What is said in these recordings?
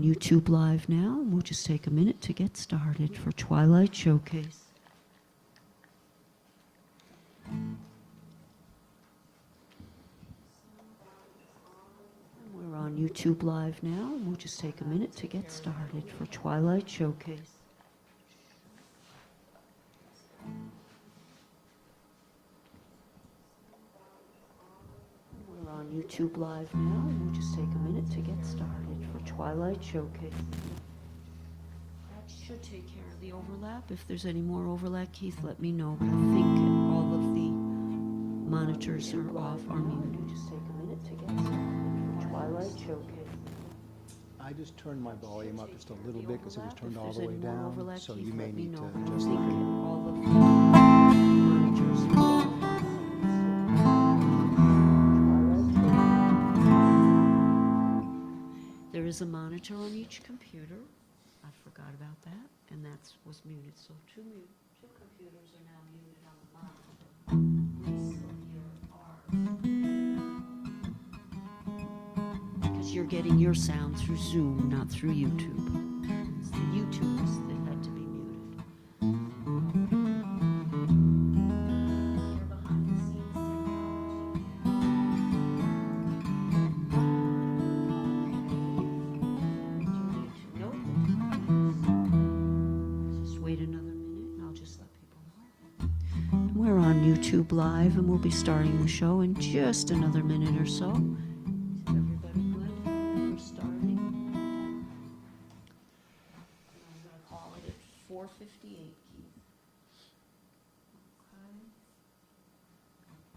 on YouTube Live now, and we'll just take a minute to get started for Twilight Showcase. We're on YouTube Live now, and we'll just take a minute to get started for Twilight Showcase. We're on YouTube Live now, and we'll just take a minute to get started for Twilight Showcase. That should take care of the overlap. If there's any more overlap, Keith, let me know. But I think all of the monitors are off or muted. We'll just take a minute to get started for Twilight Showcase. I just turned my volume up just a little bit because it was turned all the way If there's any more down, overlap, so Keith, you may let me need to know. But I adjust think that. all of the monitors are off. There is a monitor on each computer. I forgot about that, and that was muted. So two computers are now muted on the monitor. Because you're getting your sound through Zoom, not through YouTube. It's the YouTubers that had to be muted. They're behind the scenes Wait another minute and I'll just let people know. We're on YouTube Live and we'll be starting the show in just another minute or so. Is everybody good? We're starting. And I'm going to call it at 4:58, Keith. Okay.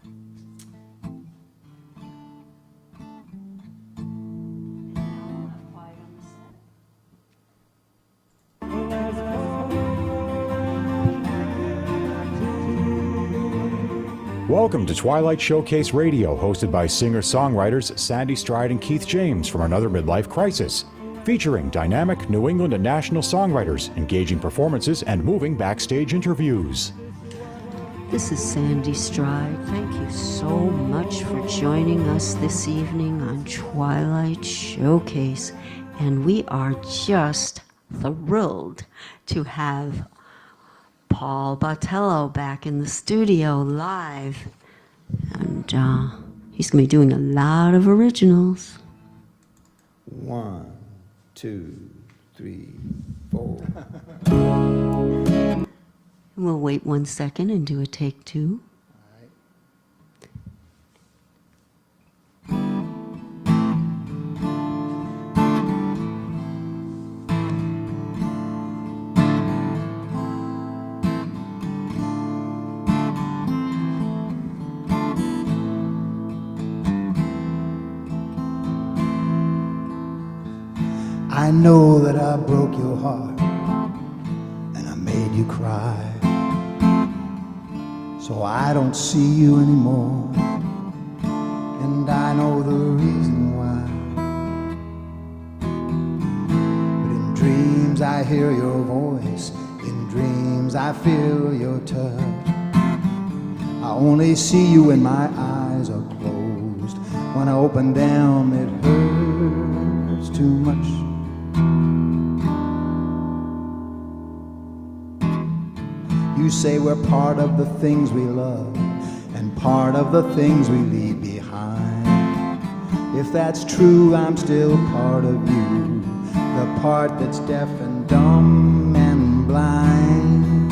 And now we'll have quiet on the set. Welcome to Twilight Showcase Radio, hosted by singer-songwriters Sandy Stride and Keith James from Another Midlife Crisis, featuring dynamic New England and national songwriters, engaging performances, and moving backstage interviews. This is Sandy Stride. Thank you so much for joining us this evening on Twilight Showcase. And we are just thrilled to have Paul Botelho back in the studio live. And he's going to be doing a lot of originals. 1, 2, 3, 4. We'll wait 1 second and do a take 2. I know that I broke your heart and I made you cry, so I don't see you anymore, and I know the reason why. But in dreams I hear your voice, in dreams I feel your touch. I only see you when my eyes are closed. When I open them it hurts too much. You say we're part of the things we love and part of the things we leave behind. If that's true, I'm still part of you, the part that's deaf and dumb and blind.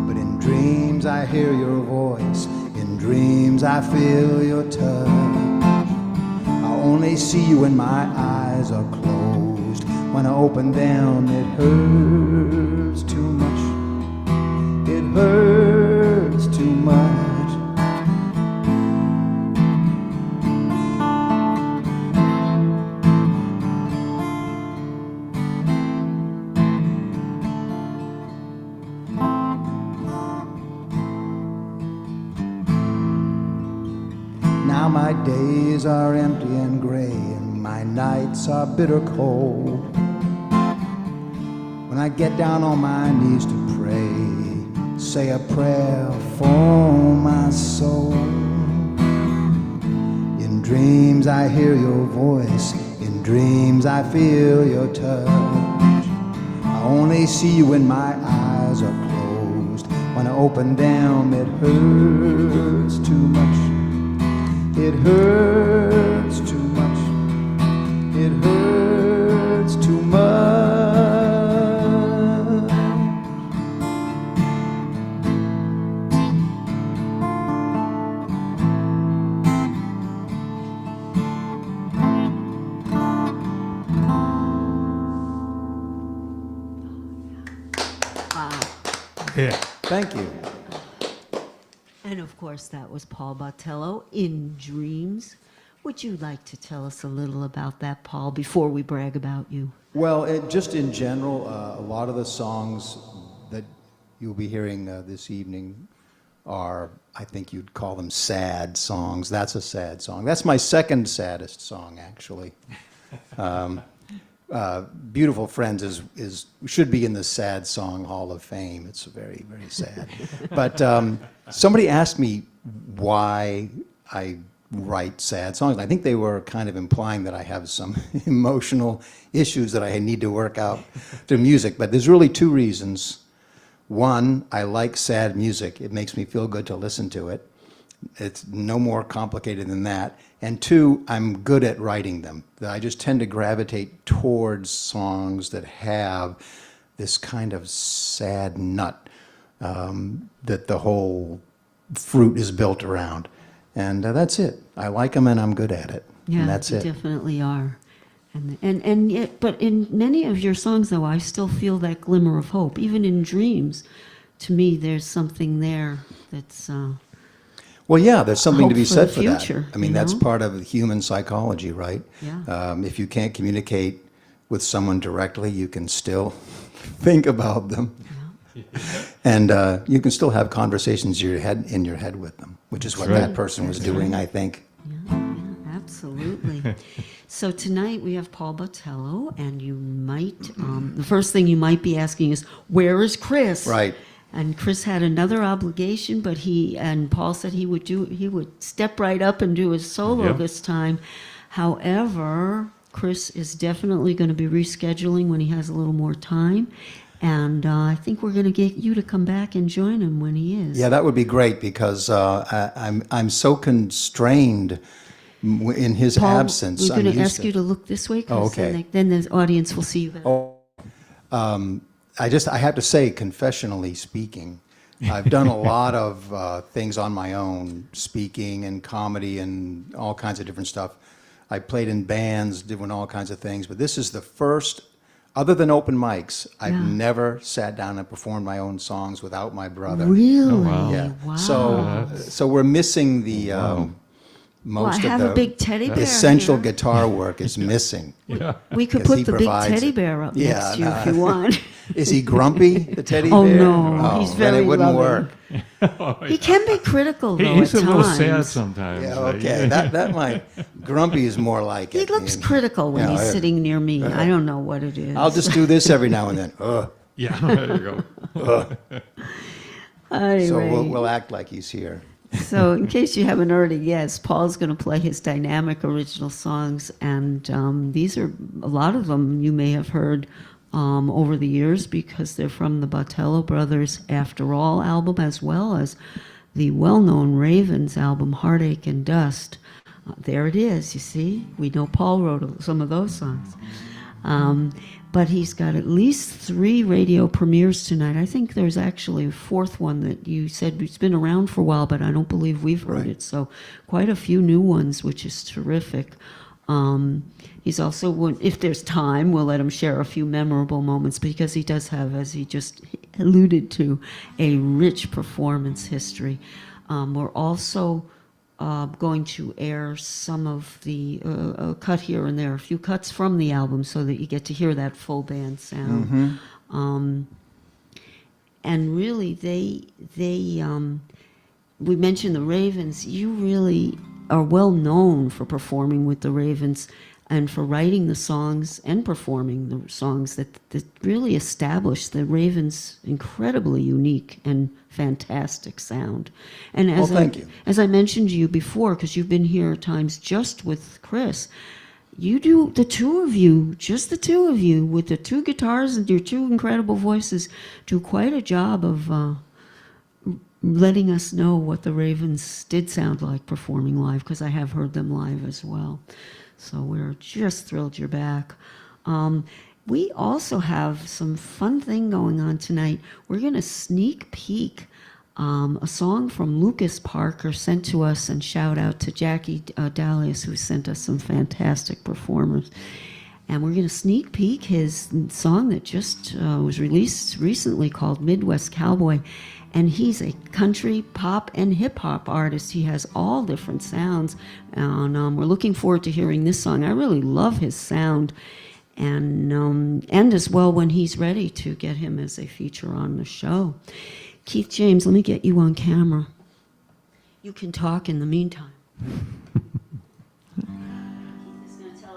But in dreams I hear your voice, in dreams I feel your touch. I only see you when my eyes are closed. When I open them it hurts too much. It hurts too much. Now my days are empty and gray, and my nights are bitter cold. When I get down on my knees to pray, say a prayer for my soul. In dreams I hear your voice, in dreams I feel your touch. I only see you when my eyes are closed. When I open them, it hurts too much. It hurts too much. It hurts too much. Yeah. Thank you. And of course, that was Paul Botelho in Dreams. Would you like to tell us a little about that, Paul, before we brag about you? Well, just in general, a lot of the songs that you'll be hearing this evening are, I think you'd call them sad songs. That's a sad song. That's my second saddest song, actually. Beautiful Friends should be in the Sad Song Hall of Fame. It's very, very sad. But somebody asked me why I write sad songs. I think they were kind of implying that I have some emotional issues that I need to work out through music. But there's really two reasons. One, I like sad music. It makes me feel good to listen to it. It's no more complicated than that. And two, I'm good at writing them. I just tend to gravitate towards songs that have this kind of sad nut that the whole fruit is built around. And that's it. I like them and I'm good at it. Yeah, and that's you it. definitely are. And yet, but in many of your songs, though, I still feel that glimmer of hope. Even in Dreams, to me, there's something there that's... Well, yeah, there's something to be hope for said the for future, that. I mean, you that's know? part of human psychology, right? Yeah. If you can't communicate with someone directly, you can still think about them. And you can still have conversations in your head with them, which is what that person was doing, I think. Yeah, absolutely. So tonight we have Paul Botelho, and you might, the first thing you might be asking is, where is Chris? Right. And Chris had another obligation, but Paul said he would step right up and do his solo this time. However, Chris is definitely going to be rescheduling when he has a little more time. And I think we're going to get you to come back and join him when he is. Yeah, that would be great because I'm so constrained in his Paul, absence. we're going to ask you to look this way, Chris, okay. then the audience will see you better. I have to say, confessionally speaking, I've done a lot of things on my own, speaking and comedy and all kinds of different stuff. I played in bands, doing all kinds of things, but this is the first, other than open mics, I've never sat down and performed my own songs without my brother. Really? Oh, wow. Yeah. Wow. So we're missing the most I have of a the big teddy bear essential here. guitar work is missing. We could 'Cause put he the big provides teddy it. bear up Yeah, next to you if no. you want. Is he grumpy, the teddy Oh, bear? no, he's then very it wouldn't loving. work. He can be critical, though, He's a at little times. sad sometimes. Yeah, okay. That might. Grumpy is more like He it. looks And- critical when Yeah, he's I- sitting near me. I don't know what it is. I'll just do this every now and then. Yeah, there you go. Anyway. So we'll act like he's here. So, in case you haven't already guessed, Paul's going to play his dynamic original songs, and these are a lot of them you may have heard over the years because they're from the Botelho Brothers' After All album, as well as the well-known Ravens album, Heartache Dust. There it is, you see. We know Paul wrote some of those songs. But he's got at least 3 radio premieres tonight. I think there's actually a 4th one that you said it's been around for a while, but I don't believe we've heard it. So quite a few new ones, which is terrific. He's also, if there's time, we'll let him share a few memorable moments because he does have, as he just alluded to, a rich performance history. We're also going to air some of the cut here and there, a few cuts from the album, so that you get to hear that full band sound. And really, we mentioned the Ravens. You really are well known for performing with the Ravens and for writing the songs and performing the songs that really established the Ravens' incredibly unique and fantastic sound. And as Thank you. as I mentioned to you before, because you've been here at times just with Chris, you do, the two of you, just the two of you, with the two guitars and your two incredible voices, do quite a job of letting us know what the Ravens did sound like performing live, because I have heard them live as well. So we're just thrilled you're back. We also have some fun thing going on tonight. We're going to sneak peek a song from Lukas Parker sent to us, and shout out to Jackie Dalius, who sent us some fantastic performers. And we're going to sneak peek his song that just was released recently called Midwest Cowboy. And he's a country, pop, and hip-hop artist. He has all different sounds. And we're looking forward to hearing this song. I really love his sound. And as well when he's ready to get him as a feature on the show. Keith James, let me get you on camera. You can talk in the meantime.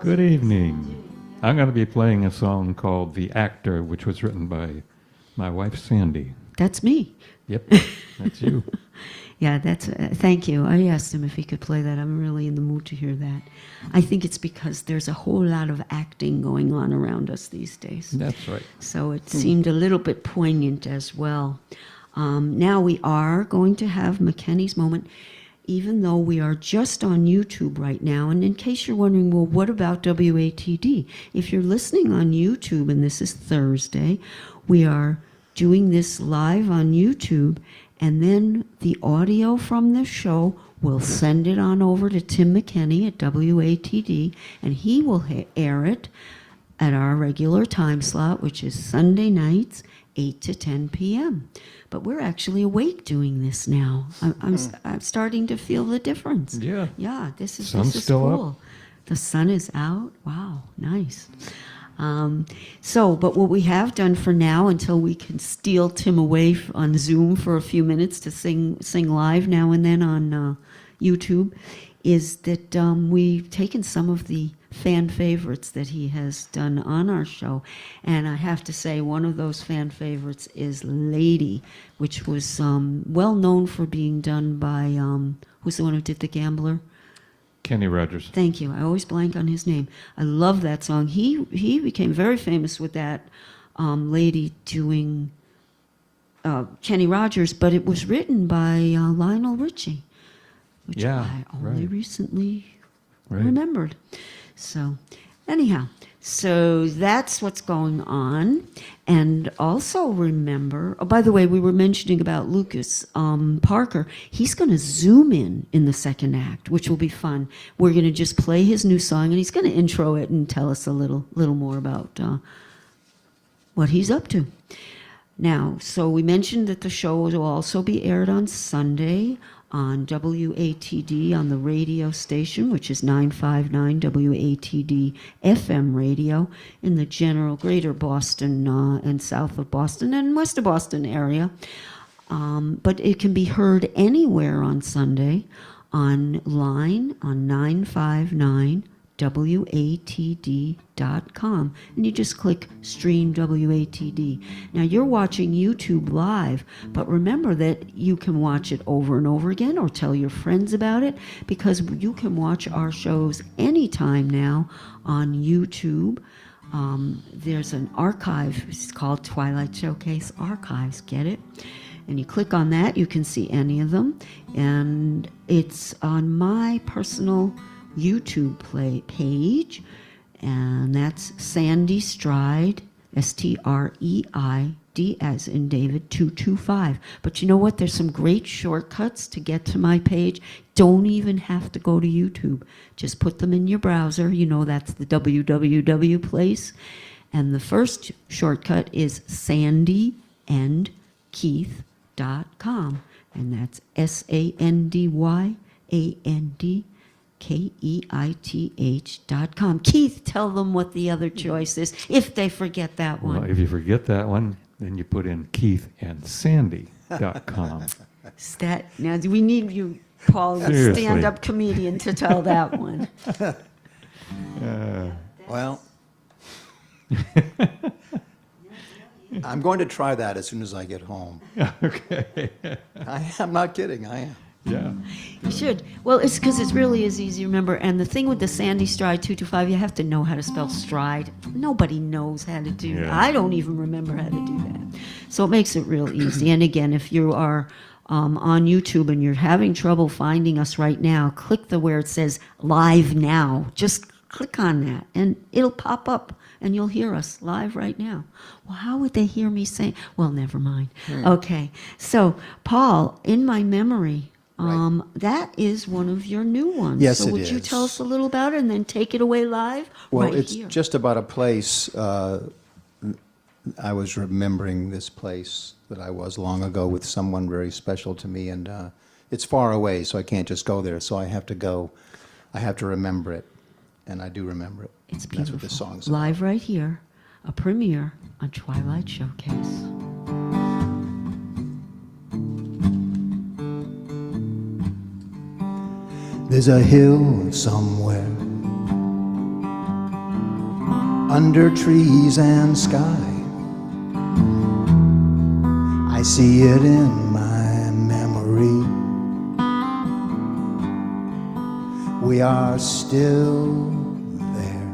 Good evening. I'm going to be playing a song called The Actor, which was written by my wife, Sandy. That's me. Yep, that's you. Yeah, that's. Thank you. I asked him if he could play that. I'm really in the mood to hear that. I think it's because there's a whole lot of acting going on around us these days. That's right. So it seemed a little bit poignant as well. Now we are going to have McKenney's moment, even though we are just on YouTube right now. And in case you're wondering, well, what about WATD? If you're listening on YouTube, and this is Thursday, we are doing this live on YouTube, and then the audio from the show, we'll send it on over to Tim McKenney at WATD, and he will air it at our regular time slot, which is Sunday nights, 8 to 10 p.m. But we're actually awake doing this now. I'm starting to feel the difference. Yeah. Yeah, this is Sun's still cool. up. The sun is out. Wow, nice. But what we have done for now, until we can steal Tim away on Zoom for a few minutes to sing live now and then on YouTube, is that we've taken some of the fan favorites that he has done on our show. And I have to say, one of those fan favorites is Lady, which was well known for being done by, who's the one who did The Gambler? Kenny Rogers. Thank you. I always blank on his name. I love that song. He became very famous with that Lady doing Kenny Rogers, but it was written by Lionel Richie, which I only recently remembered. So anyhow, so that's what's going on. And also remember, oh, by the way, we were mentioning about Lukas Parker. He's going to zoom in the second act, which will be fun. We're going to just play his new song, and he's going to intro it and tell us a little more about what he's up to. Now, so we mentioned that the show will also be aired on Sunday on WATD on the radio station, which is 959 WATD FM radio in the general greater Boston and south of Boston and west of Boston area. But it can be heard anywhere on Sunday online on 959 WATD.com, and you just click Stream WATD. Now you're watching YouTube live, but remember that you can watch it over and over again, or tell your friends about it, because you can watch our shows anytime now on YouTube. There's an archive, it's called Twilight Showcase Archives, get it? And you click on that, you can see any of them, and it's on my personal YouTube page, and that's Sandy Stride, STREID as in David 225. But you know what? There's some great shortcuts to get to my page. Don't even have to go to YouTube. Just put them in your browser. You know that's the www place. And the first shortcut is sandyandkeith.com, and that's SANDYANDKEITH.com. Keith, tell them what the other choice is, if they forget that one. Well, if you forget that one, then you put in KeithAndSandy.com. Now, we need you, Paul, a stand-up comedian, to tell that one. Well, I'm going to try that as soon as I get home. Okay. I'm not kidding, I am. Yeah. You should. Well, it's because it really is easy to remember. And the thing with the Sandy Stride 225, you have to know how to spell stride. Nobody knows how to do that. Yeah. I don't even remember how to do that. So it makes it real easy. And again, if you are on YouTube and you're having trouble finding us right now, click where it says live now. Just click on that and it'll pop up and you'll hear us live right now. Well, how would they hear me say? Well, never mind. Okay. So, Paul, in my memory, that is one of your new ones. Yes, so it would you is. tell us a little about it and then take it away live? Well, right it's here. just about a place. I was remembering this place that I was long ago with someone very special to me, and it's far away, so I can't just go there. So I have to go. I have to remember it, and I do remember it. It's That's beautiful. what this song's about. Live right here, a premiere on Twilight Showcase. There's a hill somewhere under trees and sky. I see it in my memory. We are still there.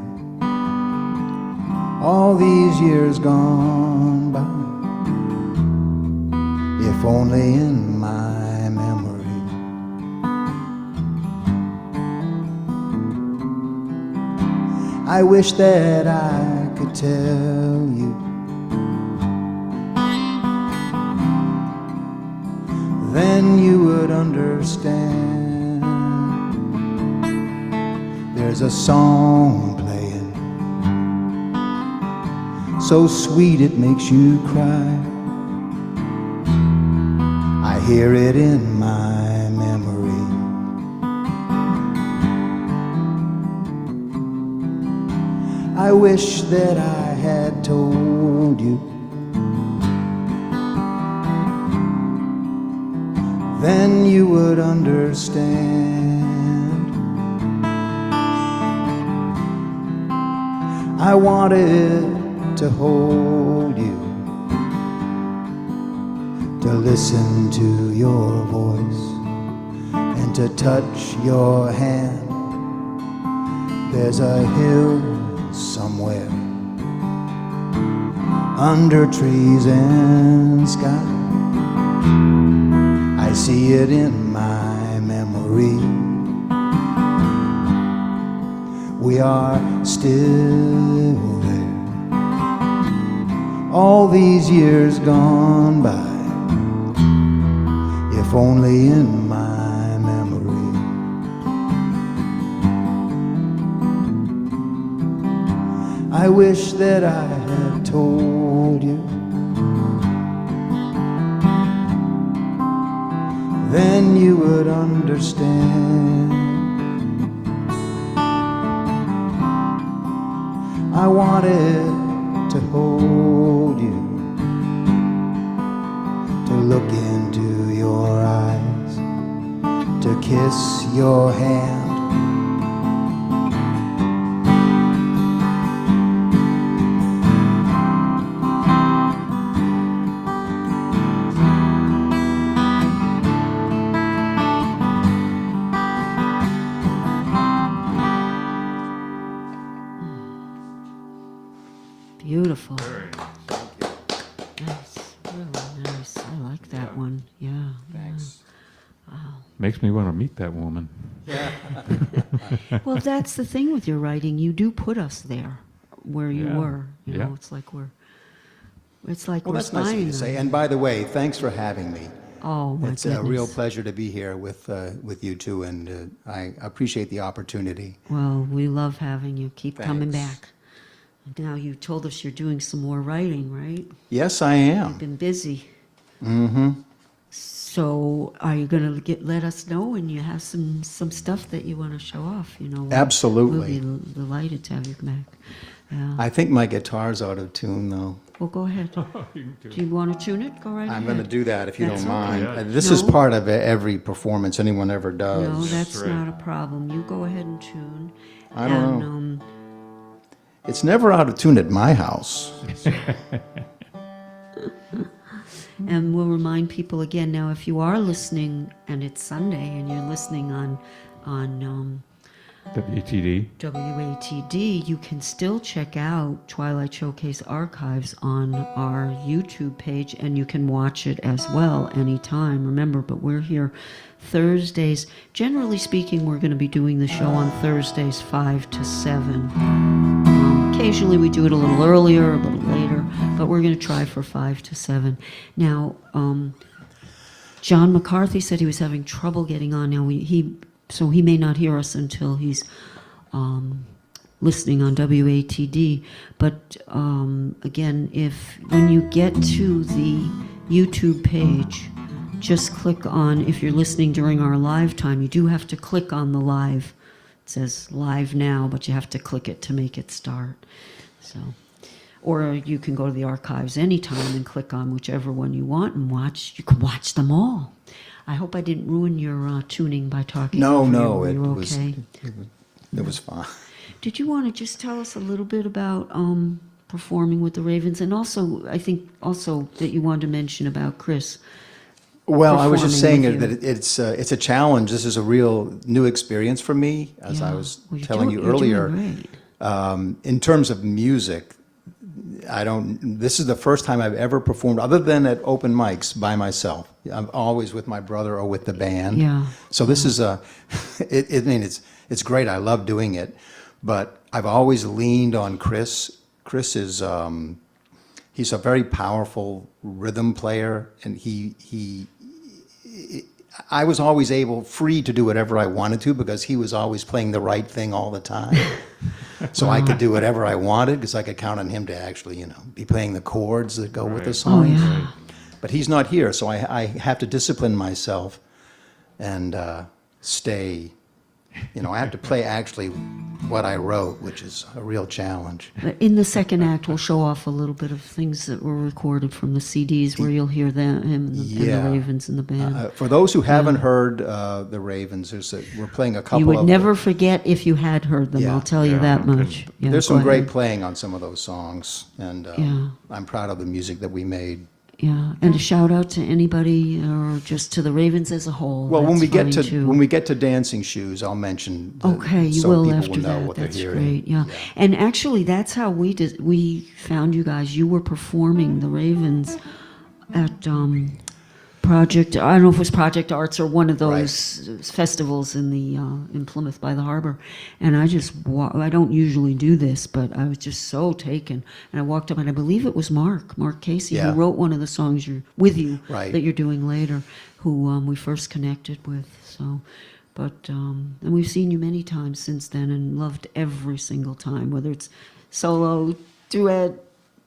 All these years gone by, if only in my memory. I wish that I could tell you then you would understand. There's a song playing so sweet it makes you cry. I hear it in my memory. I wish that I had told you then you would understand. I wanted to hold you, to listen to your voice and to touch your hand. There's a hill somewhere under trees and sky. I see it in my memory. We are still there. All these years gone by, if only in my memory. I wish that I had told you then you would understand. I wanted to hold you, to look into your eyes, to kiss your hand. Beautiful. Nice. Really nice. I like that one. Yeah. Thanks. Makes me want to meet that woman. Well, that's the thing with your writing. You do put us there where you Yeah. were. You know, Yeah. it's like we're Well, we're that's nice of you spying to say. on And by the way, thanks for having me. Oh, my It's goodness. a real pleasure to be here with you two, and I appreciate the opportunity. Well, we love having you. Keep coming Thanks. back. Now, you told us you're doing some more writing, right? Yes, I am. Been busy. Mm-hmm. So, are you going to let us know when you have some stuff that you want to show off? You know, Absolutely. We'll be delighted to have you back. Yeah. I think my guitar's out of tune, though. Well, go ahead. Do you want to tune it? Go right ahead. I'm going to do that if you That's don't mind. okay. This is No. part of every performance anyone ever does. No, that's right. not a problem. You go ahead and tune. I don't and, know. It's never out of tune at my house. And we'll remind people again now, if you are listening and it's Sunday and you're listening on WATD. WATD, you can still check out Twilight Showcase archives on our YouTube page, and you can watch it as well anytime. Remember, but we're here Thursdays. Generally speaking, we're going to be doing the show on Thursdays 5 to 7. Occasionally we do it a little earlier, a little later, but we're going to try for 5 to 7. Now, John McCarthy said he was having trouble getting on. Now, so he may not hear us until he's listening on WATD. But again, when you get to the YouTube page, just click on, if you're listening during our live time, you do have to click on the live. It says live now, but you have to click it to make it start. So, or you can go to the archives anytime and click on whichever one you want and watch. You can watch them all. I hope I didn't ruin your tuning by talking. No, over you. it Were you was okay? it was fine. Did you want to just tell us a little bit about performing with the Ravens, and also I think also that you wanted to mention about Chris? Well, I was just saying performing that it's a challenge. This is a real new experience for me, as I was telling you earlier. In terms of music, this is the first time I've ever performed, other than at open mics, by myself. I'm always with my brother or with the band. Yeah. So this is it's great. I love doing it, but I've always leaned on Chris. Chris is he's a very powerful rhythm player, and I was always free to do whatever I wanted to, because he was always playing the right thing all the time. So I could do whatever I wanted, because I could count on him to actually, be playing the chords that go with the songs. Oh, yeah. But he's not here, so I have to discipline myself and stay. I have to play actually what I wrote, which is a real challenge. In the second act, we'll show off a little bit of things that were recorded from the CDs, where you'll hear him and the Ravens and the band. For those who haven't heard the Ravens, we're playing a couple of... You would never forget if you had heard them, I'll tell you that much. Yeah, there's some great ahead. playing on some of those songs, and I'm proud of the music that we made. Yeah, and a shout out to anybody, or just to the Ravens as a whole. Well, when That's we get to Dancing Shoes, I'll mention. Okay, you so will people after will know that. what That's they're great. hearing. Yeah, and actually, that's how we found you guys. You were performing the Ravens at Project. I don't know if it was Project Arts or one of those festivals in Plymouth by the harbor. And I I don't usually do this, but I was just so taken. And I walked up, and I believe it was Mark Casey, who wrote one of the songs that you're doing later, who we first connected with. So, but and we've seen you many times since then, and loved every single time, whether it's solo, duet.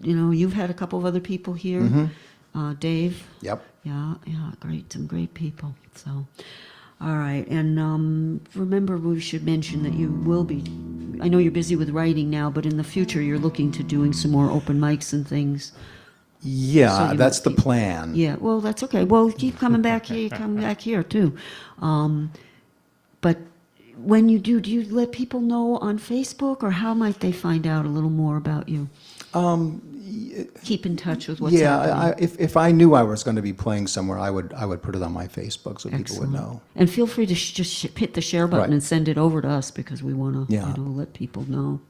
You've had a couple of other people here. Mm-hmm. Dave. Yep. Yeah, some great people. So, all right, and remember, we should mention that you will be. I know you're busy with writing now, but in the future, you're looking to doing some more open mics and things. Yeah, So that's the plan. Yeah, well, that's okay. Well, keep coming back here. Come back here too. But when you do you let people know on Facebook, or how might they find out a little more about you? Keep in touch with what's happening. If I knew I was going to be playing somewhere, I would put it on my Facebook so people would know. And feel free to just hit the share button and send it over to us, because we want to let people know.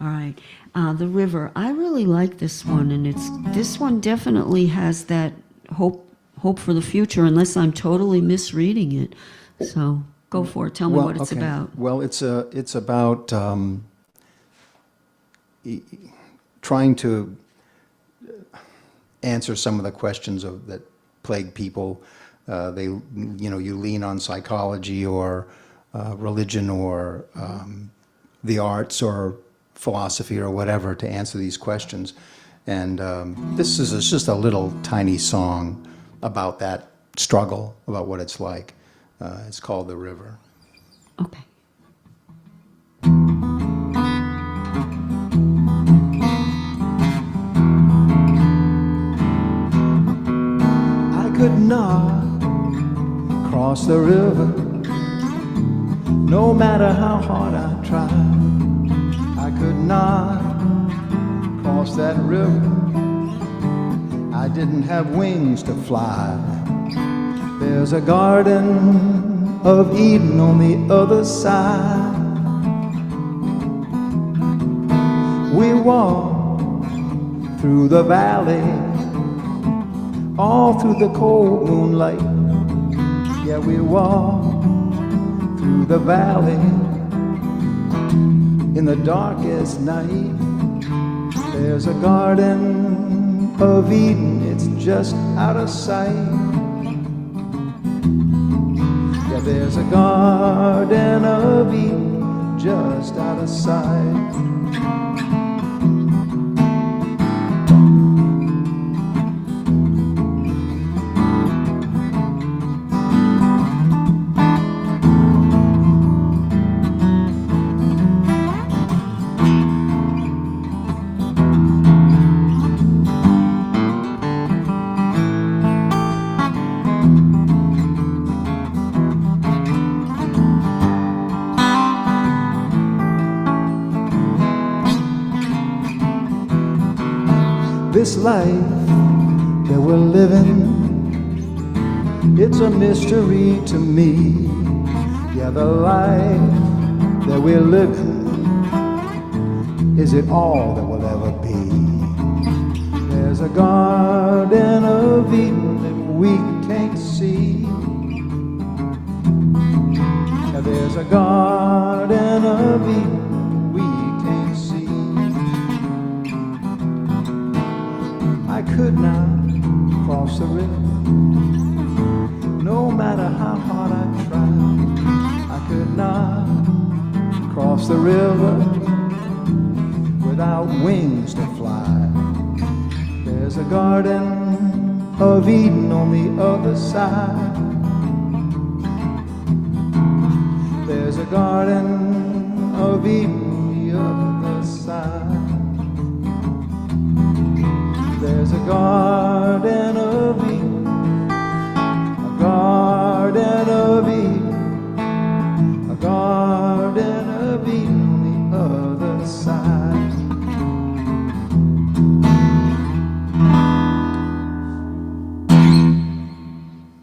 All right, The River. I really like this one, and this one definitely has that hope for the future, unless I'm totally misreading it. So go for it. Tell me what it's about. Well, it's about trying to answer some of the questions that plague people. You lean on psychology or religion or the arts or philosophy or whatever to answer these questions. And this is just a little tiny song about that struggle, about what it's like. It's called The River. Okay. I could not cross the river, no matter how hard I tried. I could not cross that river. I didn't have wings to fly. There's a garden of Eden on the other side. We walk through the valley, all through the cold moonlight. Yeah, we walk through the valley in the darkest night. There's a garden of Eden, it's just out of sight. Yeah, there's a garden of Eden just out of sight. This life that we're living, it's a mystery to me. Yeah, the life that we're living, is it all that we'll ever be? There's a garden of Eden that we can't see. Yeah, there's a garden of Eden we can't see. I could not cross the river, no matter how hard I tried. I could not cross the river without wings to fly. There's a garden of Eden on the other side. There's a garden of Eden on the other side. There's a garden of Eden, a garden of Eden, a garden of Eden on the other side.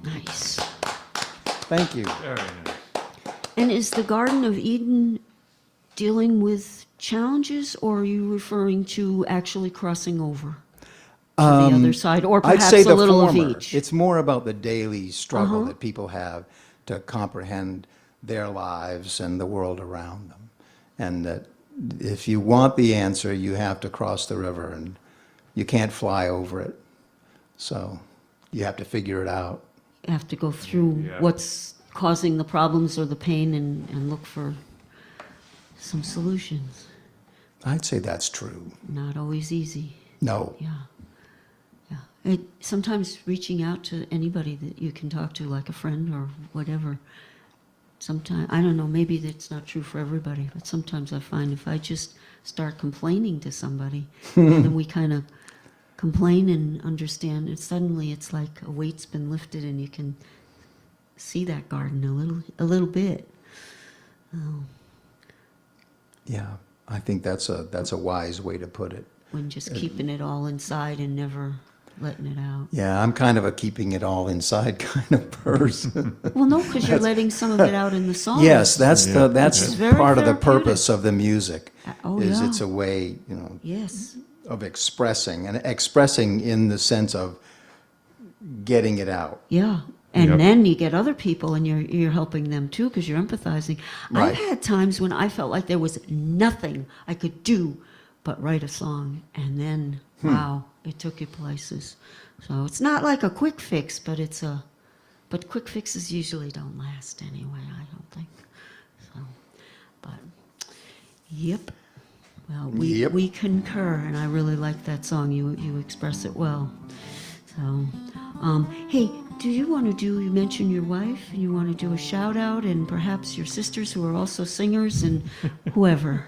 Nice. Thank you. Very nice. And is the Garden of Eden dealing with challenges, or are you referring to actually crossing over to the other side, or I'd perhaps say a the little former. of each? It's more about the daily struggle that people have to comprehend their lives and the world around them. And that if you want the answer, you have to cross the river, and you can't fly over it. So you have to figure it out. You have to go through what's causing the problems or the pain and look for some solutions. I'd say that's true. Not always easy. No. Yeah. Sometimes reaching out to anybody that you can talk to, like a friend or whatever. Sometimes, I don't know, maybe that's not true for everybody, but sometimes I find if I just start complaining to somebody, and then we kind of complain and understand, and suddenly it's like a weight's been lifted and you can see that garden a little bit. Yeah, I think that's a wise way to put it. When just keeping it all inside and never letting it out. Yeah, I'm kind of a keeping it all inside kind of person. Well, no, because you're letting some of it out in the song. Yes, that's It's very part of the therapeutic. purpose of the music. Is yeah. it's a way, Yes. of expressing, and expressing in the sense of getting it out. Yeah. And Yep. then you get other people and you're helping them too because you're empathizing. Right. I've had times when I felt like there was nothing I could do but write a song, and then wow, it took you places. So it's not like a quick fix, but but quick fixes usually don't last anyway, I don't think. So, but yep. Well, we concur, and I really like that song. You express it well. So, hey, do you want to you mentioned your wife, and you want to do a shout out, and perhaps your sisters who are also singers, and whoever.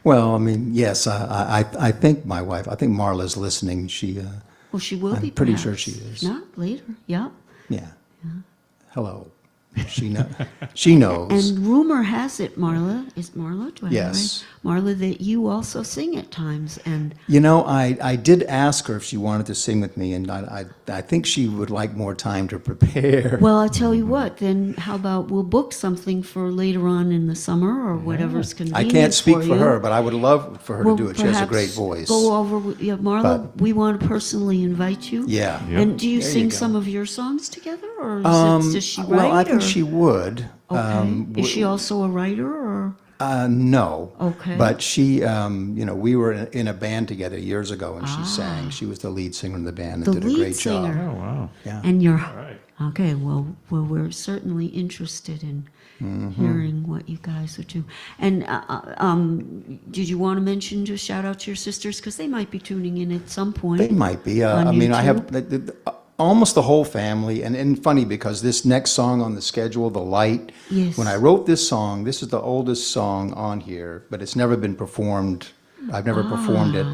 Well, I mean, yes, I think my wife, I think Marla's listening. She Well, she will I'm be. pretty perhaps. sure she is. Not later. Yeah. Yeah. Hello. She knows. And rumor has it, Marla, is Marla? Do I have it Yes. right? Marla, that you also sing at times. And You know, I did ask her if she wanted to sing with me, and I think she would like more time to prepare. well, I tell you what, then how about we'll book something for later on in the summer or whatever's I convenient can't speak for you. her, but I would love for her Well, to do it. She has a perhaps great voice. Go over, Marla, But- we want to personally invite you. Yeah. Yeah. And do you There you sing go. some of your songs together, or does she write? Well, I think or- she would. Okay. Is she also a writer, or? No. Okay. But she, we were in a band together years ago, and she sang. She was the lead singer in the band and The did a lead great singer. job. Oh, wow. Yeah. And you're right. okay. Well, we're certainly interested in hearing what you guys would do. And did you want to mention, just shout out to your sisters, because they might be tuning in at some point? They might be. on I mean, I have YouTube. almost the whole family, and funny because this next song on the schedule, "The Light," Yes. when I wrote this song, this is the oldest song on here, but it's never been performed. I've never performed it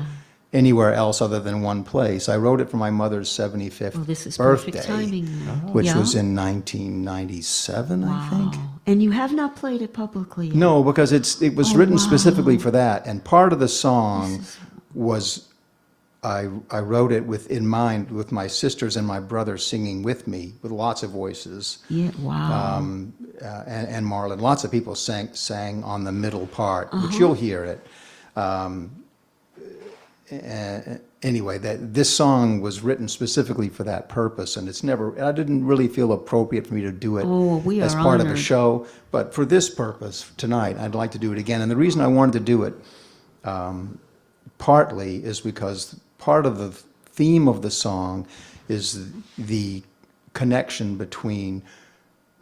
anywhere else other than one place. I wrote it for my mother's 75th Well, this is birthday, perfect timing, then. which Yeah? was in 1997, I think. Wow. And you have not played it publicly yet. No, because it was Oh, written wow. specifically for that, and part of the song was I wrote it in mind with my sisters and my brother singing with me with lots of voices, Yeah. Wow. and Marlon. Lots of people sang on the middle part, Uh-huh. which you'll hear it. Anyway, this song was written specifically for that purpose, and I didn't really feel appropriate for me to do it Oh, we as are part of the honored. show. But for this purpose tonight, I'd like to do it again. And the reason I wanted to do it partly is because part of the theme of the song is the connection between,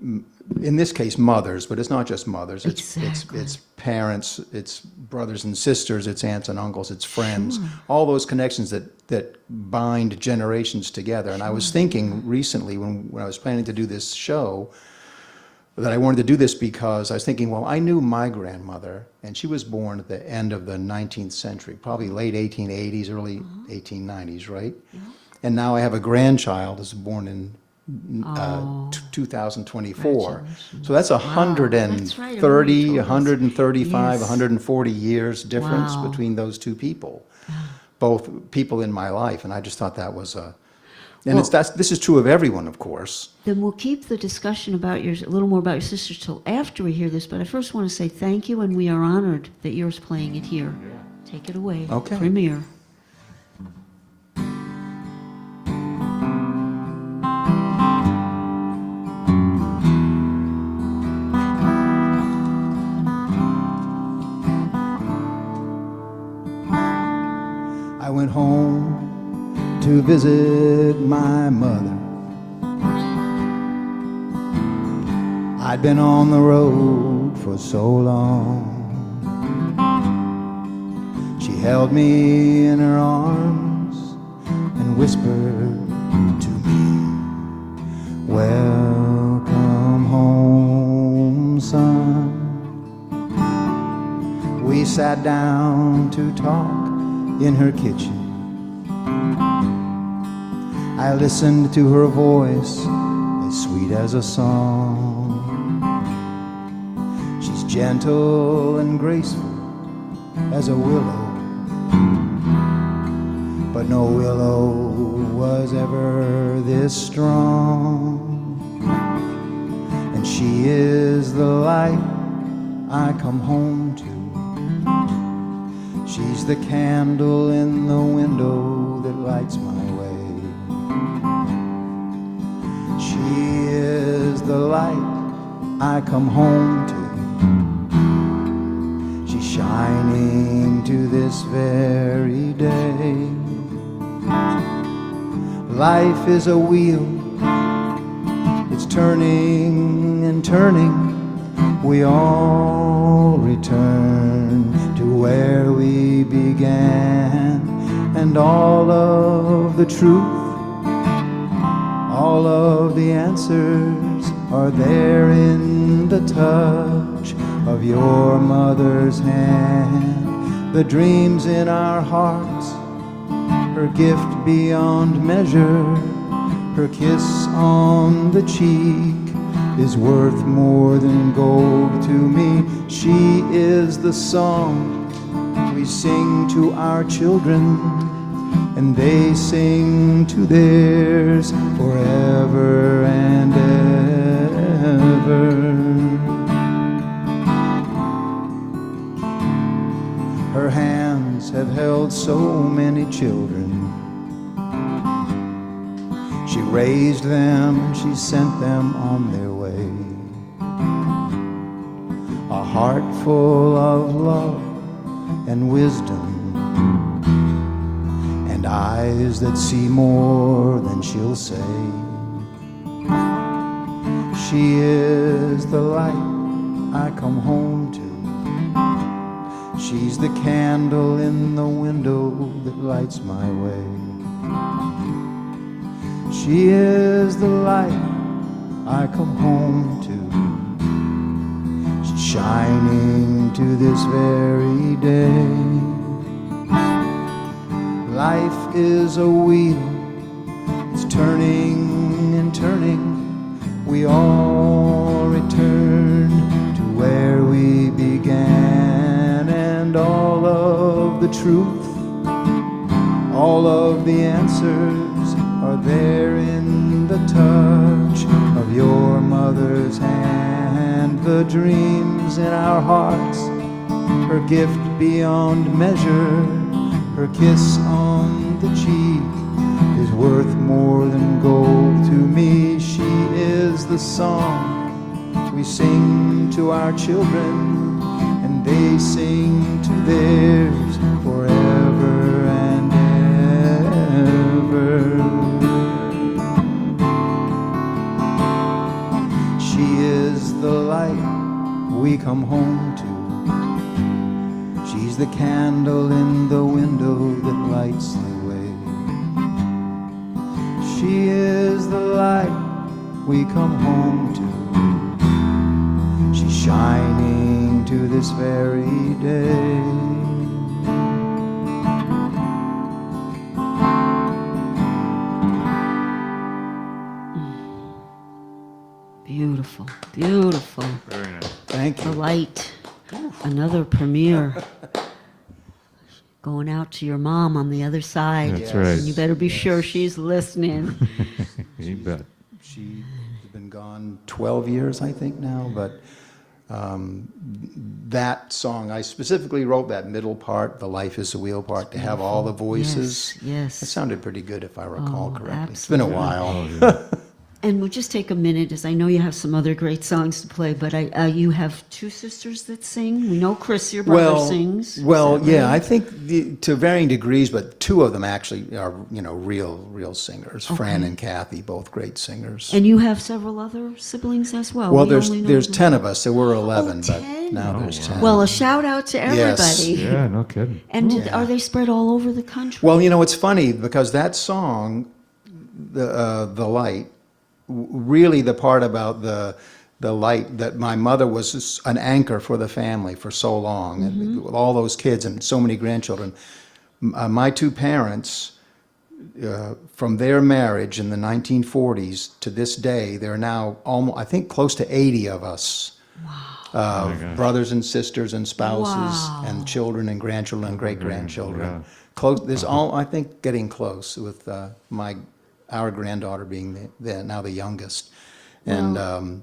in this case, mothers, but it's not just mothers. Exactly. It's parents, it's brothers and sisters, it's aunts and uncles, it's friends, all those connections that bind generations together. And I was thinking recently when I was planning to do this show that I wanted to do this because I was thinking, well, I knew my grandmother, and she was born at the end of the 19th century, probably late 1880s, early 1890s, right? And now I have a grandchild who's born in 2024. So that's 130, 135, 140 years difference Wow. between those two people, both people in my life. And I just thought that was this is true of everyone, of course. Then we'll keep the discussion about a little more about your sisters till after we hear this. But I first want to say thank you, and we are honored that you're playing it here. Take it away. Okay. Premiere. I went home to visit my mother. I'd been on the road for so long. She held me in her arms and whispered to me, "Welcome home, son." We sat down to talk in her kitchen. I listened to her voice, as sweet as a song. She's gentle and graceful as a willow, but no willow was ever this strong. And she is the light I come home to. She's the candle in the window that lights my way. She is the light I come home to. She's shining to this very day. Life is a wheel, it's turning and turning. We all return to where we began, and all of the truth, all of the answers are there in the touch of your mother's hand. The dreams in our hearts, her gift beyond measure, her kiss on the cheek is worth more than gold to me. She is the song we sing to our children, and they sing to theirs forever and ever. Her hands have held so many children. She raised them and she sent them on their way. A heart full of love and wisdom, and eyes that see more than she'll say. She is the light I come home to. She's the candle in the window that lights my way. She is the light I come home to. She's shining to this very day. Life is a wheel, it's turning and turning. We all return to where we began, and all of the truth, all of the answers are there in the touch of your mother's hand. The dreams in our hearts, her gift beyond measure, her kiss on the cheek is worth more than gold to me. She is the song we sing to our children, and they sing to theirs forever and ever. She is the light we come home to. She's the candle in the window that lights the way. She is the light we come home to. She's shining to this very day. Beautiful, beautiful. Very nice. Thank The you. light. Another premiere. Going out to your mom on the other side. That's right. And you better be sure she's listening. You bet. She's been gone 12 years, I think, now, but that song, I specifically wrote that middle part, the Life is a Wheel part, to have all the voices. Yes. It sounded pretty good, if I recall Oh, correctly. It's been a absolutely. while. And we'll just take a minute, as I know you have some other great songs to play, but you have two sisters that sing. We know Chris, your brother, sings. Is Well, that yeah, right? I think to varying degrees, but two of them actually are, real singers. Fran and Kathy, both great singers. And you have several other siblings as well. Well, We there's only know there's them. 10 of us. There were 11, but 10? now Oh, there's wow. 10. Well, a shout out to Yes. everybody. Yeah, no kidding. And Yeah. are they spread all over the country? Well, it's funny because that song, the light, really the part about the light, that my mother was an anchor for the family for so long, and with all those kids and so many grandchildren. My two parents, from their marriage in the 1940s to this day, there are now almost, I think, close to 80 of us. Oh my gosh. Brothers and sisters and spouses Wow. and children and grandchildren and great-grandchildren. Yeah. Close. There's all, I think, getting close with our granddaughter being now the youngest. And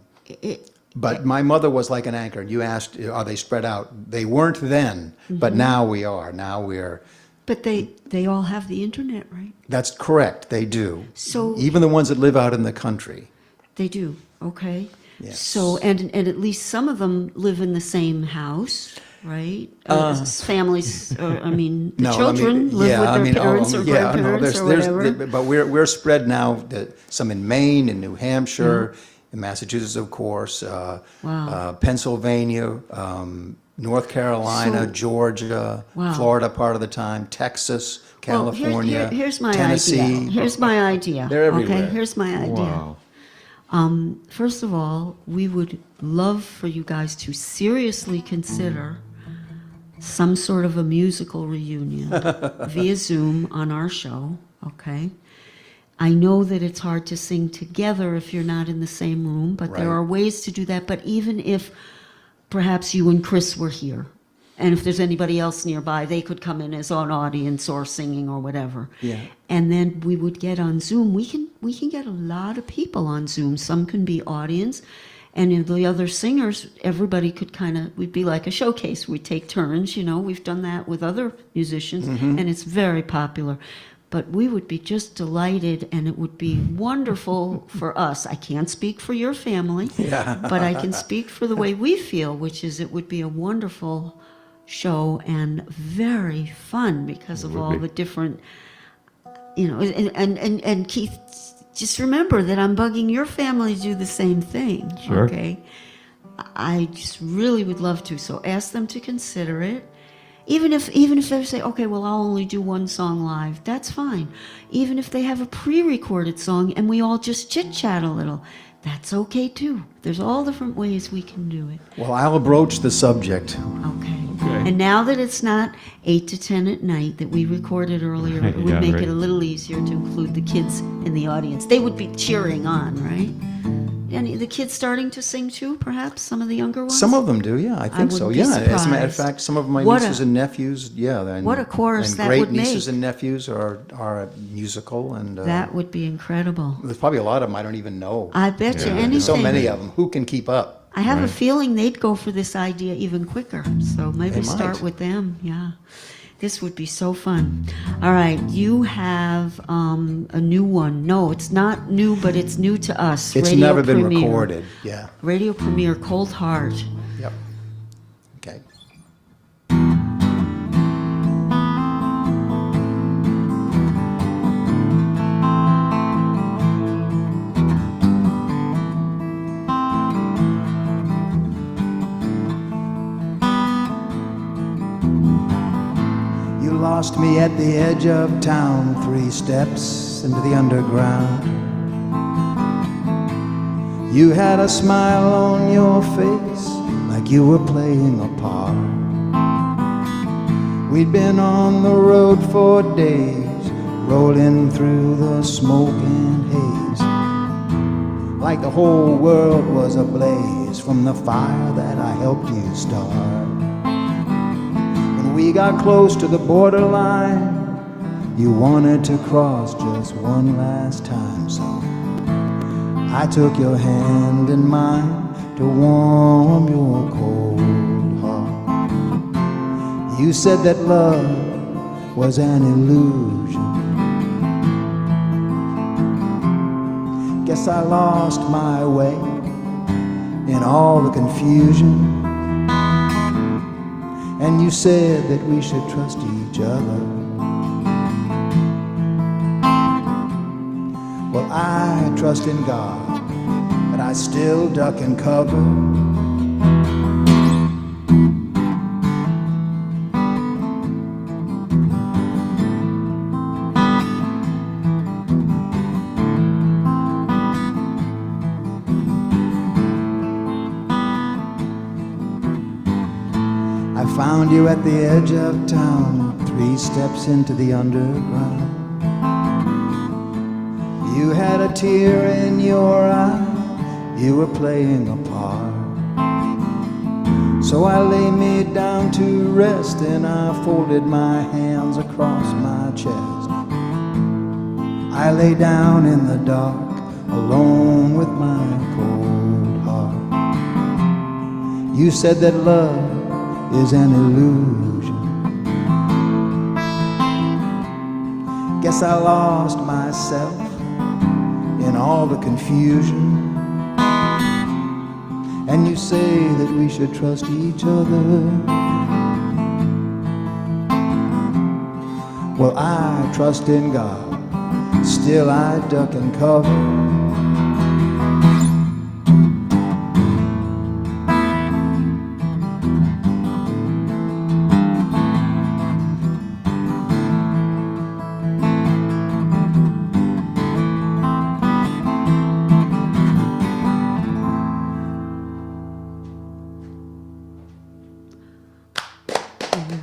but my mother was like an anchor. You asked, are they spread out? They weren't then, but now we are. Now we're. But they all have the internet, right? That's correct. They do. So- even the ones that live out in the country. They do, okay. Yes. So, and at least some of them live in the same house, right? Families, the children live with their parents or grandparents or whatever. But we're spread now. Some in Maine, in New Hampshire, in Massachusetts, of course, Pennsylvania, North Carolina, So- Georgia, Wow. Florida part of the time, Texas, Well, California, here's my Tennessee. idea. Here's my idea. They're everywhere. Okay, here's my idea. Wow. First of all, we would love for you guys to seriously consider some sort of a musical reunion via Zoom on our show, okay? I know that it's hard to sing together if you're not in the same room, but there Right. are ways to do that. But even if perhaps you and Chris were here, and if there's anybody else nearby, they could come in as an audience or singing or whatever. Yeah. And then we would get on Zoom. We can get a lot of people on Zoom. Some can be audience, and in the other singers, everybody could we'd be like a showcase. We'd take turns, We've done that with other musicians, and it's very popular. But we would be just delighted, and it would be wonderful for us. I can't speak for your family, but I can speak for the way we feel, which is it would be a wonderful show and very fun because of all the different, and Keith, just remember that I'm bugging your family to do the same thing. Sure. Okay. I just really would love to. So ask them to consider it. Even if they say, okay, well, I'll only do one song live, that's fine. Even if they have a pre-recorded song and we all just chit-chat a little, that's okay too. There's all different ways we can do it. Well, I'll broach the subject. Okay. Okay. And now that it's not 8 to 10 at night that we recorded earlier, it would Yeah, make right. it a little easier to include the kids in the audience. They would be cheering on, right? And the kids starting to sing too, perhaps? Some of the younger ones? Some of them do, yeah, I think so. wouldn't be Yeah, as a matter of surprised. fact, some of my What nieces a- and nephews, yeah. And, what a chorus and that great would nieces make. and nephews are musical, and That would be incredible. there's probably a lot of them I don't even know. I bet you Yeah. anything. There's so many of them. Who can keep up? I have a Right. feeling they'd go for this idea even quicker. So maybe They start might. with them. Yeah. This would be so fun. All right. You have a new one. No, it's not new, but it's new to us. It's Radio never been premiere. recorded. Yeah. Radio premiere, Cold Heart. Yep. Okay. You lost me at the edge of town, 3 steps into the underground. You had a smile on your face, like you were playing a part. We'd been on the road for days, rolling through the smoke and haze, like the whole world was ablaze from the fire that I helped you start. When we got close to the borderline, you wanted to cross just one last time, so I took your hand in mine to warm your cold heart. You said that love was an illusion. Guess I lost my way in all the confusion. And you said that we should trust each other. Well, I trust in God, but I still duck and cover. I found you at the edge of town, 3 steps into the underground. You had a tear in your eye, you were playing a part. So I lay me down to rest and I folded my hands across my chest. I lay down in the dark, alone with my cold heart. You said that love is an illusion. Guess I lost myself in all the confusion. And you say that we should trust each other. Well, I trust in God, still I duck and cover.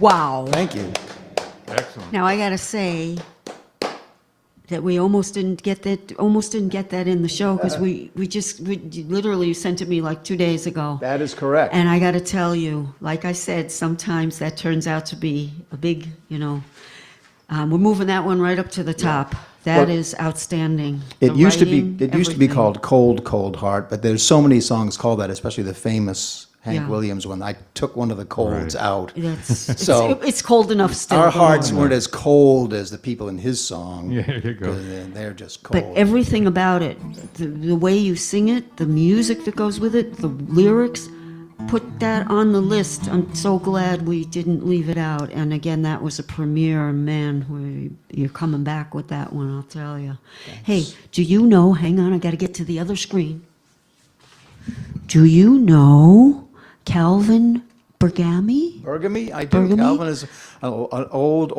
Wow. Thank you. Excellent. Now I gotta say, that we almost didn't get that in the show because we literally sent it me like 2 days ago. That is correct. And I got to tell you, like I said, sometimes that turns out to be a big, we're moving that one right up to the top. That Well, is outstanding. It The used to be writing, called Cold Cold Heart, but there's so many songs called that, especially the famous Hank Yeah. Williams one. I took one of the colds out. That's, it's cold enough still. Our hearts weren't as cold as the people in his song. Yeah, there you go. They're just cold. But everything about it, the way you sing it, the music that goes with it, the lyrics, put that on the list. I'm so glad we didn't leave it out. And again, that was a premiere. Man, you're coming back with that one, I'll tell you. Hey, do you know, hang on, I got to get to the other screen. Do you know Calvin Bergamy? Bergamy? I do. Bergamy? Calvin is an old.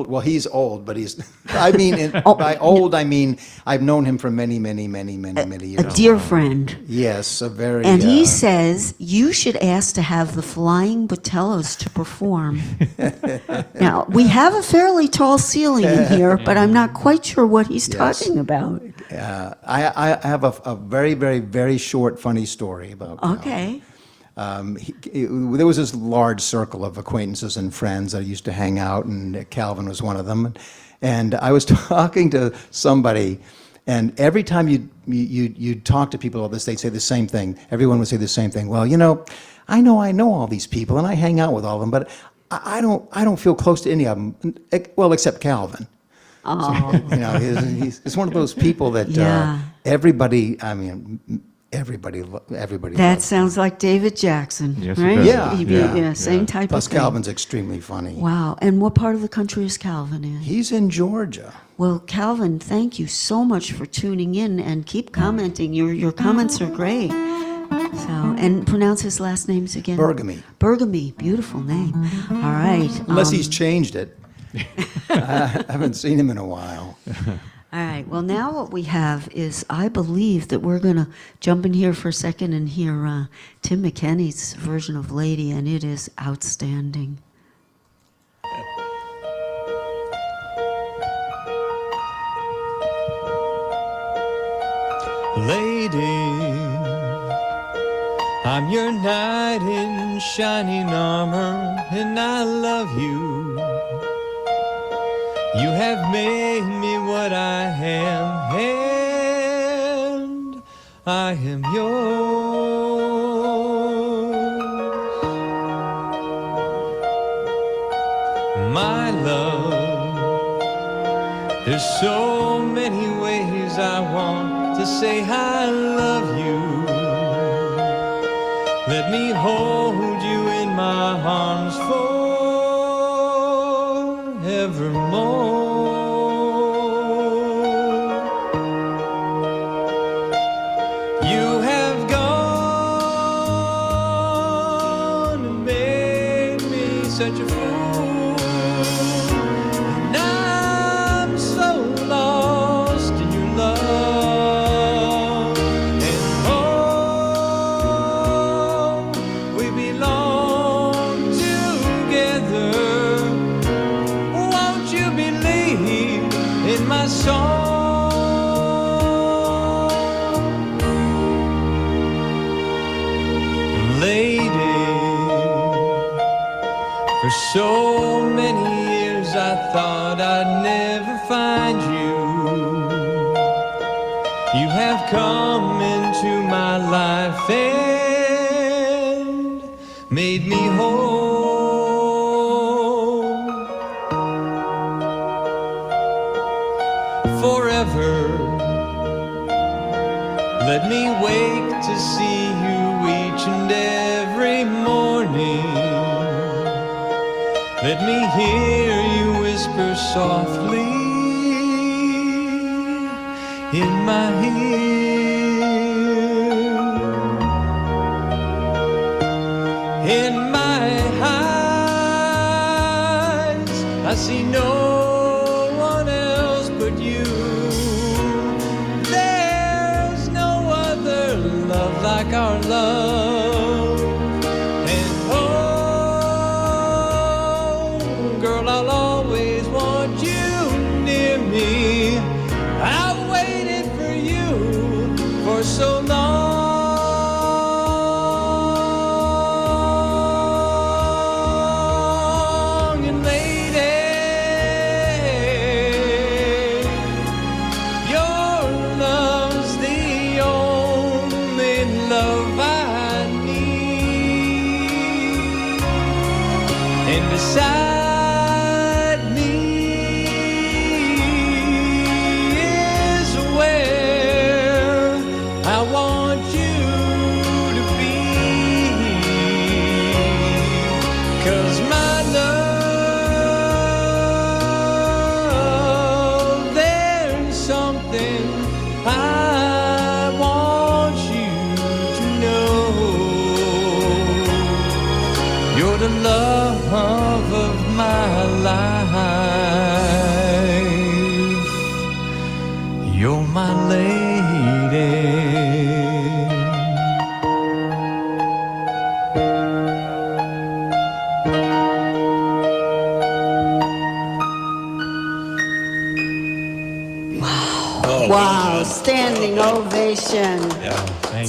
Well, he's old, but he's. I mean, by old, I mean I've known him for many years. A dear friend. Yes, a very. And he says you should ask to have the Flying Botelhos to perform. Now, we have a fairly tall ceiling in here, but I'm not quite sure what he's talking about. I have a very short, funny story about. Calvin. Okay. There was this large circle of acquaintances and friends that used to hang out, and Calvin was one of them. And I was talking to somebody, and every time you'd talk to people about this, they'd say the same thing. Everyone would say the same thing. Well, I know all these people, and I hang out with all of them, but I don't feel close to any of them. Well, except Calvin. Oh. So, he's one of those people that Yeah. everybody. I mean. Everybody That loves sounds like David Jackson, Yes, it right? does. Yeah, Yeah, same type Plus, of thing. Calvin's extremely funny. Wow. And what part of the country is Calvin in? He's in Georgia. Well, Calvin, thank you so much for tuning in and keep commenting. Your comments are great. So, and pronounce his last names again. Bergamy. Bergamy, beautiful name. All right. Unless he's changed it. I haven't seen him in a while. All right. Well, now what we have is, I believe that we're going to jump in here for a second and hear Tim McKenney's version of Lady, and it is outstanding. Lady, I'm your knight in shining armor, and I love you. You have made me what I am, and I am yours. My love, there's so many ways I want to say I love you. Let me hold you in my arms forevermore. You have gone and made me such a fool, and I'm so lost in your love. And oh, we belong together. Won't you believe in my song? Lady, for so many years I thought I'd never find you. You have come into my life and made me whole. Forever, let me wake to see you each and every morning. Let me hear you whisper softly in my ear. In my eyes, I see no one else but you. There's no other love like our love. And oh, girl, I'll always want you near me. beside me is where I want you to be. 'Cause my love, there's something I want you to know. You're the love of my life. You're my lady. Wow, standing ovation.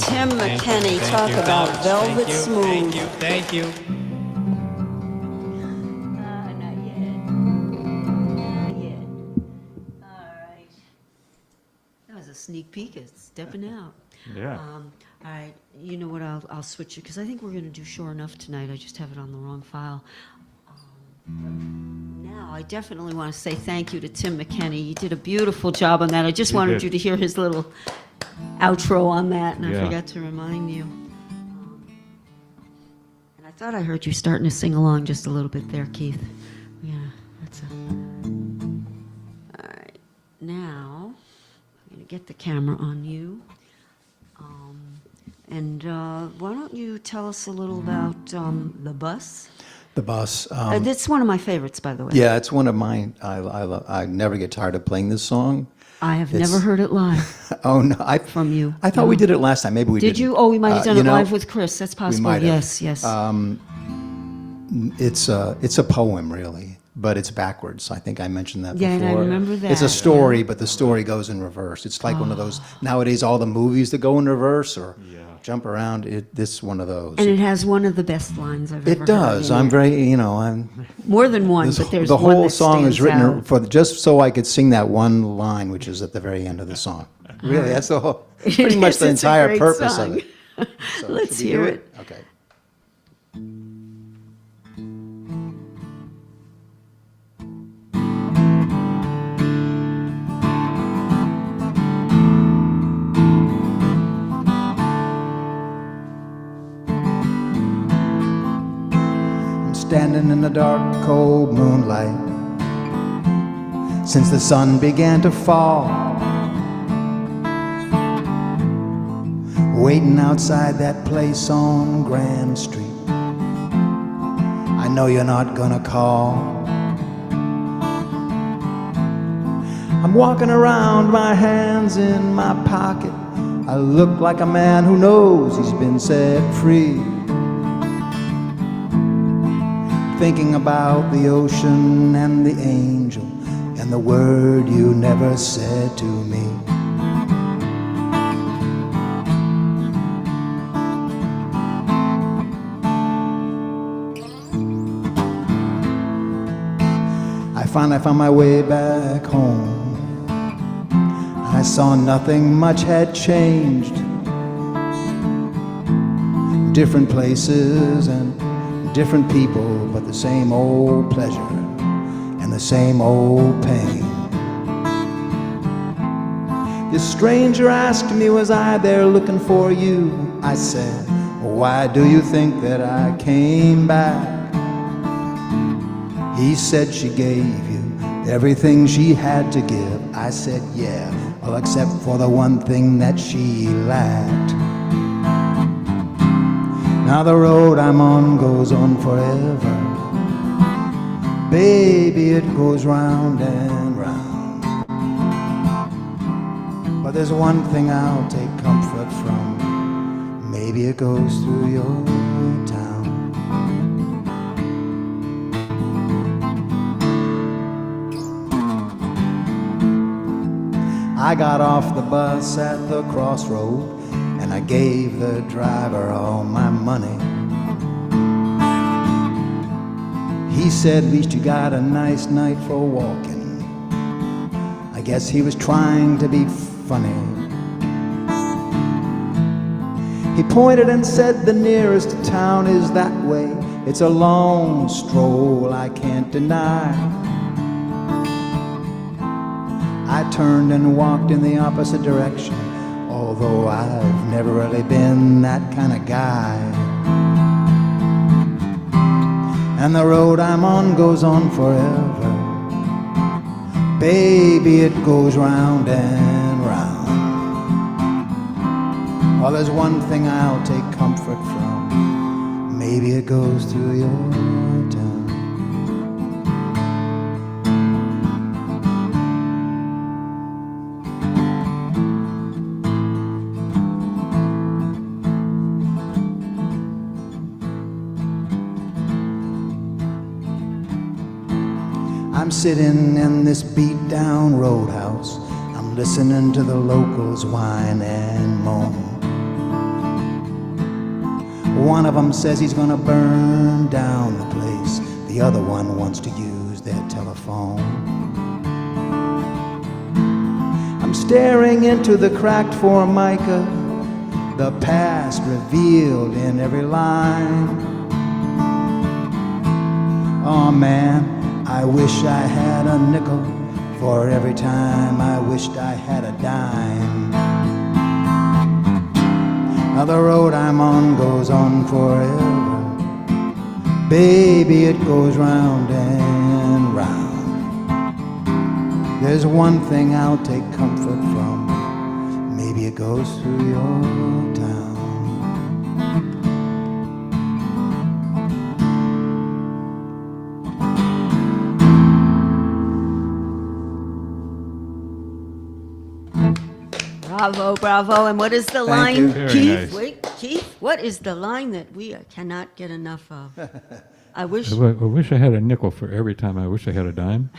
Tim McKenney, talk about velvet smooth. Thank you. Not yet. All right. That was a sneak peek at stepping out. Yeah. All right, you know what? I'll switch it because I think we're going to do Sure Enough tonight. I just have it on the wrong file. Now, I definitely want to say thank you to Tim McKenney. You did a beautiful job on that. I just wanted did. you to hear his little outro on that, and I Yeah. forgot to remind you. And I thought I heard you starting to sing along just a little bit there, Keith. Yeah, that's a. All right, now I'm going to get the camera on you. And why don't you tell us a little about the bus? The bus. That's one of my favorites, by the way. Yeah, it's one of mine. I never get tired of playing this song. I have never heard it live Oh no, from you. I thought we did it last time. Maybe we Did didn't. you? Oh, we might have done you it know, live with Chris. That's possible. might have. Yes. It's a poem, really, but it's backwards. I think I mentioned that Yeah, before. and I remember It's a that, story, but the story goes in reverse. It's like one of those nowadays. All the movies that go in reverse or jump around. This is one of those. And it has one of the best lines I've ever It heard. does. in I'm it. very, I'm. More than one, This, but there's the one whole that song is stands written out. for just so I could sing that one line, which is at the very end of the song. Really, that's the whole, pretty much is, the it's a entire great purpose song. of it. So, Let's should we hear do it. Okay. I'm standing in the dark, cold moonlight since the sun began to fall. Waiting outside that place on Grand Street. I know you're not gonna call. I'm walking around, my hands in my pocket. I look like a man who knows he's been set free. Thinking about the ocean and the angel and the word you never said to me. I finally found my way back home. I saw nothing much had changed. Different places and different people, but the same old pleasure and the same old pain. This stranger asked me, was I there looking for you? I said, why do you think that I came back? He said she gave you everything she had to give. I said, yeah, well, except for the one thing that she lacked. Now the road I'm on goes on forever. Baby, it goes round and round. But there's one thing I'll take comfort from. Maybe it goes through your town. I got off the bus at the crossroad and I gave the driver all my money. He said, at least you got a nice night for walking. I guess he was trying to be funny. He pointed and said, the nearest town is that way. It's a long stroll I can't deny. I turned and walked in the opposite direction, although I've never really been that kind of guy. And the road I'm on goes on forever. Baby, it goes round and round. Well, there's one thing I'll take comfort from. Maybe it goes through your town. I'm sitting in this beat-down roadhouse. I'm listening to the locals whine and moan. One of them says he's gonna burn down the place. The other one wants to use their telephone. I'm staring into the cracked formica, the past revealed in every line. Oh man, I wish I had a nickel for every time I wished I had a dime. Now the road I'm on goes on forever. Baby, it goes round and round. There's one thing I'll take comfort from. Maybe it goes through your town. Bravo, bravo. And what is the Thank line, you. Very Keith? nice. Wait, Keith, what is the line that we cannot get enough of? I wish. I wish I had a nickel for every time I wish I had a dime.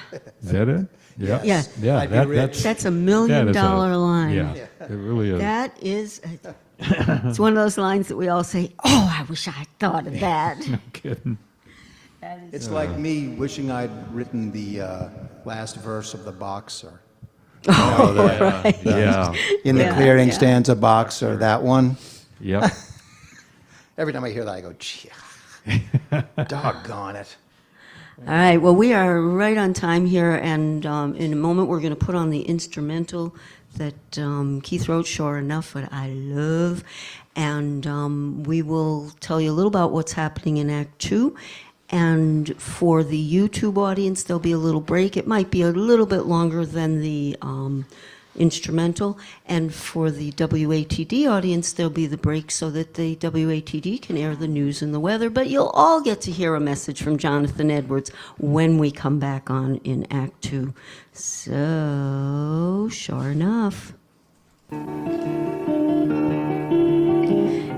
Is that it? Yeah. Yeah. Yeah, I'd be rich. That's $1 that million is line. Yeah, it really is. That is, it's one of those lines that we all say, oh, I wish I had thought of that. No kidding. That is It's like me wishing I'd written the last verse of The Boxer. Yeah. In the Yeah, clearing yeah. stands a boxer, that one. Yep. Every time I hear that, I go, gee, doggone it. All right, well, we are right on time here, and in a moment we're going to put on the instrumental that Keith wrote, Sure Enough, What I Love, and we will tell you a little about what's happening in Act 2, and for the YouTube audience, there'll be a little break. It might be a little bit longer than the instrumental, and for the WATD audience, there'll be the break so that the WATD can air the news and the weather, but you'll all get to hear a message from Jonathan Edwards when we come back on in Act 2. So, sure enough.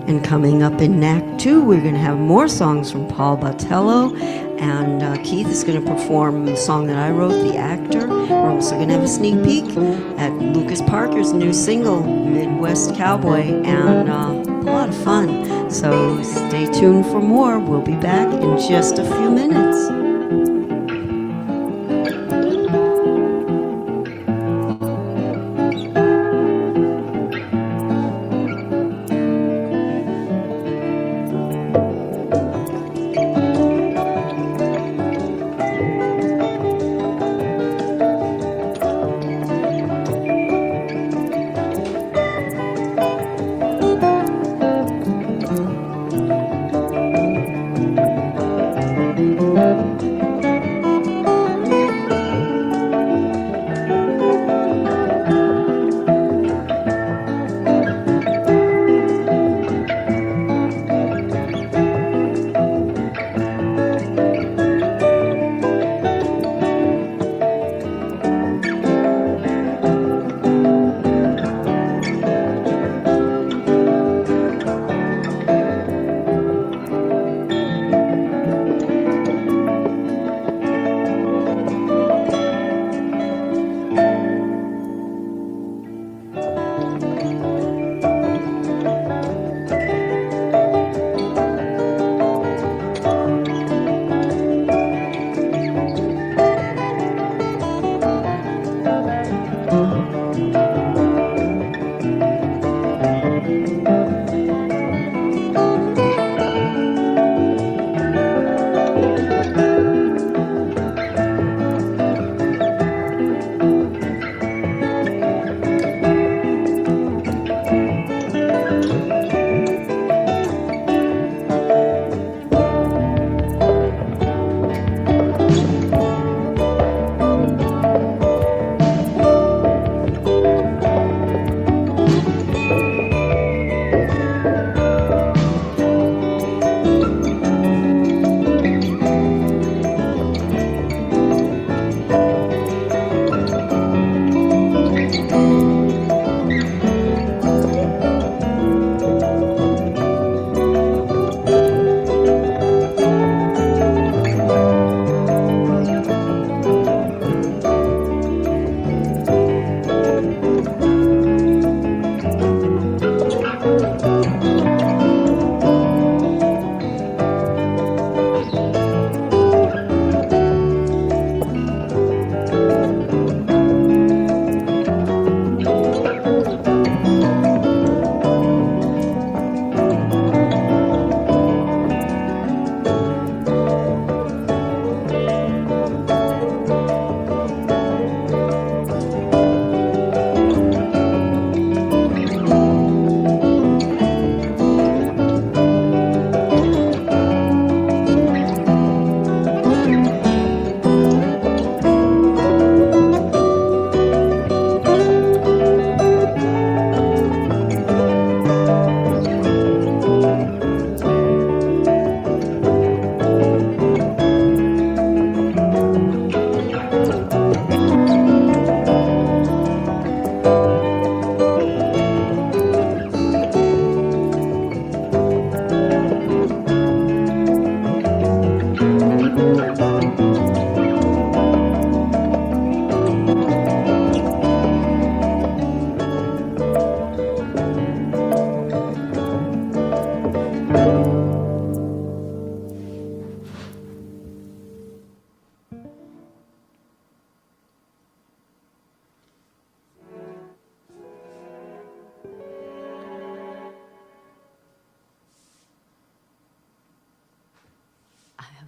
And coming up in Act 2, we're going to have more songs from Paul Botelho, and Keith is going to perform the song that I wrote, The Actor. We're also going to have a sneak peek at Lukas Parker's new single, Midwest Cowboy, and a lot of fun. So stay tuned for more. We'll be back in just a few minutes.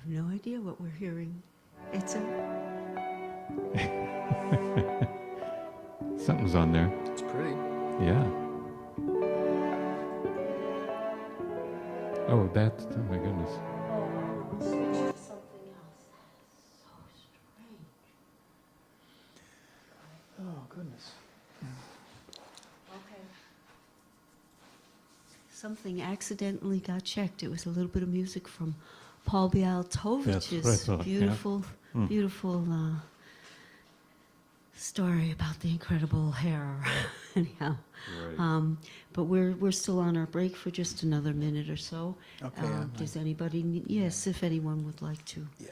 have no idea what we're hearing. It's a... Something's on there. It's pretty. Yeah. Oh, that's, oh my goodness. Switch to something else. So strange. Oh, goodness. Okay. Something accidentally got checked. It was a little bit of music from Paul Botelho's That's what I thought, yeah. beautiful story about the incredible hair. Anyhow, Right. but we're still on our break for just another minute or so. Okay, Does anybody need? Yes, if anyone would like to. Yeah.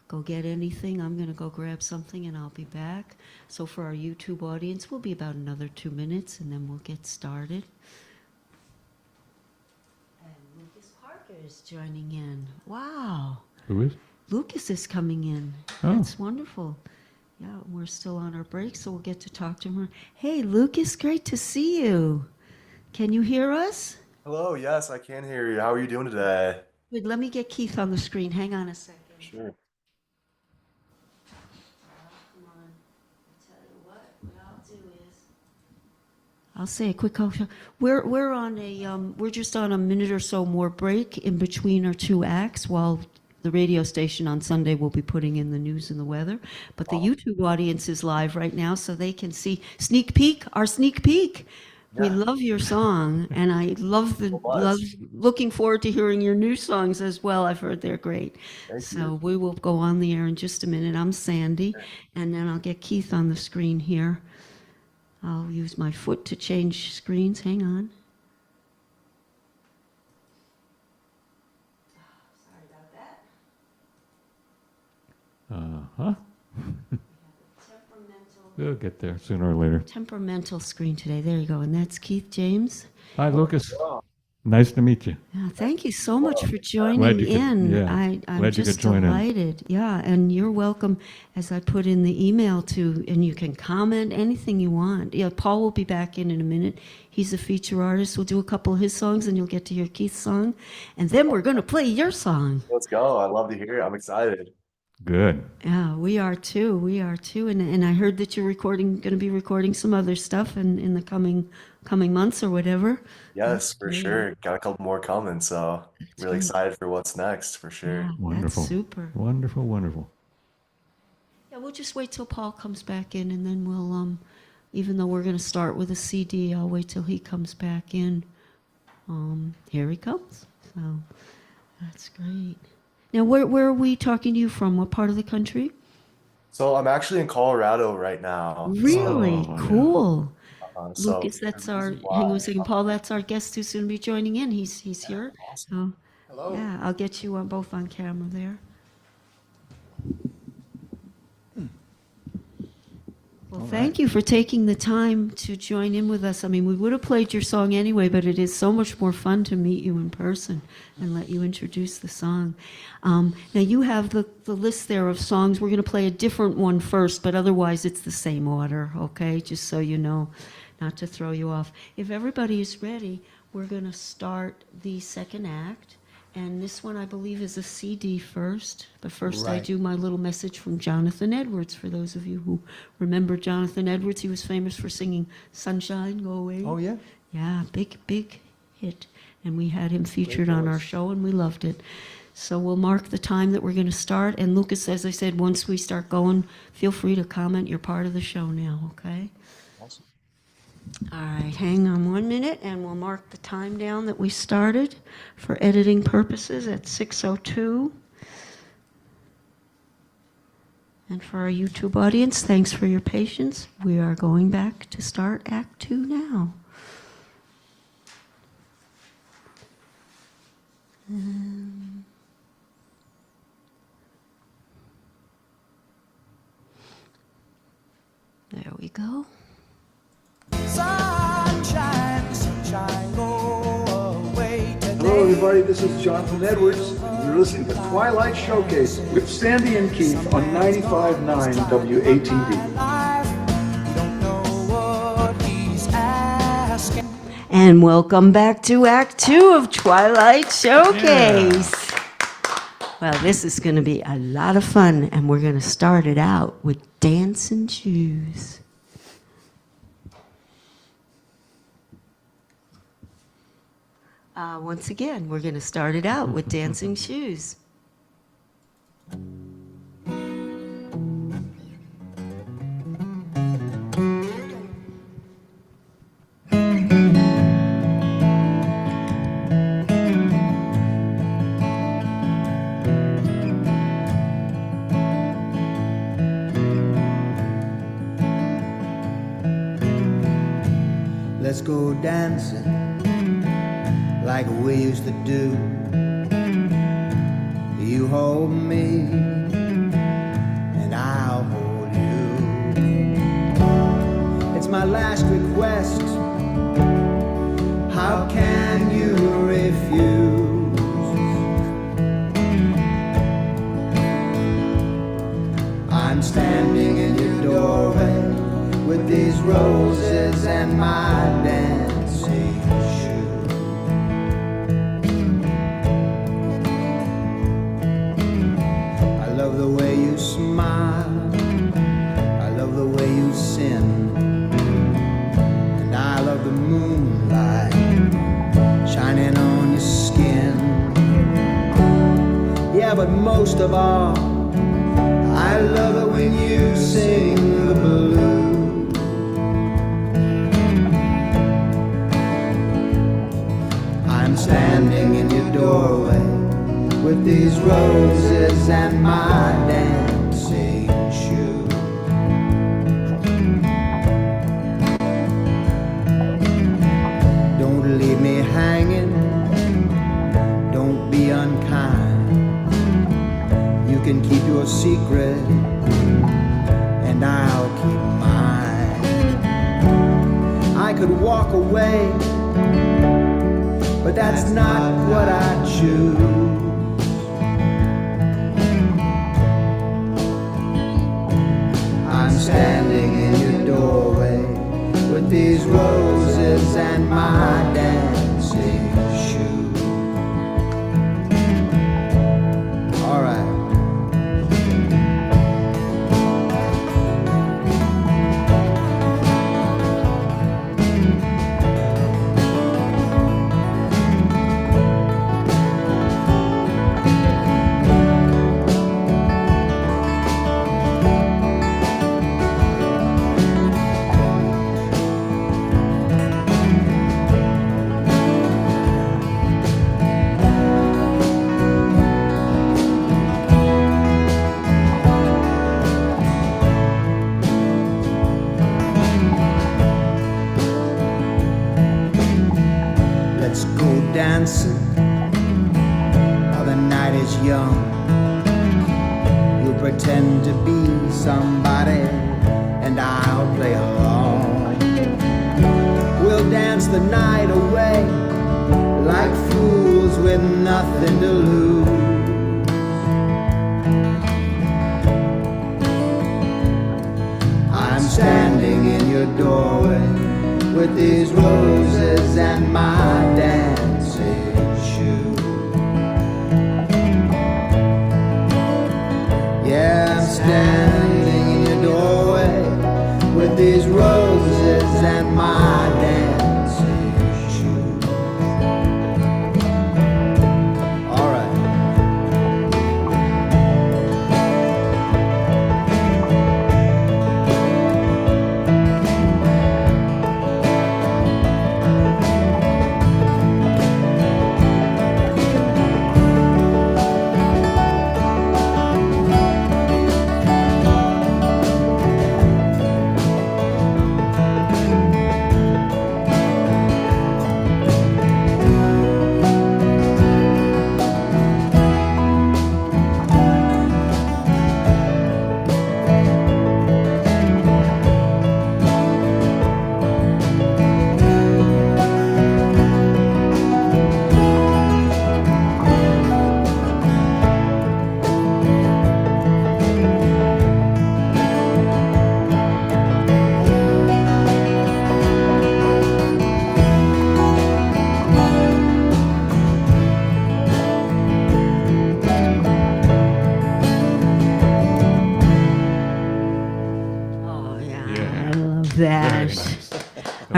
Go get anything. I'm going to go grab something and I'll be back. So for our YouTube audience, we'll be about another 2 minutes and then we'll get started. And Lucas Parker is joining in. Wow. Who is? Lucas is coming in. Oh. That's wonderful. Yeah, we're still on our break, so we'll get to talk to him. Hey, Lucas, great to see you. Can you hear us? Hello, yes, I can hear you. How are you doing today? Good, let me get Keith on the screen. Hang on a second. Sure. Come on. I'll tell you what I'll do is I'll say a quick caution. We're on a we're just on a minute or so more break in between our two acts while the radio station on Sunday will be putting in the news and the weather. But the YouTube audience is live right now, so they can see our sneak peek. We love your song, and I love looking forward to hearing your new songs as well. I've heard they're great. So we will go on the air in just a minute. I'm Sandy, and then I'll get Keith on the screen here. I'll use my foot to change screens. Hang on. Sorry about that. Uh-huh. We'll get there sooner or later. Temperamental screen today. There you go. And that's Keith James. Hi, Lucas. Nice to meet you. Yeah, thank you so much for joining Glad you could- in. yeah, I'm glad you just could join in. delighted. Yeah, and you're welcome, as I put in the email to, and you can comment anything you want. Yeah, Paul will be back in a minute. He's a feature artist. We'll do a couple of his songs, and you'll get to hear Keith's song. And then we're going to play your song. Let's go. I love to hear it. I'm excited. Good. Yeah, we are too. We are too. And I heard that you're going to be recording some other stuff in the coming months or whatever. Yes, for great. sure. Got a couple more coming, so really great. excited for what's next, for sure. Yeah, Wonderful. that's super. Wonderful, wonderful. Yeah, we'll just wait till Paul comes back in, and then we'll, even though we're going to start with a CD, I'll wait till he comes back in. Here he comes. So that's great. Now, where are we talking to you from? What part of the country? So I'm actually in Colorado right now. Really? Oh, Cool. So Lucas, that's our, reasons hang on why- a second, Paul, that's our guest who's soon to be joining in. He's here. Awesome. So, Hello. yeah, I'll get you both on camera there. Well, thank you for taking the time to join in with us. I mean, we would have played your song anyway, but it is so much more fun to meet you in person and let you introduce the song. Now, you have the list there of songs. We're going to play a different one first, but otherwise it's the same order, okay? Just so you know, not to throw you off. If everybody is ready, we're going to start the second act. And this one, I believe, is a CD first. But first, I Right. do my little message from Jonathan Edwards. For those of you who remember Jonathan Edwards, he was famous for singing "Sunshine Go Away." Oh, yeah? Yeah, big hit. And we had him featured on our voice. show, and we loved it. So we'll mark the time that we're going to start. And Lucas, as I said, once we start going, feel free to comment. You're part of the show now, okay? Awesome. All right, hang on 1 minute, and we'll mark the time down that we started for editing purposes at 6:02. And for our YouTube audience, thanks for your patience. We are going back to start Act 2 now. There we go. Sunshine, sunshine, go away today. Hello, everybody. This is Jonathan Edwards. You're listening to Twilight Showcase with Sandy and Keith on 95.9 WATD. Life, we don't know what he's asking. And welcome back to Act 2 of Twilight Showcase. Well, this is going to be a lot of fun, and we're going to start it out with Dancing Shoes. Once again, we're going to start it out with Dancing Shoes. Let's go dancing like we used to do. You hold me and I'll hold you. It's my last request. How can you refuse? I'm standing in your doorway with these roses and my dancing shoes. I love the way you smile, I love the way you sin, and I love the moonlight shining on your skin. Yeah, but most of all, I love it when you sing the blues. I'm standing in your doorway with these roses and my dancing shoes. Don't leave me hanging, don't be unkind. You can keep your secret and I'll keep mine. I could walk away, but that's not what I choose. I'm standing in your doorway with these roses and my dancing shoes. All right. Let's go dancing while the night is young. You'll pretend to be somebody and I'll play along. We'll dance the night away like fools with nothing to lose. I'm standing in your doorway with these roses and my dancing shoes. Yeah, I'm standing in your doorway with these roses and my dancing shoes. All right.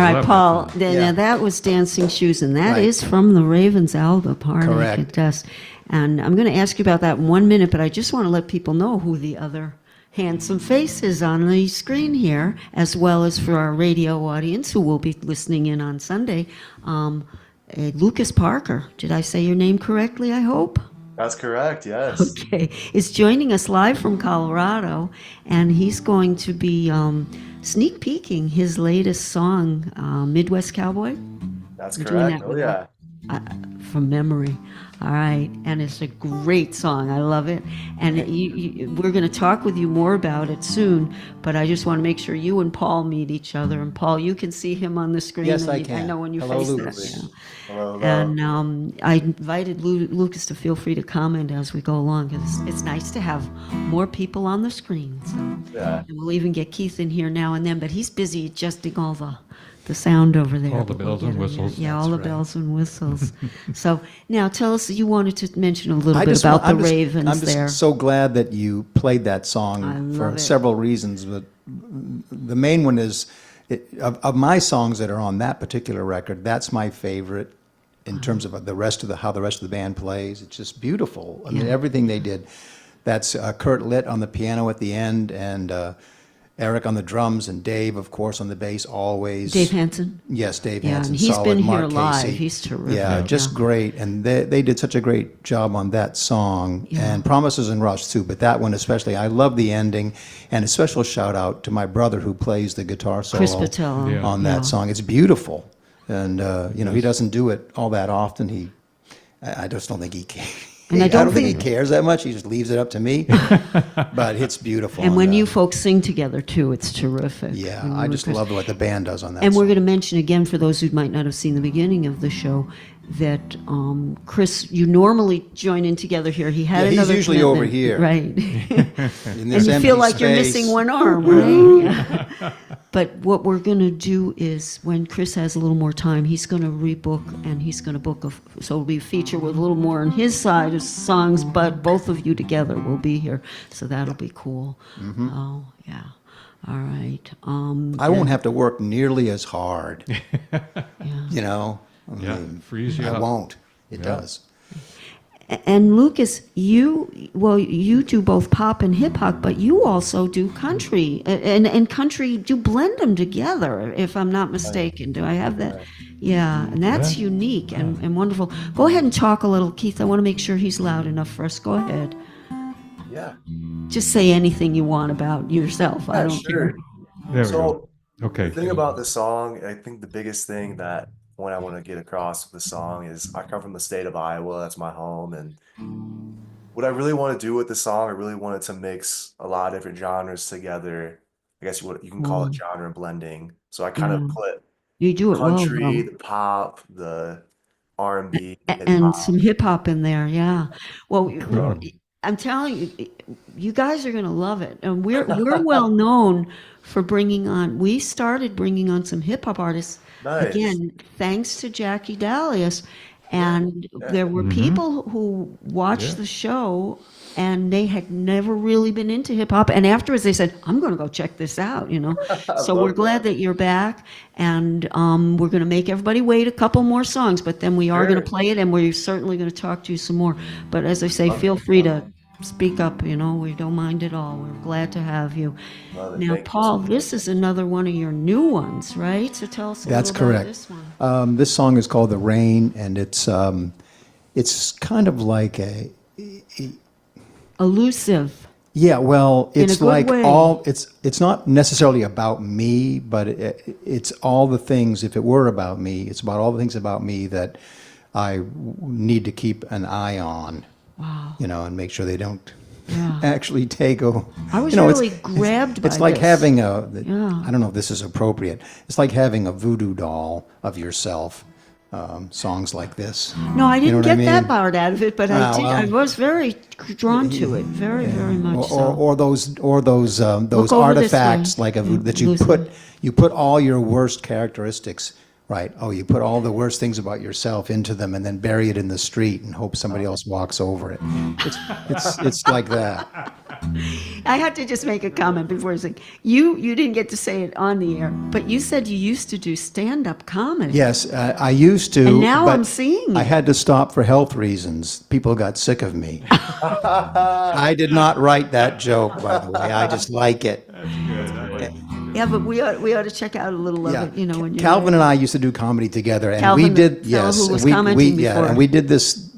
All right, Love Paul, that song. now that was Dancing Shoes, and that Right. is from the Ravens album, Heartache Correct. Dust. And I'm going to ask you about that in 1 minute, but I just want to let people know who the other handsome face is on the screen here, as well as for our radio audience who will be listening in on Sunday. Lukas Parker, did I say your name correctly, I hope? That's correct, yes. Okay, is joining us live from Colorado, and he's going to be sneak peeking his latest song, Midwest Cowboy. That's You're doing correct. that Oh, with yeah. From memory. All right, and it's a great song. I love it. And we're going to talk with you more about it soon, but I just want to make sure you and Paul meet each other. And Paul, you can see him on the screen. Yes, and I I can. know when you Hello, face Lucas. that. Yeah. Hello, hello. And I invited Lucas to feel free to comment as we go along, because it's nice to have more people on the screen. So. Yeah. And we'll even get Keith in here now and then, but he's busy adjusting all the sound over there. All the But we'll bells and get him there. whistles. Yeah, That's all the right. bells and whistles. So now tell us, you wanted to mention a little I bit just about want- the Ravens I'm just there. so glad that you played that I song love for it. several reasons, but the main one is, of my songs that are on that particular record, that's my favorite in terms of how the rest of the band plays. It's just beautiful. I mean, Yeah. everything they did. That's Kurt Litt on the piano at the end, and Eric on the drums, and Dave, of course, on the bass, always. Dave Hansen. Yes, Dave Yeah, Hansen. and he's solid. been Mark here live. Casey. He's terrific. Yeah, just Yeah. great. And they did such a great job on that song, Yeah. and Promises and Rush too, but that one especially. I love the ending, and a special shout out to my brother who plays the guitar solo Chris Botelho. Yeah. on that Yeah. song. It's beautiful. And, he doesn't do it all that often. I just don't think he can. And I I don't don't think he think- cares that much. He just leaves it up to me. But it's beautiful. And on when that. you folks sing together too, it's terrific. Yeah, And I just Lucas- love what the band does on that And we're song. going to mention again, for those who might not have seen the beginning of the show, that Chris, you normally join in together here. He had Yeah, he's another usually over commitment. here. Right. In And this you empty feel like you're space. missing one arm, right? Yeah. But what we're going to do is, when Chris has a little more time, he's going to rebook, and he's going to book so it'll be a feature with a little more on his side of songs, but both of you together will be here, so that'll be cool. Oh yeah. All right. I won't have to work nearly as hard. You know? I Yeah, frees you I up. won't. It Yeah. does. And Lucas, you do both pop and hip hop, but you also do country. And country, you blend them together, if I'm not mistaken. Do I have that? Yeah, and that's Yeah. unique and wonderful. Go ahead and talk a little, Keith. I want to make sure he's loud enough for us. Go ahead. Yeah. Just say anything you want about yourself. I Yeah, don't sure. care. There we So, go. Okay. the thing about the song, I think the biggest thing that point I want to get across with the song is I come from the state of Iowa. That's my home. And what I really want to do with the song, I really wanted to mix a lot of different genres together. I guess you can call it genre blending. So I kind of put You do it well, country, though. the pop, the R&B, hip And hop. some hip hop in there, yeah. Well, Cool. I'm telling you, you guys are going to love it. And we're well known for bringing on. We started bringing on some hip hop artists Nice. again, thanks to Jackie Dalius. And there were people who watched the show, and they had never really been into hip hop. And afterwards, they said, "I'm going to go check this out." You know. So we're glad that you're back, and we're going to make everybody wait a couple more songs. But then we are going to play it, and we're certainly going to talk to you some more. But as I say, feel free to speak up. You know, we don't mind at all. We're glad to have you. Love it. Now, Thank you Paul, so much. this is another one of your new ones, right? So tell us a That's little about correct. this one. This song is called "The Rain," and it's kind of like a Elusive. yeah. Well, In a it's good like way. it's not necessarily about me, but it's all the things. If it were about me, it's about all the things about me that I need to keep an eye on. Wow. You know, and make sure they don't Yeah. actually take a. I was you know, really grabbed by It's like this. having Yeah. I don't know if this is appropriate. It's like having a voodoo doll of yourself. Songs like this. No, I You know didn't what get I that mean? part out of it, but I Ah, did. well. I was very drawn to it, very, very much so. Or those Look over this artifacts way. like Yeah, that you Lucy. put all your worst characteristics, right? Oh, you put all the worst things about yourself into them and then bury it in the street and hope somebody else walks over it. It's like that. I had to just make a comment before I was like, you didn't get to say it on the air, but you said you used to do stand-up comedy. Yes, I used to. And now but I'm seeing I it. had to stop for health reasons. People got sick of me. I did not write that joke, by the way. I just like it. Yeah, but we ought to check out a little of it, when you're Calvin ready. and I used to do comedy together, and Calvin, we did. the fellow Yes, who was we commenting yeah, before. and we did this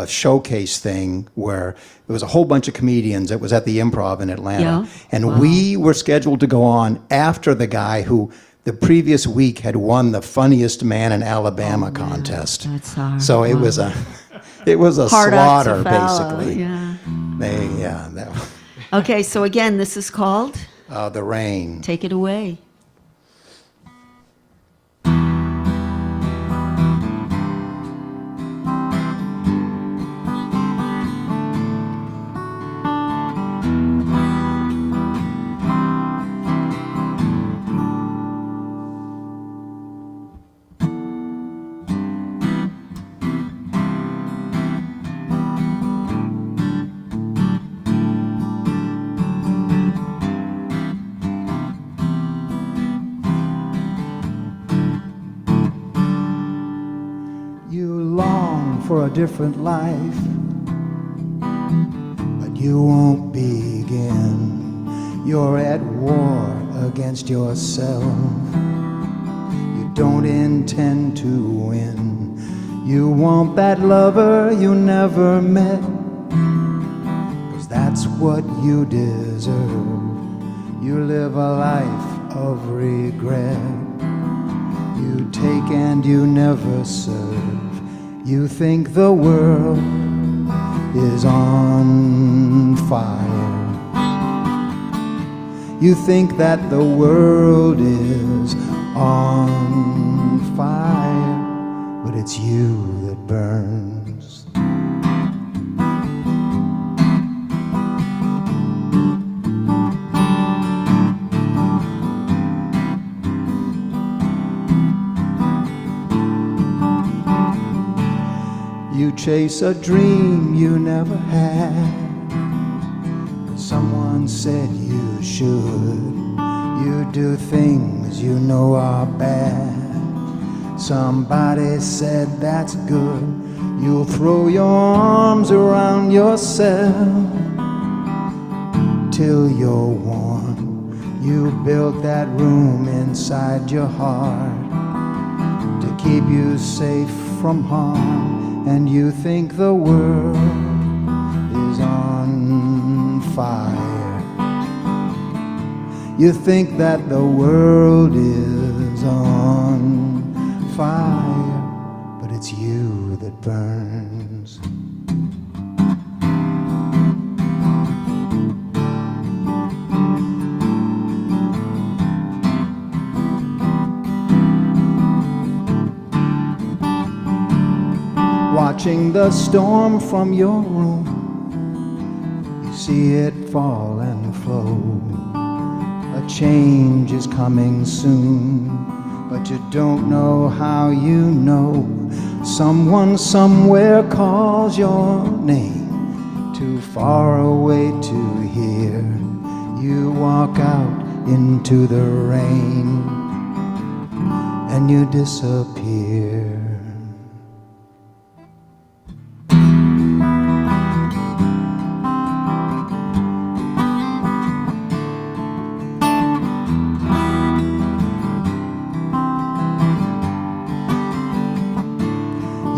showcase thing where there was a whole bunch of comedians. It was at the Improv in Atlanta, Yeah. and we were scheduled to go on after the guy who the previous week had won the funniest man in Alabama contest. That's hard. So it was a Hard act slaughter, to follow, basically. Yeah. That, Okay, so again, this is called The Rain. Take It Away. You long for a different life, but you won't begin. You're at war against yourself. You don't intend to win. You want that lover you never met, 'cause that's what you deserve. You live a life of regret. You take and you never serve. You think the world is on fire. You think that the world is on fire, but it's you that burns. You chase a dream you never had, but someone said you should. You do things you know are bad. Somebody said that's good. You'll throw your arms around yourself till you're warm. You built that room inside your heart to keep you safe from harm. And you think the world is on fire. You think that the world is on fire, but it's you that burns. Watching the storm from your room, you see it fall and flow. A change is coming soon, but you don't know how you know. Someone somewhere calls your name, too far away to hear. You walk out into the rain, and you disappear.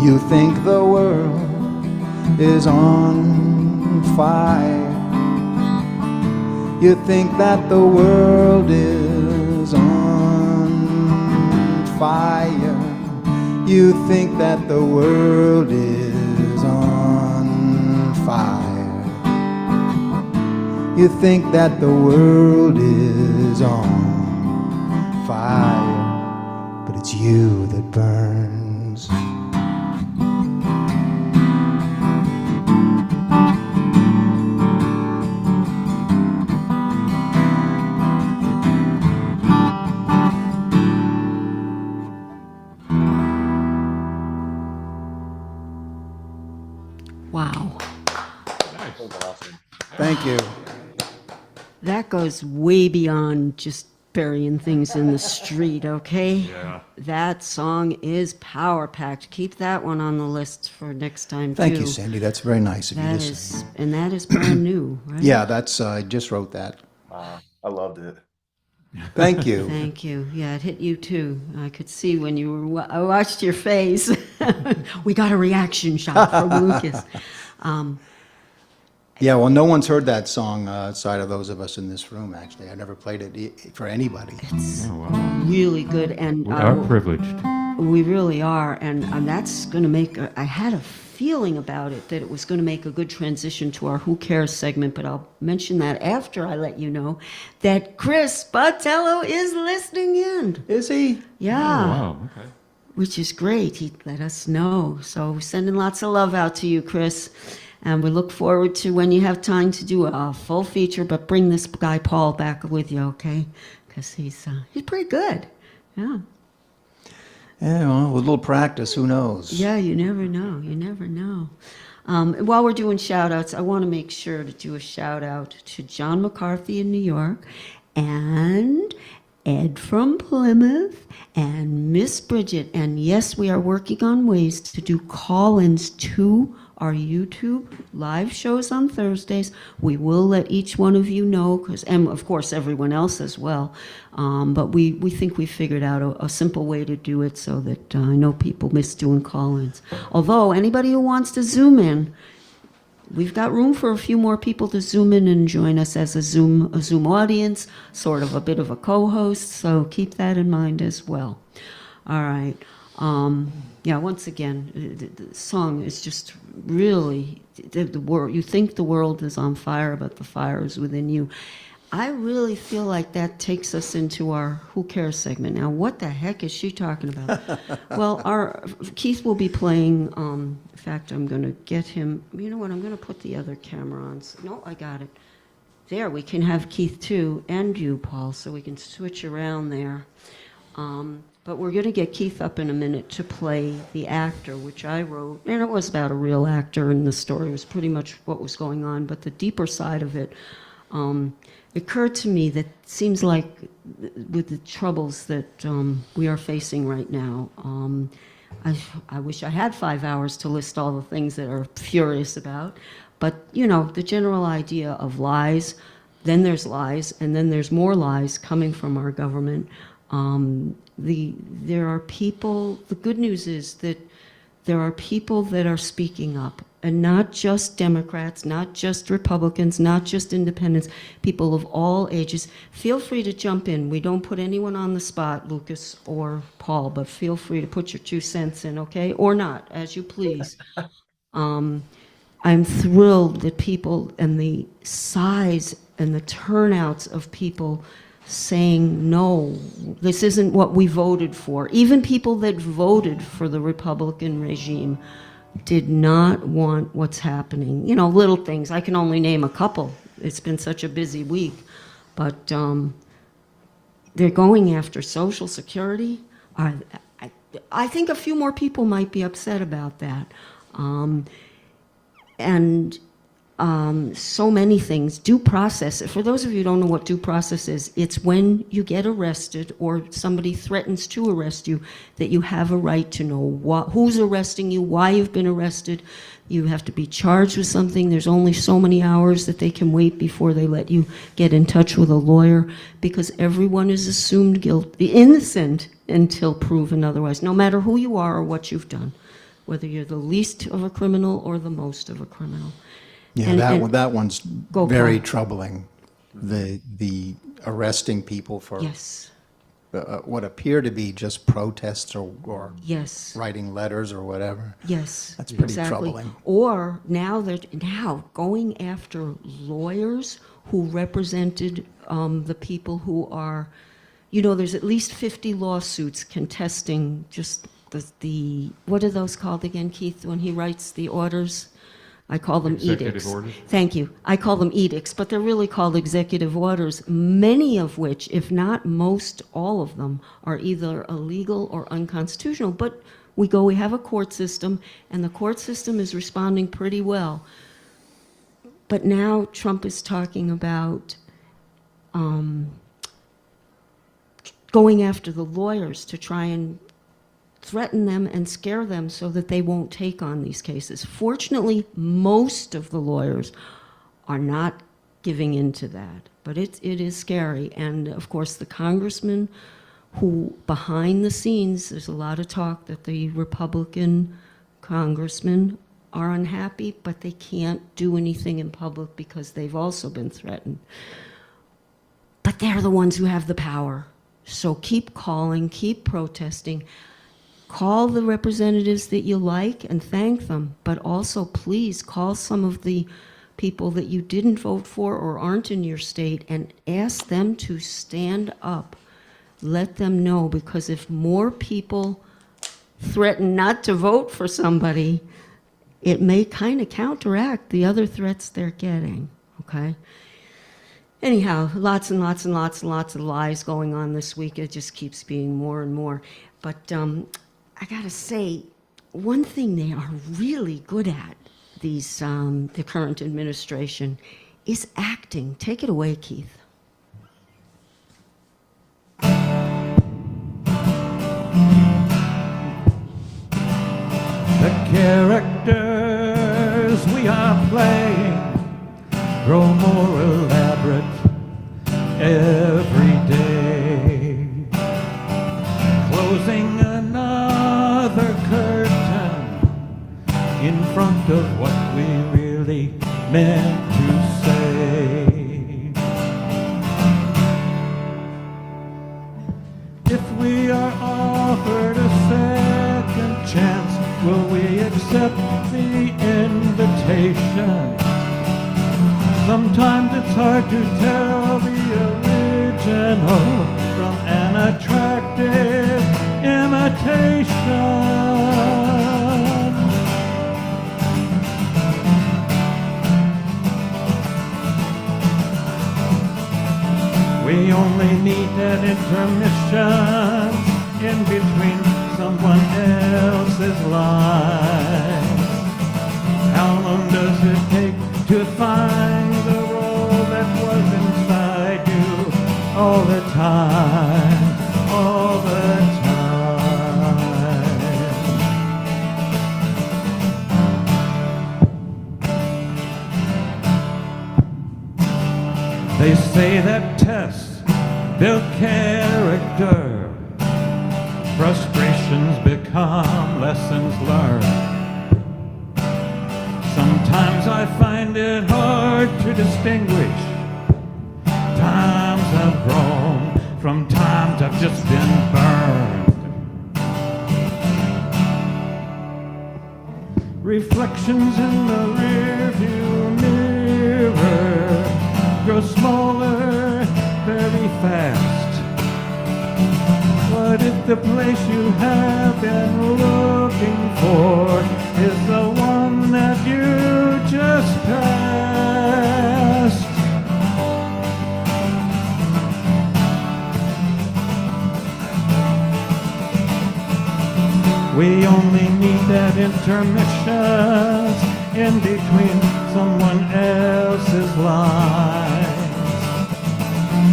You think the world is on fire. You think that the world is on fire. You think that the world is on fire. You think that the world is on fire, but it's you that burns. Wow. That was awesome. Thank you. That goes way beyond just burying things in the street, okay? Yeah. That song is power-packed. Keep that one on the list for next time, too. Thank you, Sandy. That's very nice of you That to is, say. and that is brand new, right? Yeah, that's, I just wrote that. I loved it. Thank you. Thank you. Yeah, it hit you too. I could see when you were. I watched your face. We got a reaction shot from Lukas. Yeah, well, no one's heard that song outside of those of us in this room, actually. I never played it for anybody. It's Oh, wow. really good, and We are privileged. we really are, and that's going to make. I had a feeling about it that it was going to make a good transition to our Who Cares segment, but I'll mention that after I let you know that Chris Botelho is listening in. Is he? Yeah. Oh, wow. Okay. Which is great. He let us know. So we're sending lots of love out to you, Chris. And we look forward to when you have time to do a full feature, but bring this guy Paul back with you, okay? Because he's pretty good. Yeah. Yeah, well, with a little practice, who knows? Yeah, you never know. You never know. While we're doing shout-outs, I want to make sure to do a shout-out to John McCarthy in New York and Ed from Plymouth and Miss Bridget. And yes, we are working on ways to do call-ins to our YouTube live shows on Thursdays. We will let each one of you know, and of course everyone else as well. But we think we figured out a simple way to do it so that I know people miss doing call-ins. Although anybody who wants to Zoom in, we've got room for a few more people to Zoom in and join us as a Zoom audience, sort of a bit of a co-host. So keep that in mind as well. All right. Yeah, once again, the song is just really, the world, you think the world is on fire, but the fire is within you. I really feel like that takes us into our Who Cares segment. Now, what the heck is she talking about? Well, Keith will be playing, in fact, I'm going to get him, you know what, I'm going to put the other camera on. No, I got it. There, we can have Keith too, and you, Paul, so we can switch around there. But we're going to get Keith up in a minute to play The Actor, which I wrote. And it was about a real actor, and the story was pretty much what was going on. But the deeper side of it occurred to me that it seems like with the troubles that we are facing right now, I wish I had 5 hours to list all the things that are furious about. But, you know, the general idea of lies, then there's lies, and then there's more lies coming from our government. There are people, the good news is that there are people that are speaking up, and not just Democrats, not just Republicans, not just independents, people of all ages. Feel free to jump in. We don't put anyone on the spot, Lukas or Paul, but feel free to put your 2 cents in, okay? Or not, as you please. I'm thrilled that people and the size and the turnouts of people saying, no, this isn't what we voted for. Even people that voted for the Republican regime did not want what's happening. You know, little things. I can only name a couple. It's been such a busy week. But they're going after Social Security. I think a few more people might be upset about that. And so many things. Due process, for those of you who don't know what due process is, it's when you get arrested or somebody threatens to arrest you that you have a right to know who's arresting you, why you've been arrested. You have to be charged with something. There's only so many hours that they can wait before they let you get in touch with a lawyer, because everyone is assumed innocent until proven otherwise, no matter who you are or what you've done, whether you're the least of a criminal or the most of a criminal. Yeah, that one's very troubling. The arresting people for yes. What appear to be just protests or yes. writing letters or whatever. Yes, that's pretty exactly. troubling. Or now they're going after lawyers who represented the people who are, you know, there's at least 50 lawsuits contesting just the what are those called again, Keith, when he writes the orders? I call them edicts. Orders? Thank you. I call them edicts, but they're really called executive orders, many of which, if not most, all of them, are either illegal or unconstitutional. But we have a court system, and the court system is responding pretty well. But now Trump is talking about going after the lawyers to try and threaten them and scare them so that they won't take on these cases. Fortunately, most of the lawyers are not giving in to that, but it is scary. And of course, the congressman who, behind the scenes, there's a lot of talk that the Republican congressmen are unhappy, but they can't do anything in public because they've also been threatened. But they're the ones who have the power. So keep calling, keep protesting. Call the representatives that you like and thank them, but also please call some of the people that you didn't vote for or aren't in your state and ask them to stand up. Let them know, because if more people threaten not to vote for somebody, it may kind of counteract the other threats they're getting, okay? Anyhow, lots and lots and lots and lots of lies going on this week. It just keeps being more and more. But I gotta say, one thing they are really good at, these the current administration, is acting. Take it away, Keith. The characters we are playing grow more elaborate every day, closing another curtain in front of what we really meant to say. If we are offered a second chance, will we accept the invitation? Sometimes it's hard to tell the original from an attractive imitation. We only need an intermission in between someone else's life. How long does it take to find the role that was inside you all the time, all the time? They say that tests build character. Frustrations become lessons learned. Sometimes I find it hard to distinguish. Times have grown from times I've just been burned. Reflections in the rearview mirror grow smaller very fast. What if the place you have been looking for is the one that you just passed? We only need that intermission in between someone else's lives.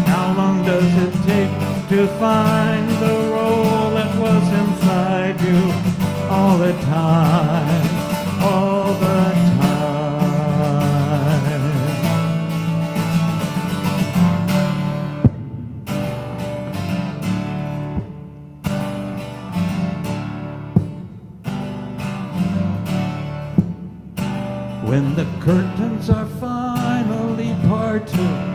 How long does it take to find the role that was inside you all the time, all the time? When the curtains are finally parted,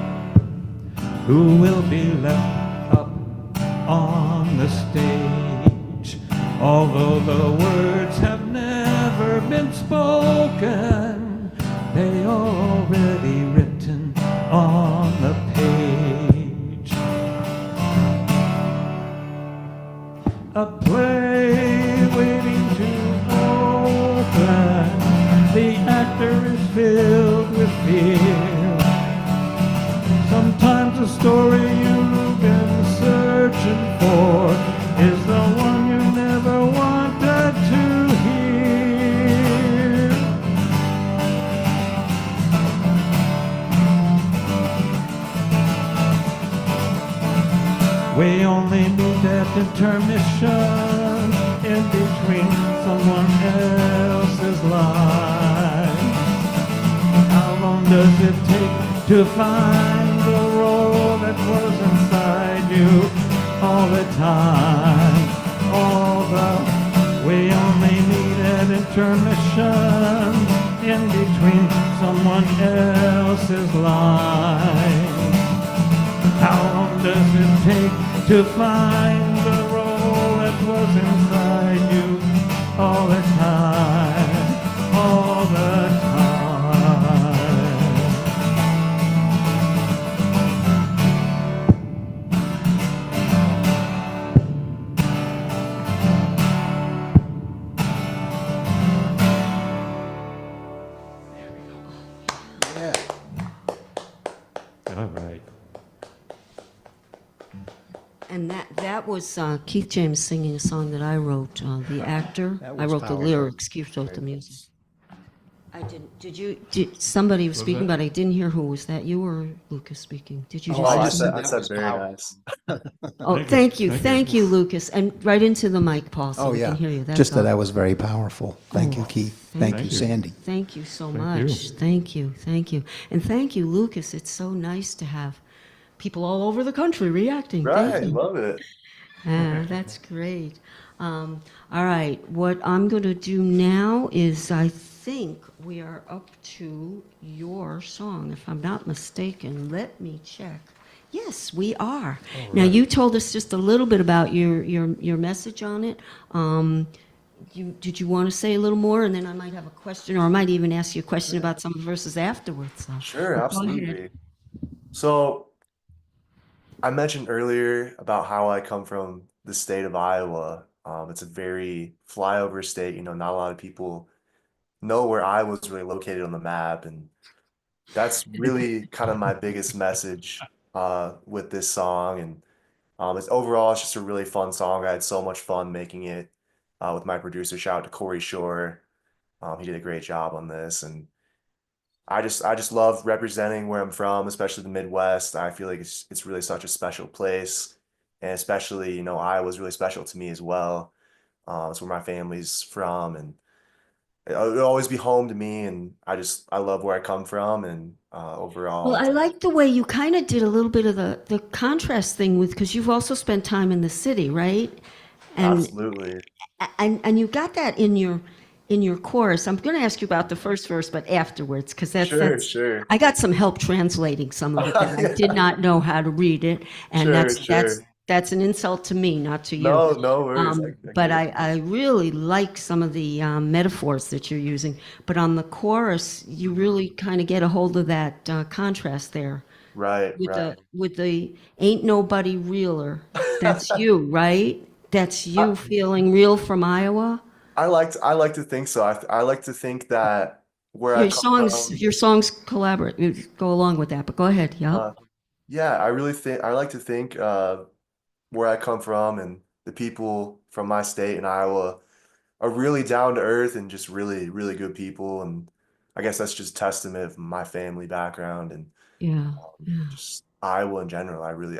who will be left on the stage? Although the words have never been spoken, they are already written on the page. A play waiting to open. The actor is filled with fear. Sometimes the story you've been searching for is the one you never wanted to hear. intermission in between someone else's life. How long does it take to find the role that was inside you all the time? All the we only need an intermission in between someone else's life. How long does it take to find the role that was inside you all the time, all the time? All right. And that was Keith James singing a song that I wrote, The Actor. That I was wrote the powerful. lyrics, Keith wrote the music. I didn't, somebody was speaking, but I didn't hear who. Was that you or Lukas speaking? Did you Oh, just I say said very nice. Oh, thank you, Lukas. And right into the mic, Paul, so Oh, we yeah. can hear you. That's Just that all. I was very powerful. Thank you, Keith. Thank you, Sandy. Thank you so Thank much. you. Thank you. And thank you, Lukas. It's so nice to have people all over the country reacting. Right, Thank you. love it. That's great. All right, what I'm going to do now is I think we are up to your song, if I'm not mistaken. Let me check. Yes, we are. Now, you told us just a little bit about your message on it. Did you want to say a little more, and then I might have a question, or I might even ask you a question about some of the verses afterwards. So, Sure, go ahead. absolutely. So I mentioned earlier about how I come from the state of Iowa. It's a very flyover state. You know, not a lot of people know where Iowa's really located on the map, and that's really kind of my biggest message with this song. And it's just a really fun song. I had so much fun making it with my producer. Shout out to Corey Shore. He did a great job on this, and I just love representing where I'm from, especially the Midwest. I feel like it's really such a special place, and especially, you know, Iowa's really special to me as well. It's where my family's from, and it'll always be home to me. And I love where I come from, and overall, Well, I like the way you kind of did a little bit of the contrast thing with, because you've also spent time in the city, right? And absolutely. and you got that in your chorus. I'm going to ask you about the first verse, but afterwards, because Sure. I got some help translating some of it. I did not know how to read it, and Sure. that's an insult to me, not to you. No worries. But I really like some of the metaphors that you're using. But on the chorus, you really kind of get a hold of that contrast there. Right. With the ain't nobody realer. That's you, right? That's you feeling real from Iowa. I like to think so. I like to think that where I come from. Your songs collaborate, go along with that. But go ahead. Yeah. Yeah, I like to think where I come from and the people from my state in Iowa are really down to earth and just really, really good people. And I guess that's just testament of my family background and Yeah. just Iowa in general. I really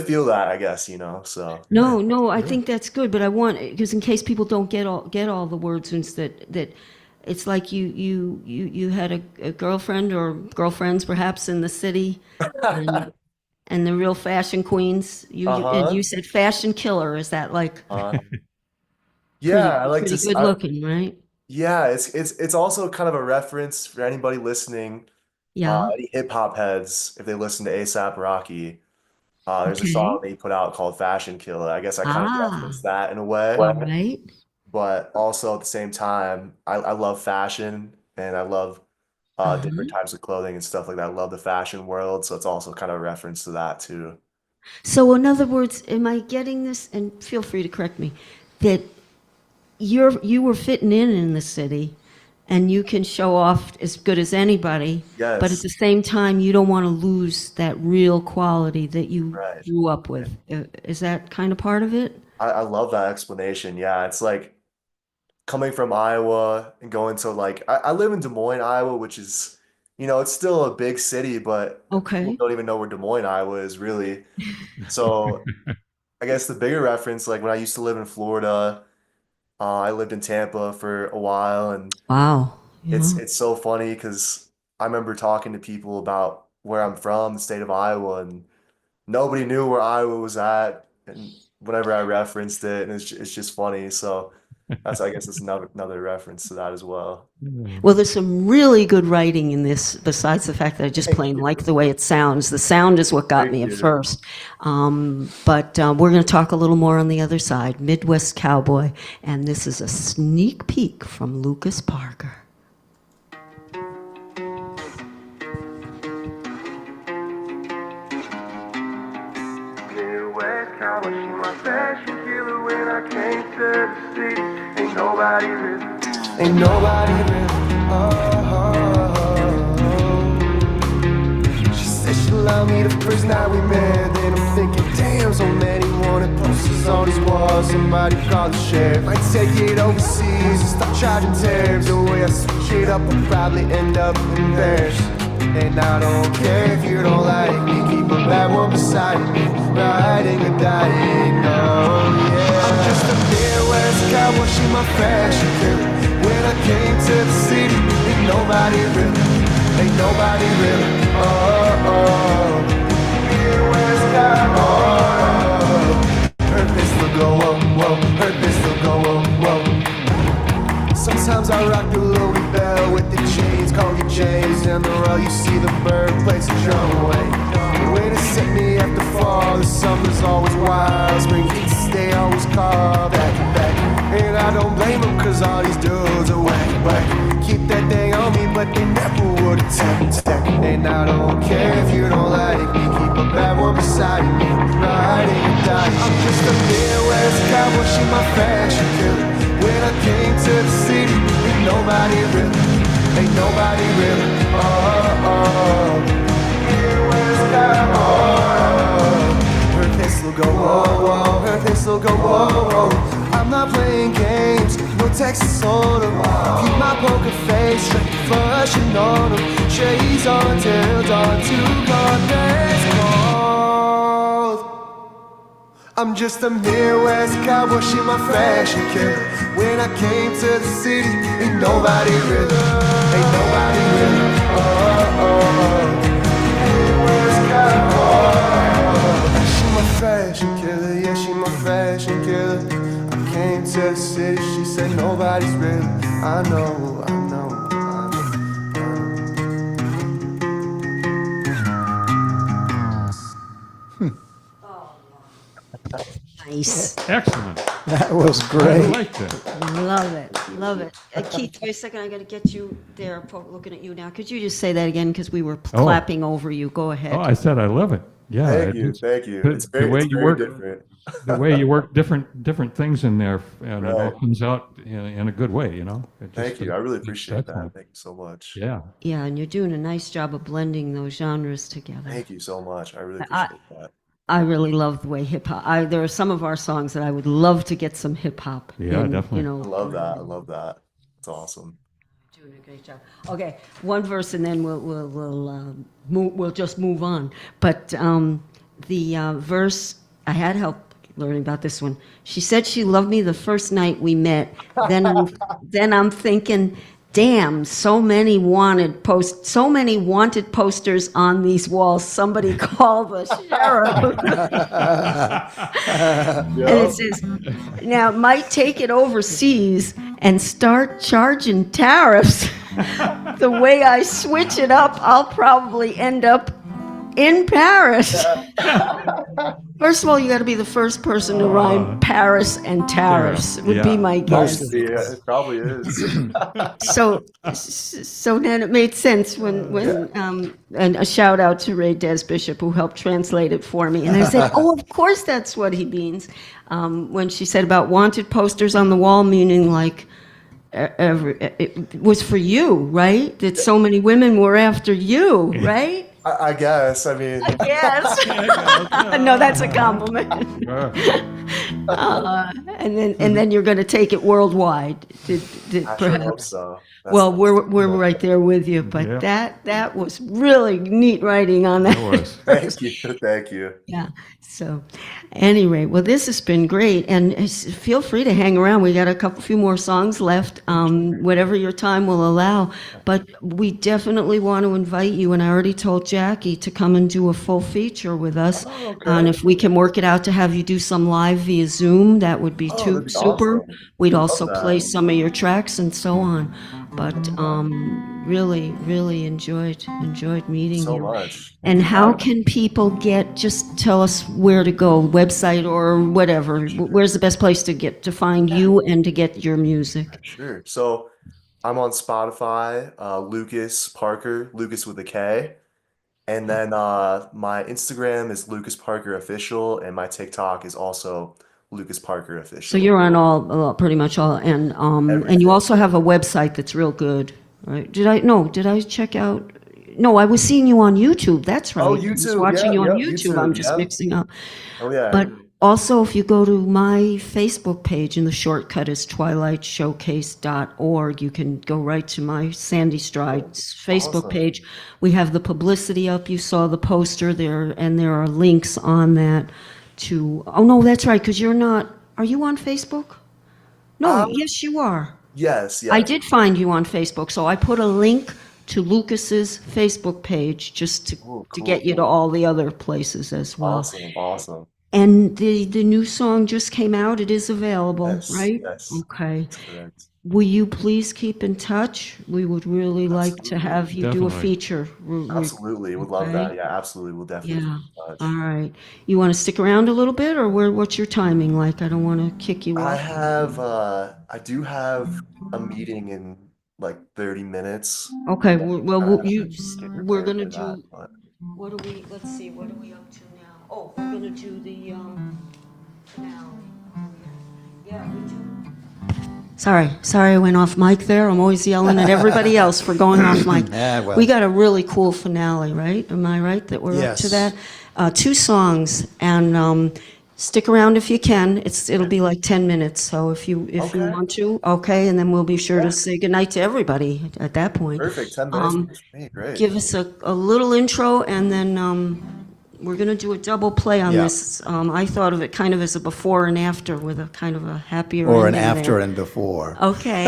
feel that, I guess, you know. So No, I think that's good. But I want, because in case people don't get all the words, that it's like you had a girlfriend or girlfriends perhaps in the city, and the real fashion queens. And you said fashion killer. Is that like yeah, I like pretty to. good looking, right? Yeah, it's also kind of a reference for anybody listening, Yeah. any hip hop heads, if they listen to ASAP Rocky. There's a Okay. song that he put out called Fashion Killer. I guess I kind of referenced that in a way. All right. But also at the same time, I love fashion and I love different types of clothing and stuff like that. I love the fashion world, so it's also kind of a reference to that too. So in other words, am I getting this? And feel free to correct me. That you were fitting in the city, and you can show off as good as anybody. Yes. But at the same time, you don't want to lose that real quality that you Right. grew up with. Is that kind of part of it? I love that explanation. Yeah, it's like coming from Iowa and going to like I live in Des Moines, Iowa, which is, you know, it's still a big city, but people Okay. don't even know where Des Moines, Iowa is really. So I guess the bigger reference, like when I used to live in Florida, I lived in Tampa for a while, and Wow. Yeah. it's so funny because I remember talking to people about where I'm from, the state of Iowa, and nobody knew where Iowa was at, and whenever I referenced it, and it's just funny. So that's I guess it's another reference to that as well. Well, there's some really good writing in this, besides the fact that I just plain like the way it sounds. The sound is what got Thank me at you. first. But we're going to talk a little more on the other side. Midwest Cowboy, and this is a sneak peek from Lucas Parker. Midwest Cowboy, she my fashion killer when I came to the city. Ain't nobody really, ain't nobody really. She said she loved me the first night we met. Then I'm thinking, damn, so many wanted posters on this wall. Somebody call the sheriff. Might take it overseas and start charging tariffs. The way I switch it up, I'll probably end up embarrassed. And I don't care if you don't like me. Keep a bad one beside me, riding or dying. Oh yeah, I'm just a Midwest cowboy. She my fashion killer. When I came to the city, ain't nobody really, ain't nobody really. Oh, Midwest cowboy. Her pistol go whoa, whoa. Her pistol go whoa, whoa. Sometimes I rock the Louis Bell with the chains, call you James. And the road you see the birthplace of drum away. The way to set me after fall, the summer's always wild. Spring heats, they always call back and back. And I don't blame them, cause all these dudes are whack, whack. Keep that thing on me, but they never would attack. And I don't care if you don't like me. Keep a bad one beside me, riding and dying. I'm just a Midwest cowboy, she my fashion killer. When I came to the city, ain't nobody really, ain't nobody really. Oh, Midwest cowboy. Her pistol go whoa, whoa, her pistol go whoa, whoa. I'm not playing games, no Texas Hold'em. Keep my poker face straight, flushing on them. Shades on till dawn, to God that's cold. I'm just a Midwest cowboy, she my fashion killer. When I came to the city, ain't nobody really, ain't nobody really. Oh, Midwest cowboy. She my fashion killer, yeah, she my fashion killer. I came to the city, she said nobody's real. I know, I know. Nice. Excellent. That was I great. liked it. Love it. Love it. Keith, wait a second. I got to get you there. Looking at you now. Could you just say that again? Because we were clapping over you. Go ahead. Oh, I said I love it. Yeah. Thank you, thank you. It's The way you work, different. the way you work different things in there, and it all Right. comes out in a good way. You know. Thank you. I really appreciate that. excellent. Thank you so much. Yeah. Yeah, and you're doing a nice job of blending those genres together. Thank you so much. I really appreciate that. I really love the way hip hop. There are some of our songs that I would love to get some hip hop. Yeah, definitely. I love that. I love that. It's awesome. Doing a great job. Okay, one verse and then we'll just move on. But the verse, I had help learning about this one. She said she loved me the first night we met. Then I'm thinking, damn, so many wanted posters on these walls. Somebody call the sheriff. And it says, now might take it overseas and start charging tariffs. The way I switch it up, I'll probably end up in Paris. First of all, you got to be the first person to rhyme Paris and tariffs, would be my guess. Yeah, it probably is. So then it made sense when and a shout out to Ray Des Bishop who helped translate it for me. And I said, oh, of course that's what he means. When she said about wanted posters on the wall, meaning like it was for you, right? That so many women were after you, right? I guess. I mean, Yes. No, that's a compliment. then you're going to take it worldwide. I sure hope so. Well, we're right there with you, but that was really neat writing on that. It was. Thank you. Yeah. So, anyway, well, this has been great, and feel free to hang around. We got a few more songs left, whatever your time will allow. But we definitely want to invite you, and I already told Jackie to come and do a full feature with us. And if we can work it out to have you do some live via Zoom, that would be that'd be super. awesome. We'd Love also that. play some of your tracks and so on. But really, really enjoyed meeting So you. much. And how can people just tell us where to go, website or whatever? Where's the best place to find you and to get your music? Sure. So I'm on Spotify, Lukas Parker, Lukas with a K. And then my Instagram is Lukas Parker Official, and my TikTok is also Lukas Parker Official. So you're on pretty much all, and you also have a website that's real good, right? Did I check out? No, I was seeing you on YouTube. That's right. Oh, I was YouTube. watching you on Yep, YouTube. I'm just yep. mixing up. Oh, yeah. But also, if you go to my Facebook page, and the shortcut is twilightshowcase.org, you can go right to my Sandy Stride's Facebook Awesome. page. We have the publicity up. You saw the poster there, and there are links on that to. Oh no, that's right. Because you're not. Are you on Facebook? No. Yes, you are. Yes. I did find you on Facebook, so I put a link to Lucas's Facebook page just to get you to all the other places as well. Awesome. And the new song just came out. It is available, Yes, right? yes. Okay. That's correct. Will you please keep in touch? We would really like to have you do a Definitely. feature. Absolutely. Would love that. Yeah, absolutely. We'll definitely Yeah. keep in touch. All right. You want to stick around a little bit, or what's your timing like? I don't want to kick you off. I do have a meeting in like 30 minutes. Okay. Well, we're going to for that, do. but- Let's see, what are we up to now? Oh, we're gonna do the, finale. Yeah, we do. Sorry, I went off mic there. I'm always yelling at everybody else for going off mic. Yeah, well. We got a really cool finale, right? Am I right that we're up to Yes. that? 2 songs, and stick around if you can. It'll be like 10 minutes, so if you want to, okay, and then we'll be sure to say goodnight to everybody at that point. Perfect. 10 minutes. works for me. Great. Give us a little intro, and then we're going to do a double play on Yeah. this. I thought of it kind of as a before and after with a kind of a happier Or an ending after there. and before. Okay.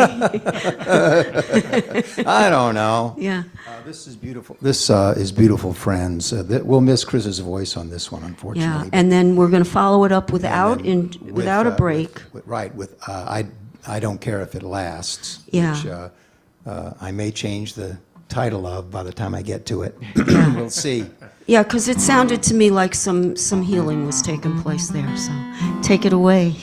I don't know. Yeah. This is beautiful. This is Beautiful Friends. We'll miss Chris's voice on this one, Yeah. unfortunately. And then we're going to follow it up without And then without a break. With I Don't Care If It Lasts. Yeah. Which I may change the title of by the time I get to it. We'll see. Yeah, because it sounded to me like some healing was taking place there. So take it away.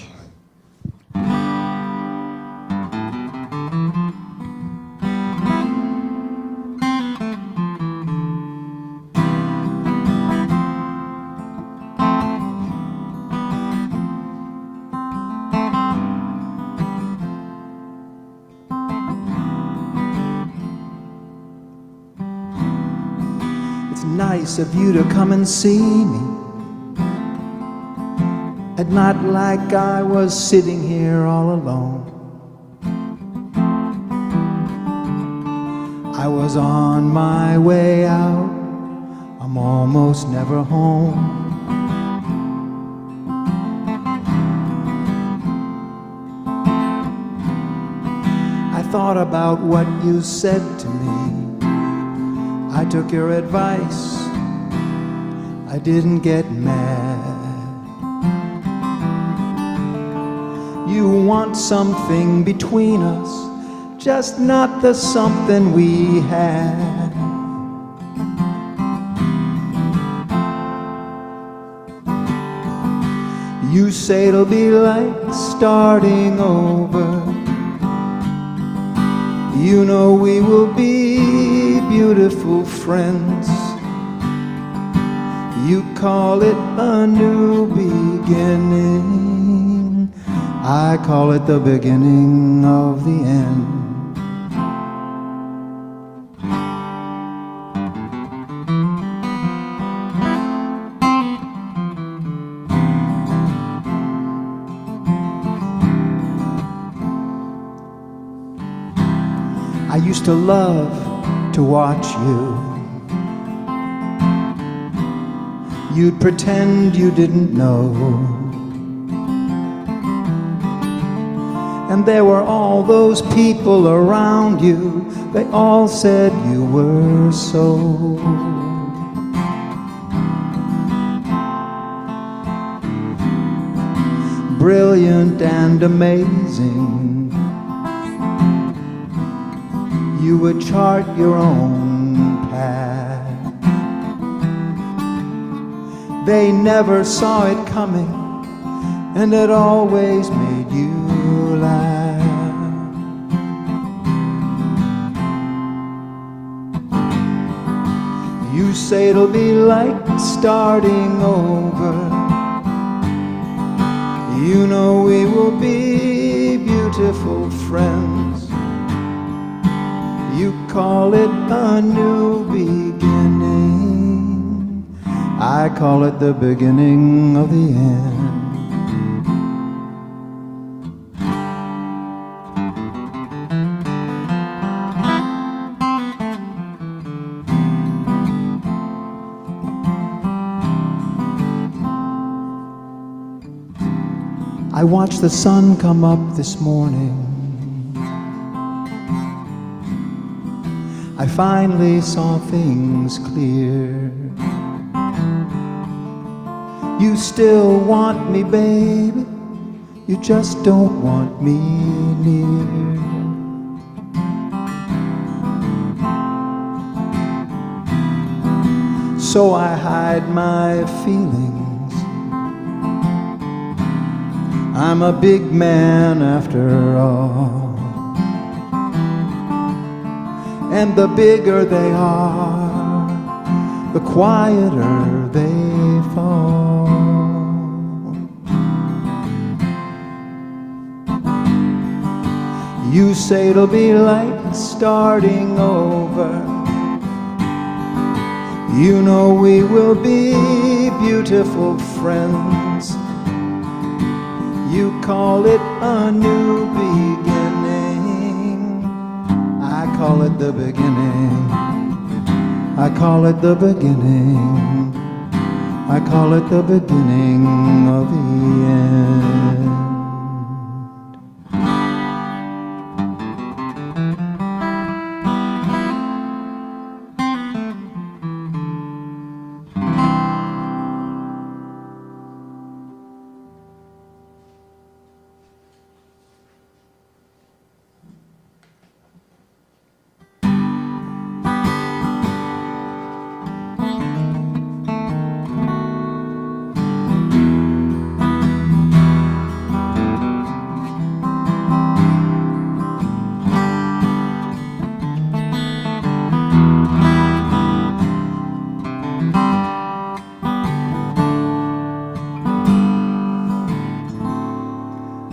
It's nice of you to come and see me. And not like I was sitting here all alone. I was on my way out. I'm almost never home. I thought about what you said to me. I took your advice. I didn't get mad. You want something between us, just not the something we had. You say it'll be like starting over. You know we will be beautiful friends. You call it a new beginning. I call it the beginning of the end. used to love to watch you. You'd pretend you didn't know. And there were all those people around you. They all said you were so brilliant and amazing. You would chart your own path. They never saw it coming, and it always made you laugh. You say it'll be like starting over. You know we will be beautiful friends. You call it a new beginning. I call it the beginning of the end. I watched the sun come up this morning. I finally saw things clear. You still want me, baby. You just don't want me near. So I hide my feelings. I'm a big man after all. And the bigger they are, the quieter they fall. You say it'll be like starting over. You know we will be beautiful friends. You call it a new beginning. I call it the beginning. I call it the beginning. I call it the beginning of the end.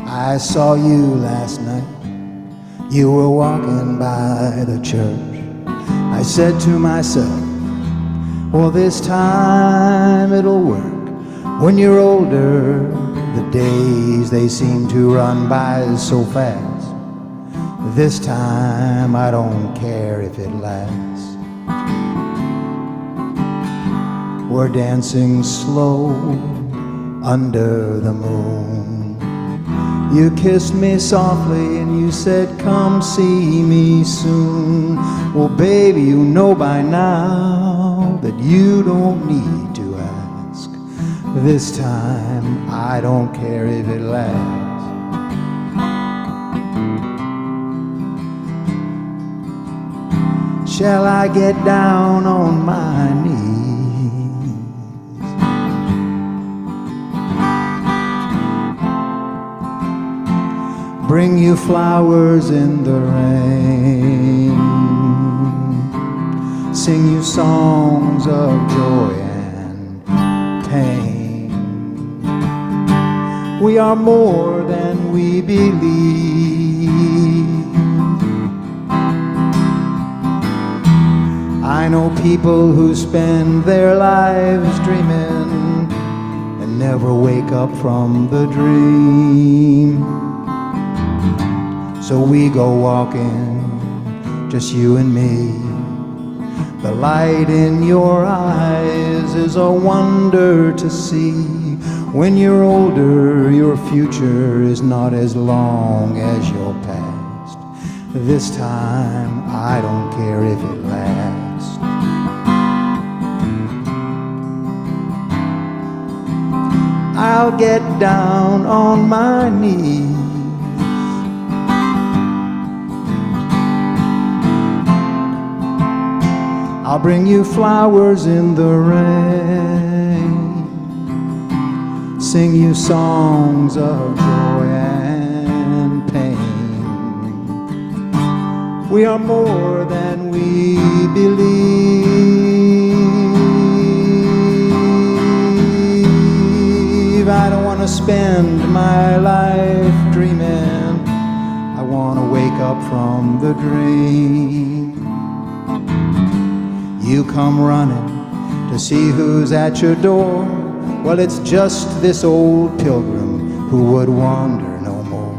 I saw you last night. You were walking by the church. I said to myself, well, this time it'll work. When you're older, the days, they seem to run by so fast. This time I don't care if it lasts. We're dancing slow under the moon. You kissed me softly and you said, come see me soon. Well, baby, you know by now that you don't need to ask. This time, I don't care if it lasts. Shall I get down on my knees? Bring you flowers in the rain, sing you songs of joy and pain. We are more than we believe. I know people who spend their lives dreaming and never wake up from the dream. So we go walking just you and me. The light in your eyes is a wonder to see. When you're older, your future is not as long as your past. This time, I don't care if it lasts. I'll get down on my knees. I'll bring you flowers in the rain, sing you songs of joy and pain. We are more than we believe. I don't want to spend my life dreaming. I want to wake up from the dream. You come running to see who's at your door. Well, it's just this old pilgrim who would wander no more.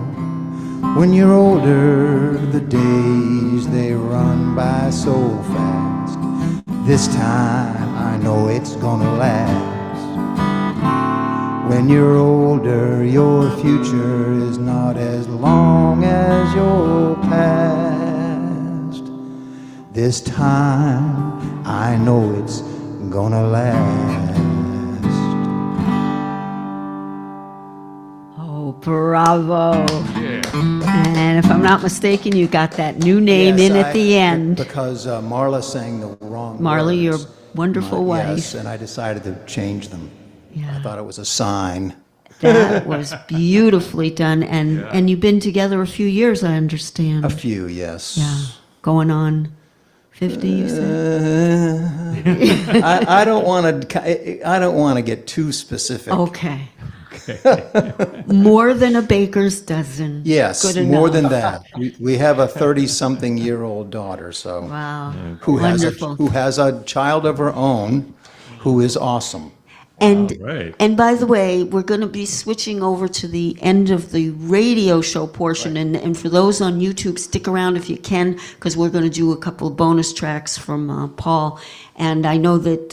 When you're older, the days they run by so fast. This time I know it's gonna last. When you're older, your future is not as long as your past. This time I know it's gonna last. Oh, bravo. And if I'm not mistaken, you got that new name Yes, in at the end. Because Marla sang the wrong Marla, words. your wonderful wife. Yes, and I decided to change them. Yeah. I thought it was a sign. That was beautifully done. And you've been together a few years, I understand. A few, yes. Yeah. Going on 50, you said? I don't want to get too specific. Okay. More than a baker's dozen. Yes, Good enough. more than that. We have a 30-something-year-old daughter, so Wow. who Wonderful. has a child of her own, who is awesome. And Right. and by the way, we're going to be switching over to the end of the radio show portion. And for those on YouTube, stick around if you can, because we're going to do a couple of bonus tracks from Paul. And I know that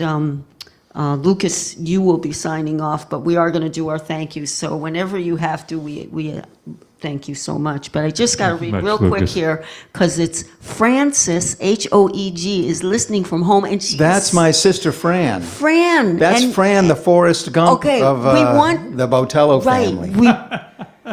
Lukas, you will be signing off, but we are going to do our thank yous. So whenever you have to, we thank you so much. But I just got to read much, real quick Lukas. here, because it's Frances, Hoeg, is listening from home. And That's my sister Fran. Fran. That's and- Fran, the Forrest Gump Okay, of we want- the Botelho Right. family.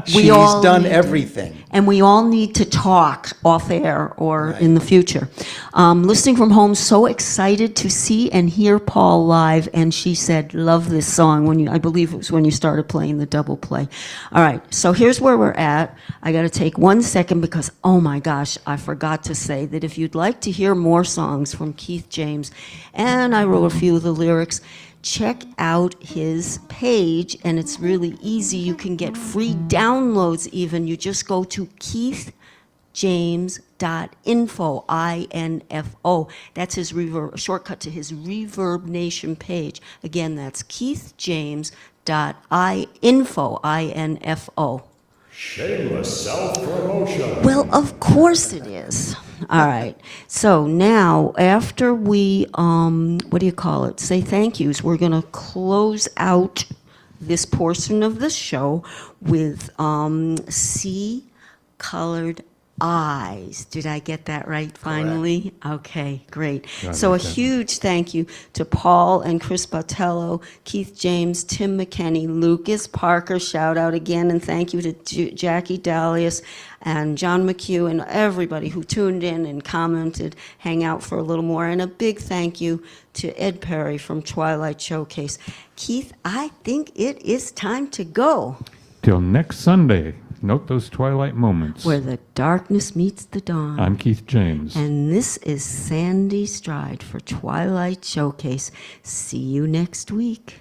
She's all done need to- everything. And we all need to talk off air or in the future. Listening from home, so excited to see and hear Paul live. And she said, love this song I believe it was when you started playing the double play. All right, so here's where we're at. I got to take 1 second because, oh my gosh, I forgot to say that if you'd like to hear more songs from Keith James, and I wrote a few of the lyrics, check out his page, and it's really easy. You can get free downloads even. You just go to keithjames.info, I-N-F-O. That's his shortcut to his Reverb Nation page. Again, that's keithjames.info, I-N-F-O. Shameless self-promotion. Well, of course it is. All right. So now, after we, say thank yous, we're going to close out this portion of the show with Sea Colored Eyes. Did I get that right finally? Okay, great. So a huge thank you to Paul and Chris Botelho, Keith James, Tim McKenney, Lucas Parker, shout out again, and thank you to Jackie Dalius and John McHugh and everybody who tuned in and commented, hang out for a little more, and a big thank you to Ed Perry from Twilight Showcase. Keith, I think it is time to go. Till next Sunday. Note those twilight moments. Where the darkness meets the dawn. I'm Keith James. And this is Sandy Stride for Twilight Showcase. See you next week.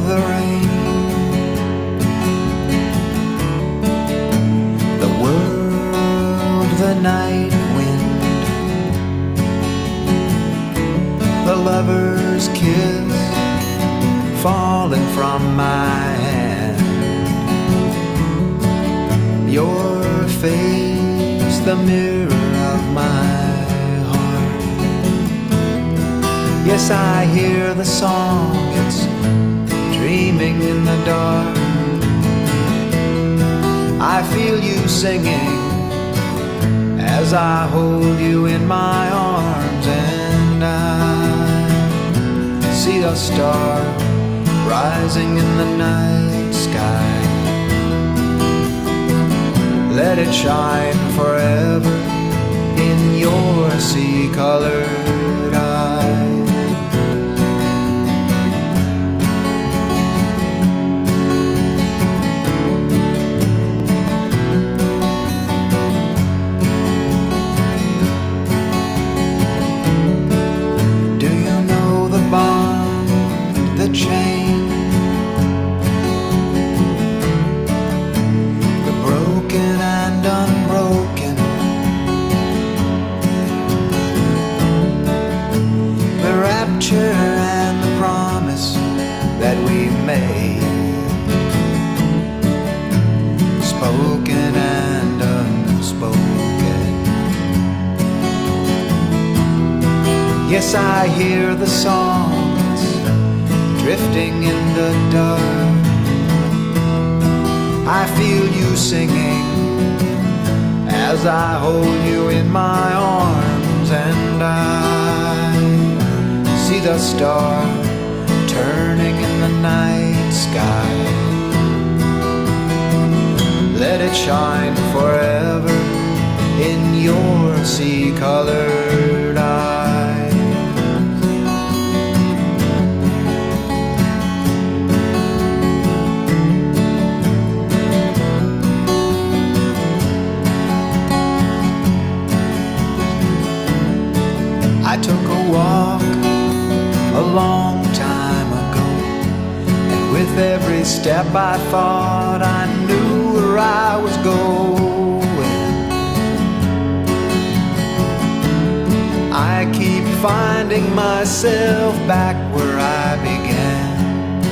the rain, the world, the night wind, the lover's kiss falling from my hand, your face, the mirror of my heart. Yes, I hear the song, it's dreaming in the dark. I feel you singing as I hold you in my arms, and I see a star rising in the night sky. Let it shine forever in your sea-colored eyes. Do you know the bond, the chain, the broken and unbroken, the rapture and the promise that we made, spoken and unspoken? Yes, I hear the songs drifting in the dark. I feel you singing as I hold you in my arms, and I see the star turning in the night sky. Let it shine forever in your sea-colored eyes. I took a walk a long time ago, and with every step I thought I knew where I was going. I keep finding myself back where I began,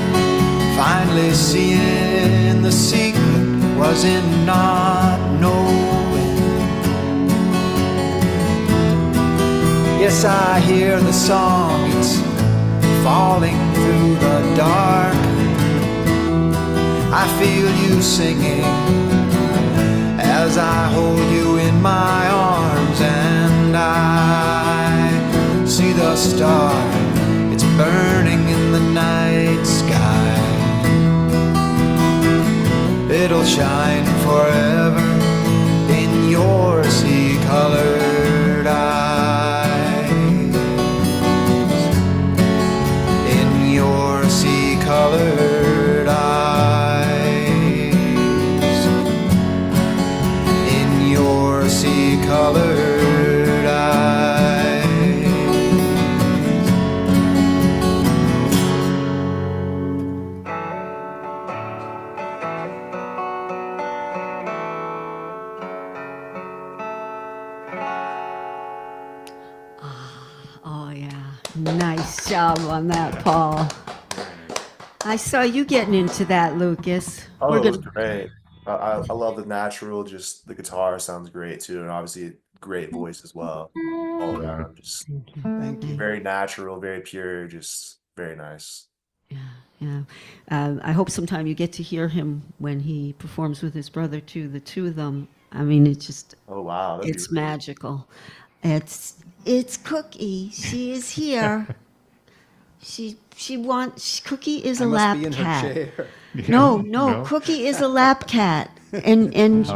finally seeing the secret was in not knowing. Yes, I hear the song, it's falling through the dark. I feel you singing as I hold you in my arms, and I see the star, it's burning in the night sky. It'll shine forever in your sea-colored eyes, in your sea-colored eyes, in your sea-colored eyes. Oh, yeah. Nice job on that, Paul. I saw you getting into that, Lucas. Oh, We're it was gonna- great. I love the natural, just the guitar sounds great too, and obviously great voice as well. All around, just Thank you. very natural, very pure, just very nice. Yeah. I hope sometime you get to hear him when he performs with his brother too, the two of them. I mean, it's just, Oh wow, that'd be it's really- magical. It's Cookie. She is here. Cookie is I a must lap be in her cat. chair. No, Cookie is a lap cat, and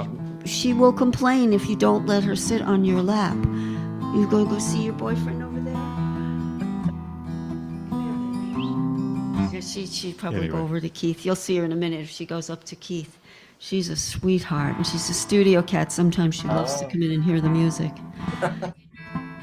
she will complain if you don't let her sit on your lap. You go see your boyfriend over there. Yeah, she'd probably go over to Keith. You'll see her in a minute if she goes up to Keith. She's a sweetheart, and she's a studio cat. Sometimes she loves to come in and hear the music.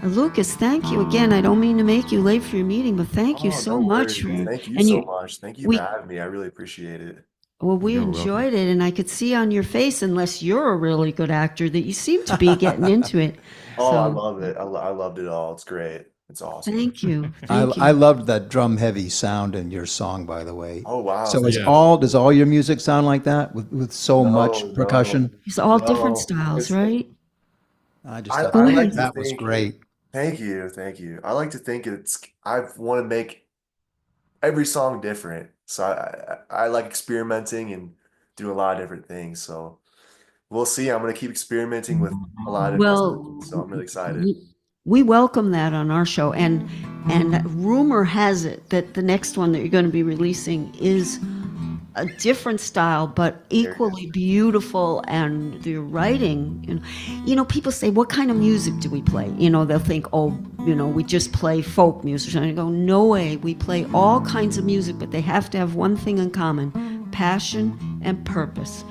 Lucas, thank you again. I don't mean to make you late for your meeting, but thank you Oh, so no much worries. for Thank you and so you much. Thank you we for having me. I really appreciate it. well we You're enjoyed it, and I could see on your face, unless you're a really good actor, that you seem to be getting into it. Oh, I So love it. I loved it all. It's great. It's awesome. thank you. I, Thank I you. loved that drum heavy sound in your song, by the way. Oh, wow. So Thank is you. does all your music sound like that with so much No, percussion? It's all different no. styles, It's right? I just I, thought I Go like ahead. to that was think, great. thank you, thank you. I like to think I want to make every song different. So I like experimenting and doing a lot of different things. So we'll see. I'm gonna keep experimenting with a lot of different stuff. Well, So I'm really excited. we welcome that on our show, and rumor has it that the next one that you're going to be releasing is a different style, but equally beautiful. And the writing, people say, "What kind of music do we play?" They'll think, "Oh, we just play folk music." And I go, "No way. We play all kinds of music, but they have to have one thing in common: passion and purpose."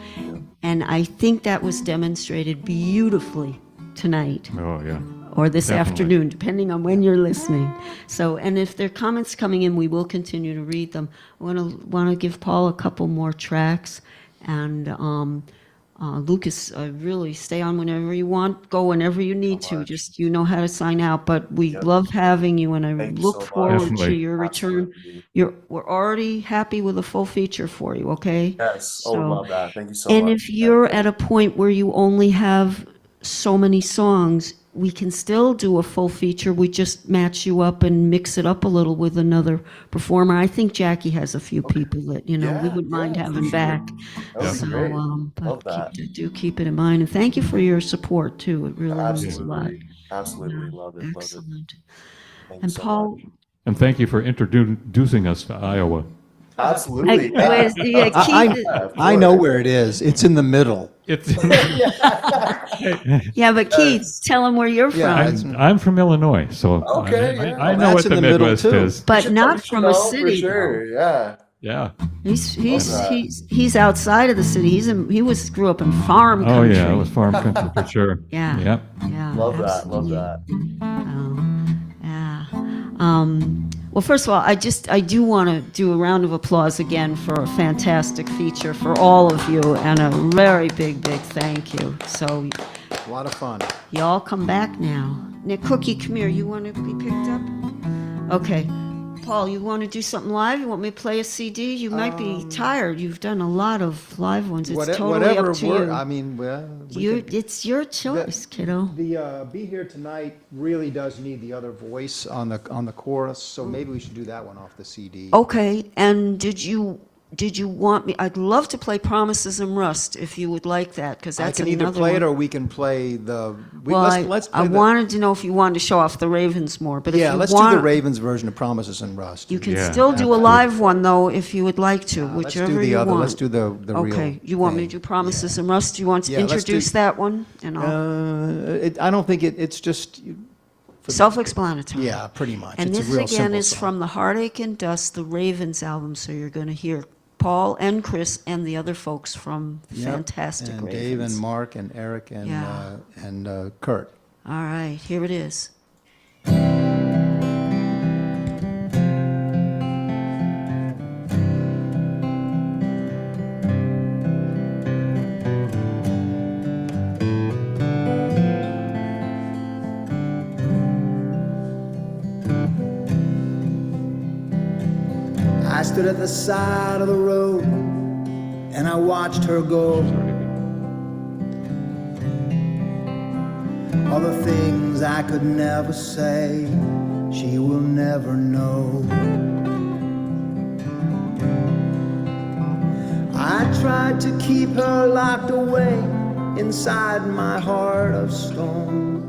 And I think that was demonstrated beautifully tonight. Oh, yeah. Or this Definitely. afternoon, depending on when you're listening. So, and if there are comments coming in, we will continue to read them. I want to give Paul a couple more tracks, and Lucas, really stay on whenever you want, go whenever you need to. Just how to sign out. But we love having you, and I Thank you look so much. forward to Definitely. your return. Absolutely. We're already happy with a full feature for you. Okay. Yes. Oh, So, love that. Thank you so and much. if you're at a point where you only have so many songs, we can still do a full feature. We just match you up and mix it up a little with another performer. I think Jackie has a few people that we wouldn't mind for having sure. back. That would be great. But Love that. do keep it in mind, and thank you for your support too. It really means a lot. Absolutely. Love it. Love it. Excellent. Thank you And so Paul, much. And thank you for introducing us to Iowa. Absolutely. I know where it is. It's in the middle. It's, yeah, but Keith, tell him where you're Yeah, from. I'm from Illinois, so Okay, I know that's what in the the middle, Midwest too. is. But not from a For city. sure. Yeah. Yeah. He's outside of the city. He grew up in farm Oh, country. yeah, it was farm country for sure. Yeah. Yep. Yeah. Love that. Love absolutely. that. Yeah. Well, first of all, I do want to do a round of applause again for a fantastic feature for all of you, and a very big thank you. So A lot of fun. y'all come back now. Nick Cookie, come here. You want to be picked up? Okay. Paul, you want to do something live? You want me to play a CD? You might be tired. You've done a lot of live ones. It's totally whatever up to work. you. I mean, well, we can- It's your choice, kiddo. the Be Here Tonight really does need the other voice on the chorus, so maybe we should do that one off the CD. Okay, and did you want me? I'd love to play Promises and Rust if you would like that, because I that's can either another play one. it or we can play the. Well, let's play I the, wanted to know if you wanted to show off the Ravens more, but if yeah, you let's want, do the Ravens version of Promises and Rust. you can Yeah, still do a absolutely. live one though if you would like to, Let's whichever do the you other. want. Let's do the real. Okay, you want me to thing. do Promises and Rust? Do you want to Yeah, let's introduce do- that one? And I'll, I don't think it's just. self-explanatory. Yeah, pretty much. And it's this a real again simple is song. from the Heartache Dust, the Ravens album. So you're going to hear Paul and Chris and the other folks from the Yep, fantastic and Ravens. Dave and Mark and Eric and Yeah. Kurt. All right, here it is. I stood at the side of the road and I watched her go. All the things I could never say, she will never know. I tried to keep her locked away inside my heart of stone.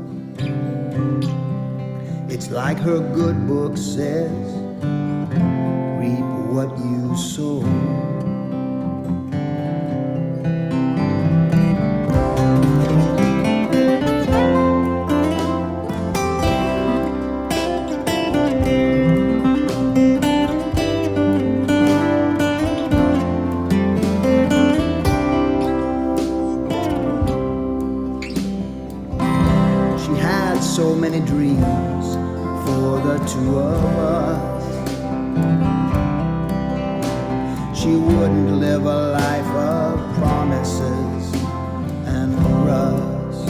It's like her good book says, reap what you sow. She had so many dreams she wouldn't live a life of promises and rust.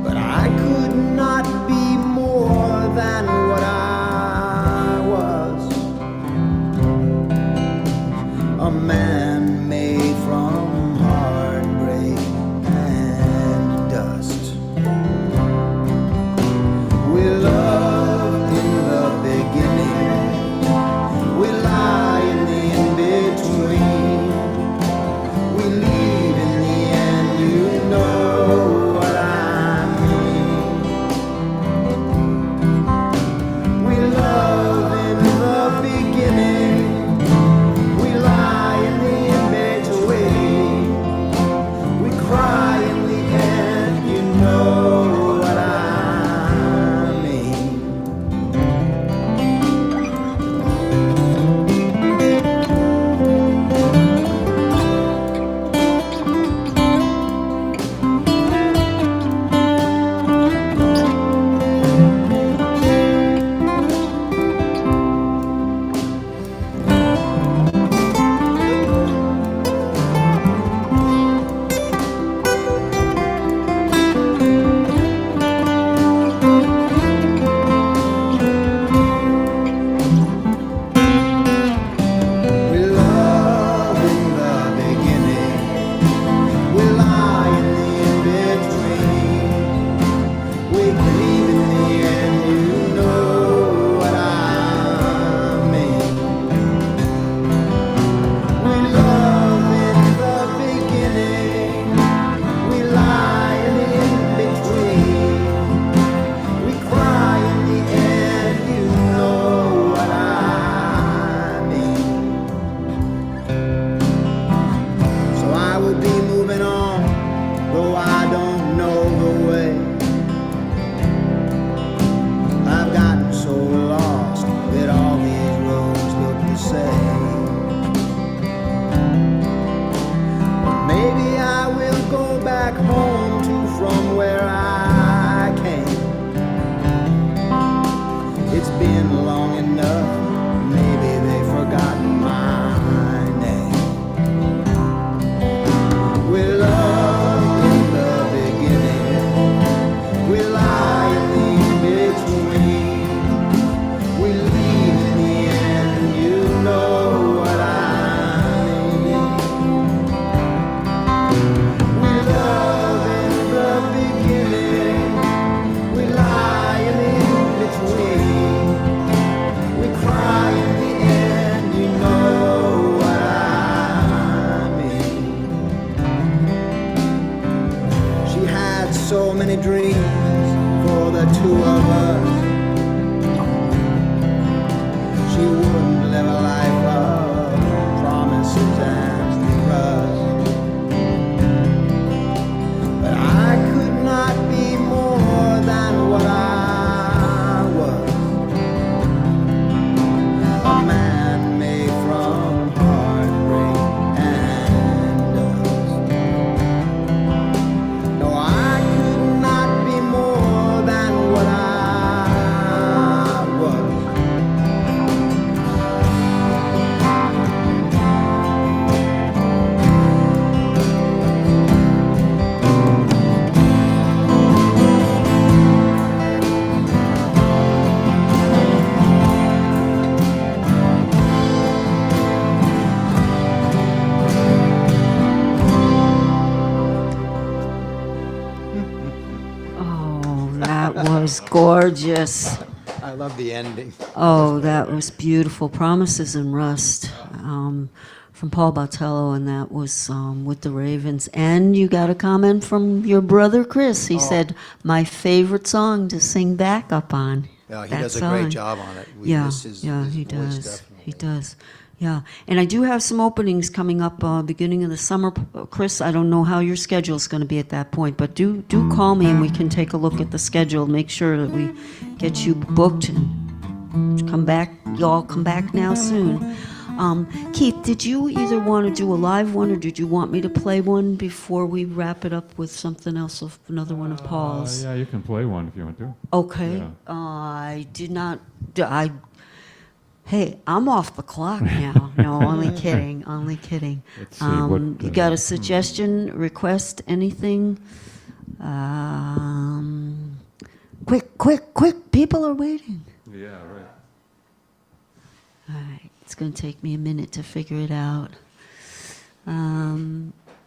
But I could not be more than what I was, a man made from heartbreak and dust. We loved in the beginning, we lie in the in-between, we leave in the end, you know what I mean. We love in the beginning, we lie in the in-between, we cry in the end, you know what I mean. We love in the beginning, we lie in the in-between, we believe in the end, you know what I mean. We love in the beginning, we lie in the in-between, we cry in the end, you know what I mean. So I will be moving on, though I don't know the way. I've gotten so lost that all these roads look the same. But maybe I will go back home to from where I came. It's been long enough, maybe they've forgotten my name. We love in the beginning, we lie in the in-between, we leave in the end, you know what I mean. We love in the beginning, we lie in the in-between, we cry in the end, you know what I mean. She had so many dreams for the two of us. She wouldn't live a life of promises and trust. But I could not be more than what I was, a man made from heartbreak and dust. No, I could not be more than what I was. Oh, that was gorgeous. I love the ending. Oh, that was beautiful. Promises and Rust from Paul Botelho, and that was with the Ravens. And you got a comment from your brother Chris. He said, my favorite song to sing backup on. Yeah, he that does a song. great job on it. We Yeah, miss his he voice, does. definitely. He does. Yeah, and I do have some openings coming up beginning of the summer. Chris, I don't know how your schedule is going to be at that point, but do call me and we can take a look at the schedule, make sure that we get you booked and come back. Y'all come back now soon. Keith, did you either want to do a live one or did you want me to play one before we wrap it up with something else, of another one of Paul's? Yeah, you can play one if you want to. Okay. Yeah. I did not. Hey, I'm off the clock now. No, only kidding. Only kidding. Let's see, what, You got a suggestion, request, anything? Quick! People are waiting. Yeah, right. All right, it's going to take me a minute to figure it out.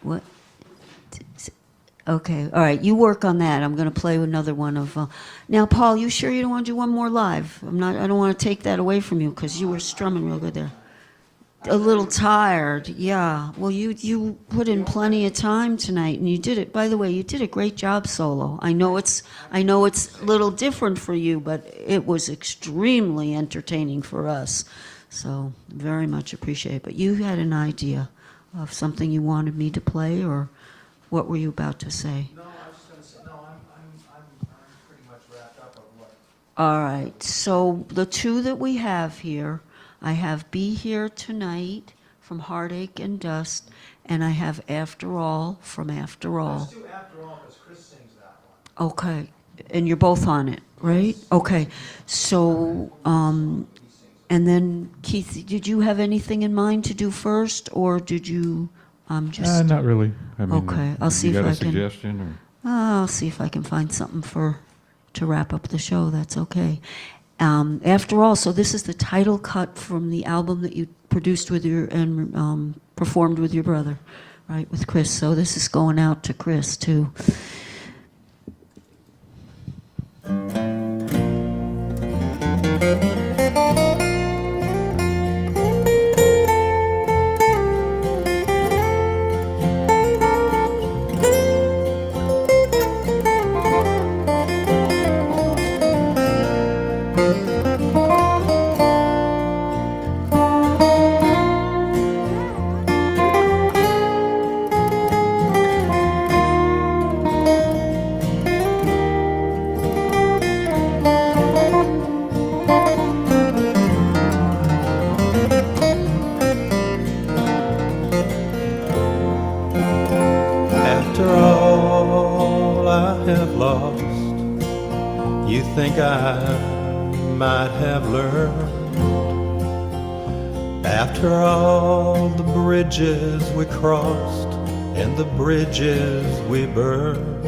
What? Okay, all right. You work on that. I'm going to play another one of. Now, Paul, you sure you don't want to do one more live? I don't want to take that away from you because you were strumming real good there. A little tired, yeah. Well, you put in plenty of time tonight, and you did it. By the way, you did a great job solo. I know it's a little different for you, but it was extremely entertaining for us. So very much appreciate. But you had an idea of something you wanted me to play, or what were you about to say? No, I was just going to say, no, I'm pretty much wrapped up on what. All right. So the two that we have here, I have Be Here Tonight from Heartache and Dust, and I have After All from After All. Let's do After All because Chris sings that one. Okay. And you're both on it, right? Okay. So, and then Keith, did you have anything in mind to do first, or did you just... Not really. I mean, Okay, I'll see you if got I a can... suggestion? Or? I'll see if I can find something to wrap up the show. That's okay. After All, so this is the title cut from the album that you produced with and performed with your brother, right, with Chris. So this is going out to Chris, too. After all I have lost, you think I might have learned. After all the bridges we crossed and the bridges we burned,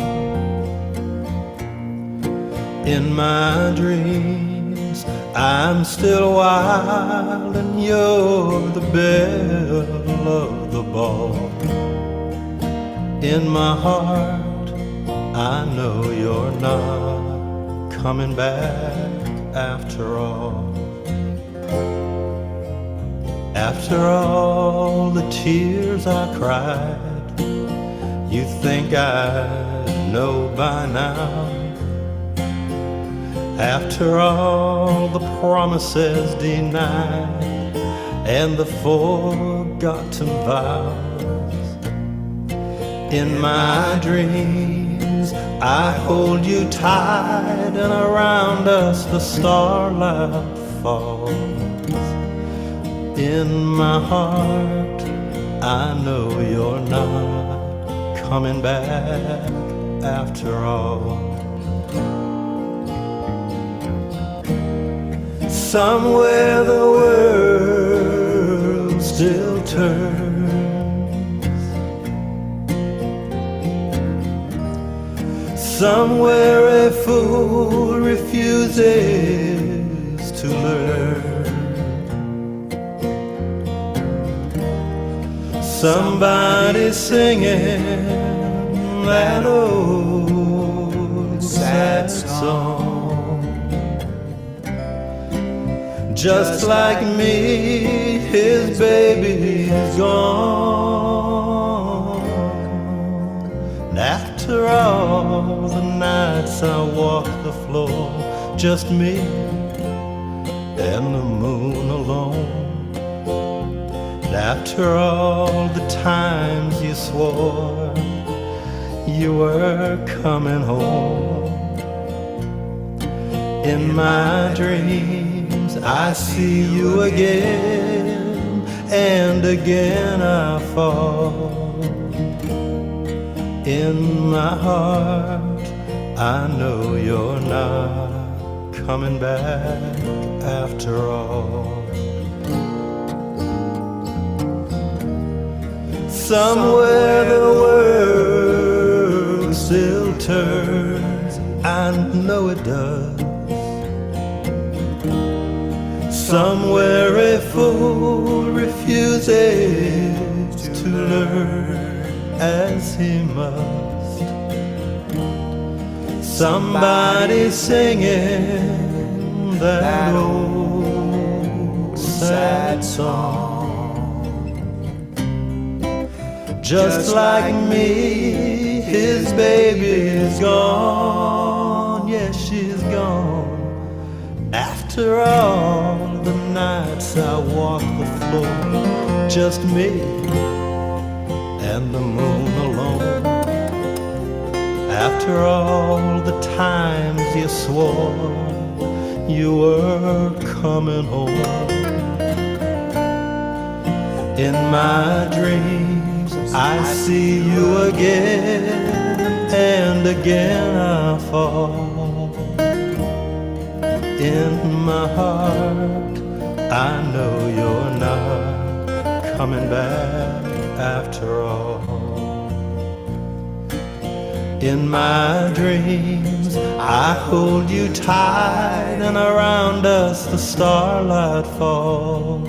in my dreams I'm still wild and you're the belle of the ball. In my heart, I know you're not coming back after all. After all the tears I cried, you think I know by now. After all the promises denied and the forgotten vows, in my dreams I hold you tight, and around us the starlight falls. In my heart I know you're not coming back after all. Somewhere the world still turns, somewhere a fool refuses to learn. Somebody's singing that old sad song. Just like me, his baby's gone. And after all the nights I walk the floor, just me and the moon alone. And after all the times you swore you were coming home, in my dreams I see you again, and again I fall. In my heart I know you're not coming back after all. Somewhere the world still turns, I know it does. Somewhere a fool refuses to learn as he must. Somebody singing that old sad song. Just like me, his baby's gone. Yes, she's gone. After all the nights I walk the floor, just me and the moon alone. After all the times you swore you were coming home. In my dreams I see you again, and again I fall. In my heart I know you're not coming back after all. In my dreams I hold you tight, and around us the starlight falls.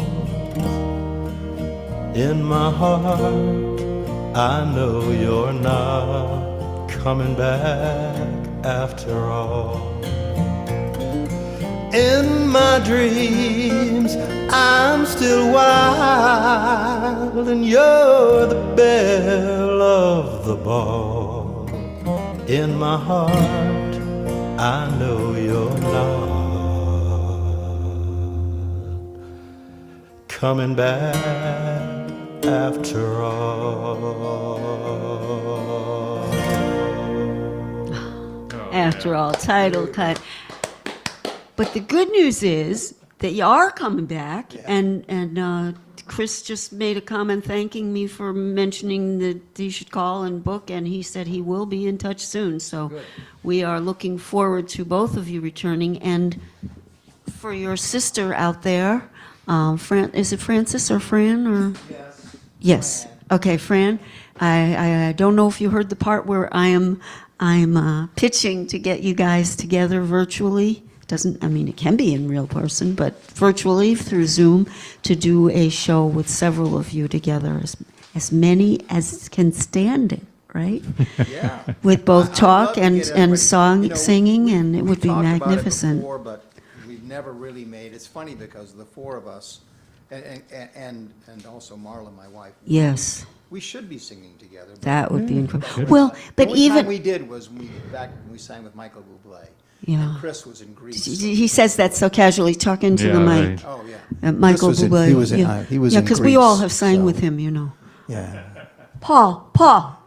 In my heart I know you're not coming back after all. In my dreams I'm still wild, and you're the belle of the ball. In my heart I know you're not coming back after all. After all, title cut. But the good news is that you are coming back, and Chris just made a comment thanking me for mentioning that you should call and book, and he said he will be in touch soon. So we are looking forward to both of you returning. And for your sister out there, is it Frances or Fran? Or? Yes. Okay, Fran. I don't know if you heard the part where I'm pitching to get you guys together virtually. It can be in real person, but virtually through Zoom, to do a show with several of you together, as many as can stand it, right? Yeah. With both talk and song, singing, and it would be magnificent. Before, but we've never really made. It's funny because the four of us, and also Marla, my wife. Yes. We should be singing together. That would be incredible. Well, but the only even time we did was back when we sang with Michael Bublé. Yeah. And Chris was in Greece. He says that so casually, talking to the mic. Right. Oh yeah. Michael Bublé. He was in because we Greece, all have sang so- with him, you know. Yeah. Paul.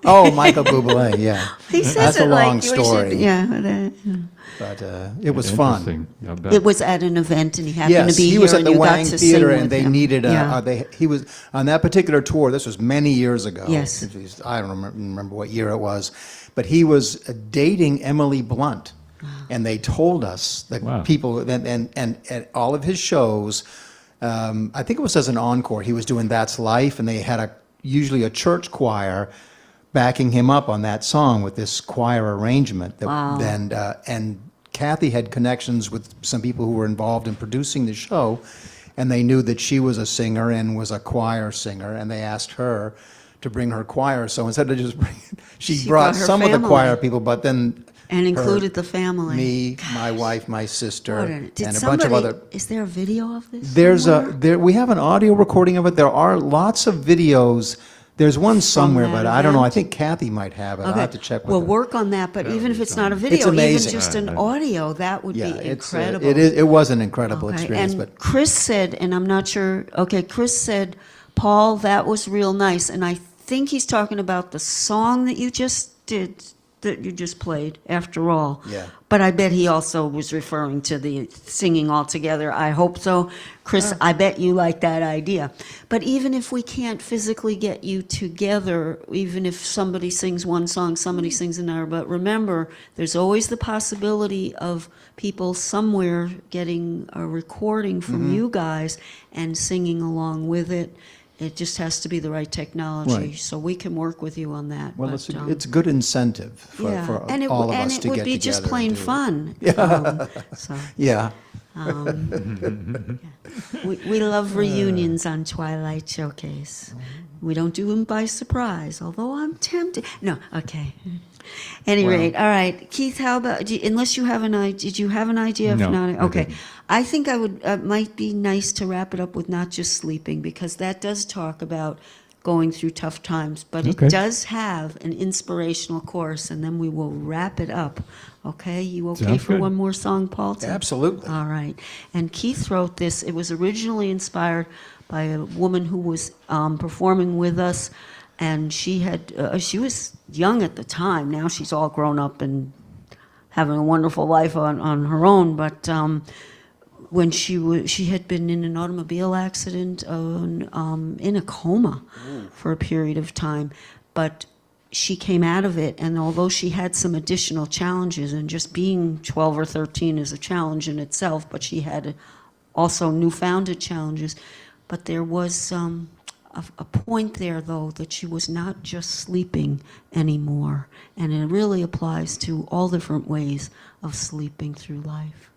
Oh, Michael Bublé. Yeah. He says That's it a long like story. But it was fun. Interesting. I bet. It was at an event, and he happened Yes, to be he here, was at and the you got Wang to Theater, sing and with they him. needed Yeah. he was on that particular tour. This was many years ago. Yes. I don't remember what year it was, but he was dating Emily Blunt, and they told us that Wow. people and at all of his shows, I think it was as an encore. He was doing That's Life, and they had usually a church choir backing him up on that song with this choir arrangement. Wow. And Kathy had connections with some people who were involved in producing the show, and they knew that she was a singer and was a choir singer, and they asked her to bring her choir. So instead of just she brought brought her some of the family. choir people, but then And her, included the family. me, my wife, my sister, Did and a somebody, bunch of other. is there a video of this? There we have an audio recording of it. There are lots of videos. There's one somewhere, that but I don't know. I event? think Kathy might have it. I'll have to check with Well, her. work on that, but even if it's not a It's video, even amazing. just an audio, that would Yeah, be it's incredible. it was an incredible Okay, experience. and But Chris said, and I'm not sure, Chris said, Paul, that was real nice. And I think he's talking about the song that you just did, that you just played, After All. Yeah. But I bet he also was referring to the singing all together. I hope so. Chris, I bet you like that idea. But even if we can't physically get you together, even if somebody sings one song, somebody sings another, but remember, there's always the possibility of people somewhere getting a recording from you guys and singing along with it. It just has to be the right technology. Right. So we can work with you on that. Well, but, it's a good incentive for, yeah. for and it, all of and us it to would get be together. just plain and do it. fun. Yeah. So, Yeah. we love reunions on Twilight Showcase. We don't do them by surprise, although I'm tempted. No, okay. Any rate, all right. Keith, how about, unless you have an idea, did you have an idea? If No, not, I okay. didn't. I think I would, might be nice to wrap it up with not just sleeping, because that does talk about going through tough times, but Okay. it does have an inspirational chorus, and then we will wrap it up. Okay, you okay Sounds for good. one more song, Paul? Absolutely. All right. And Keith wrote this. It was originally inspired by a woman who was performing with us, and she was young at the time. Now she's all grown up and having a wonderful life on her own. But when she had been in an automobile accident, in a coma for a period of time, but she came out of it, and although she had some additional challenges, and just being 12 or 13 is a challenge in itself, but she had also newfounded challenges. But there was a point there, though, that she was not just sleeping anymore, and it really applies to all different ways of sleeping through life.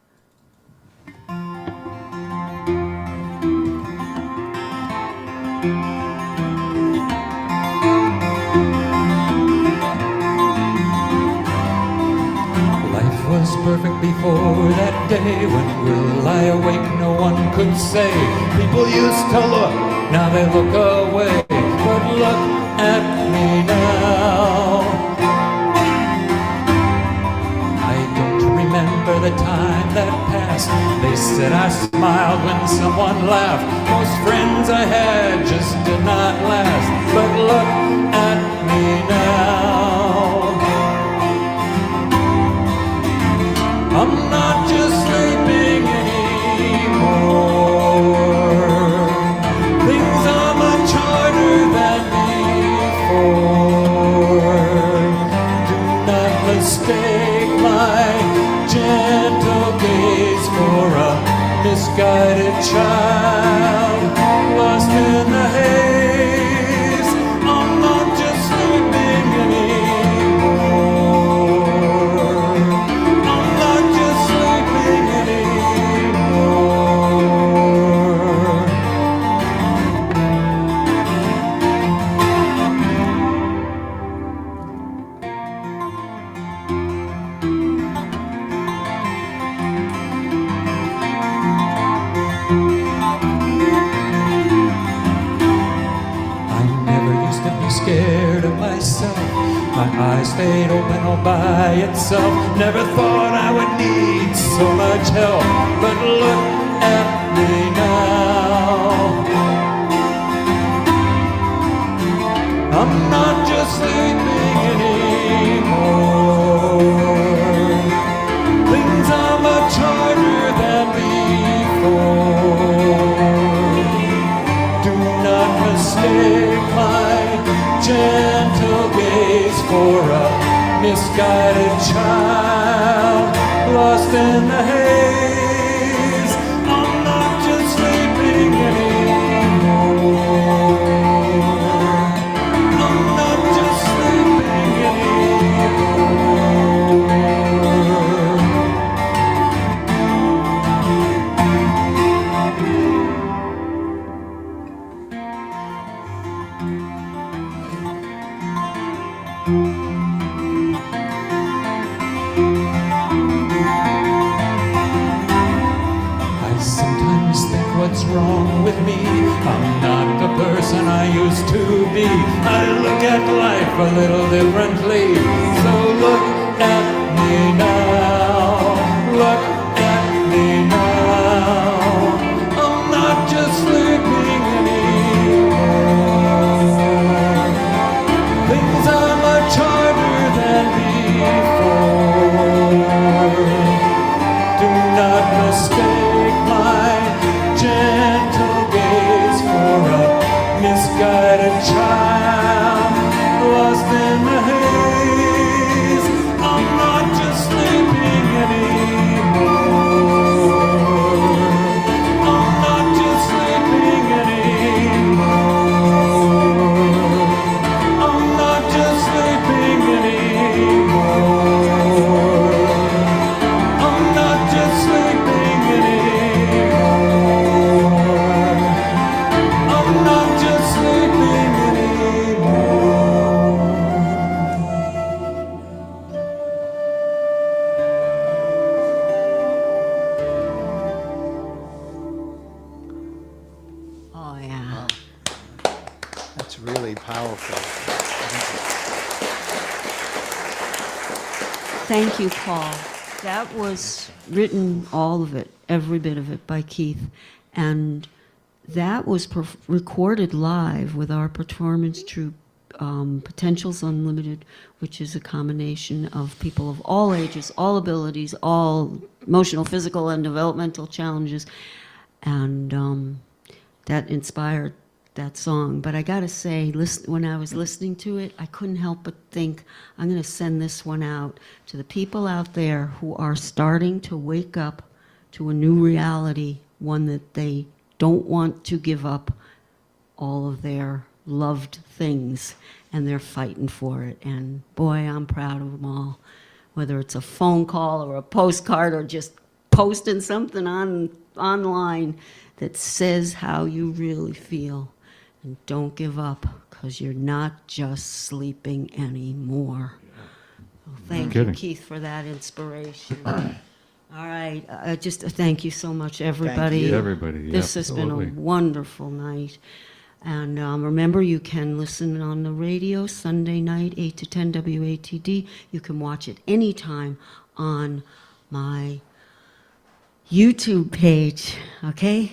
Life was perfect before that day when we'll lie awake, no one could say. People used to look, now they look away. But look at me now. I don't remember the time that passed. They said I smiled when someone laughed. Most friends I had just did not last. But look at me now. I'm not just sleeping anymore. Things are much harder than before. Do not mistake my gentle gaze for a misguided child lost in the haze. I'm not just sleeping anymore. I'm not just sleeping anymore. I never used to be scared of myself. My eyes stayed open all by itself. Never thought I would need so much help. But look at me now. I'm not just sleeping anymore. Things are much harder than before. Do not mistake my gentle gaze for a misguided child lost in the haze. I'm not just sleeping anymore. I'm not just sleeping anymore. I sometimes think what's wrong with me. I'm not the person I used to be. I look at life a little differently. So look at me now. Look at me now. I'm not just sleeping anymore. Things are much harder than before. Do not mistake my gentle gaze for a misguided child lost in the haze. I'm not just sleeping. Oh, yeah. That's really powerful. Thank you, Paul. That was written, all of it, every bit of it, by Keith. And that was recorded live with our performance troupe, Potentials Unlimited, which is a combination of people of all ages, all abilities, all emotional, physical, and developmental challenges. And that inspired that song. But I gotta say, when I was listening to it, I couldn't help but think, I'm gonna send this one out to the people out there who are starting to wake up to a new reality, one that they don't want to give up all of their loved things, and they're fighting for it. And boy, I'm proud of them all, whether it's a phone call or a postcard or just posting something online that says how you really feel. And don't give up, because you're not just sleeping anymore. So thank you, Keith, for that inspiration. All right, just thank you so much, everybody. Thank you. Everybody, This has been a wonderful night. And remember, you can listen on the radio Sunday night, 8 to 10 WATD. You can watch it anytime on my YouTube page, okay?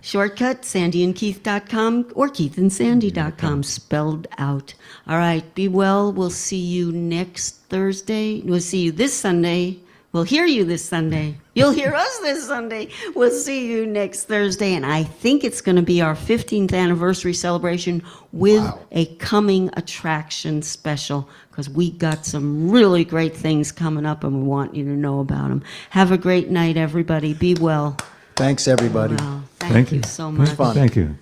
Shortcut, sandyandkeith.com or keithandsandy.com, spelled out. All right, be well. We'll see you next Thursday. We'll see you this Sunday. We'll hear you this Sunday. You'll hear us this Sunday. We'll see you next Thursday. And I think it's going to be our 15th anniversary celebration with a coming attraction special, because we got some really great things coming up and we want you to know about them. Have a great night, everybody. Be well. Thanks, everybody. Well, thank you so much. Fun. Thank you.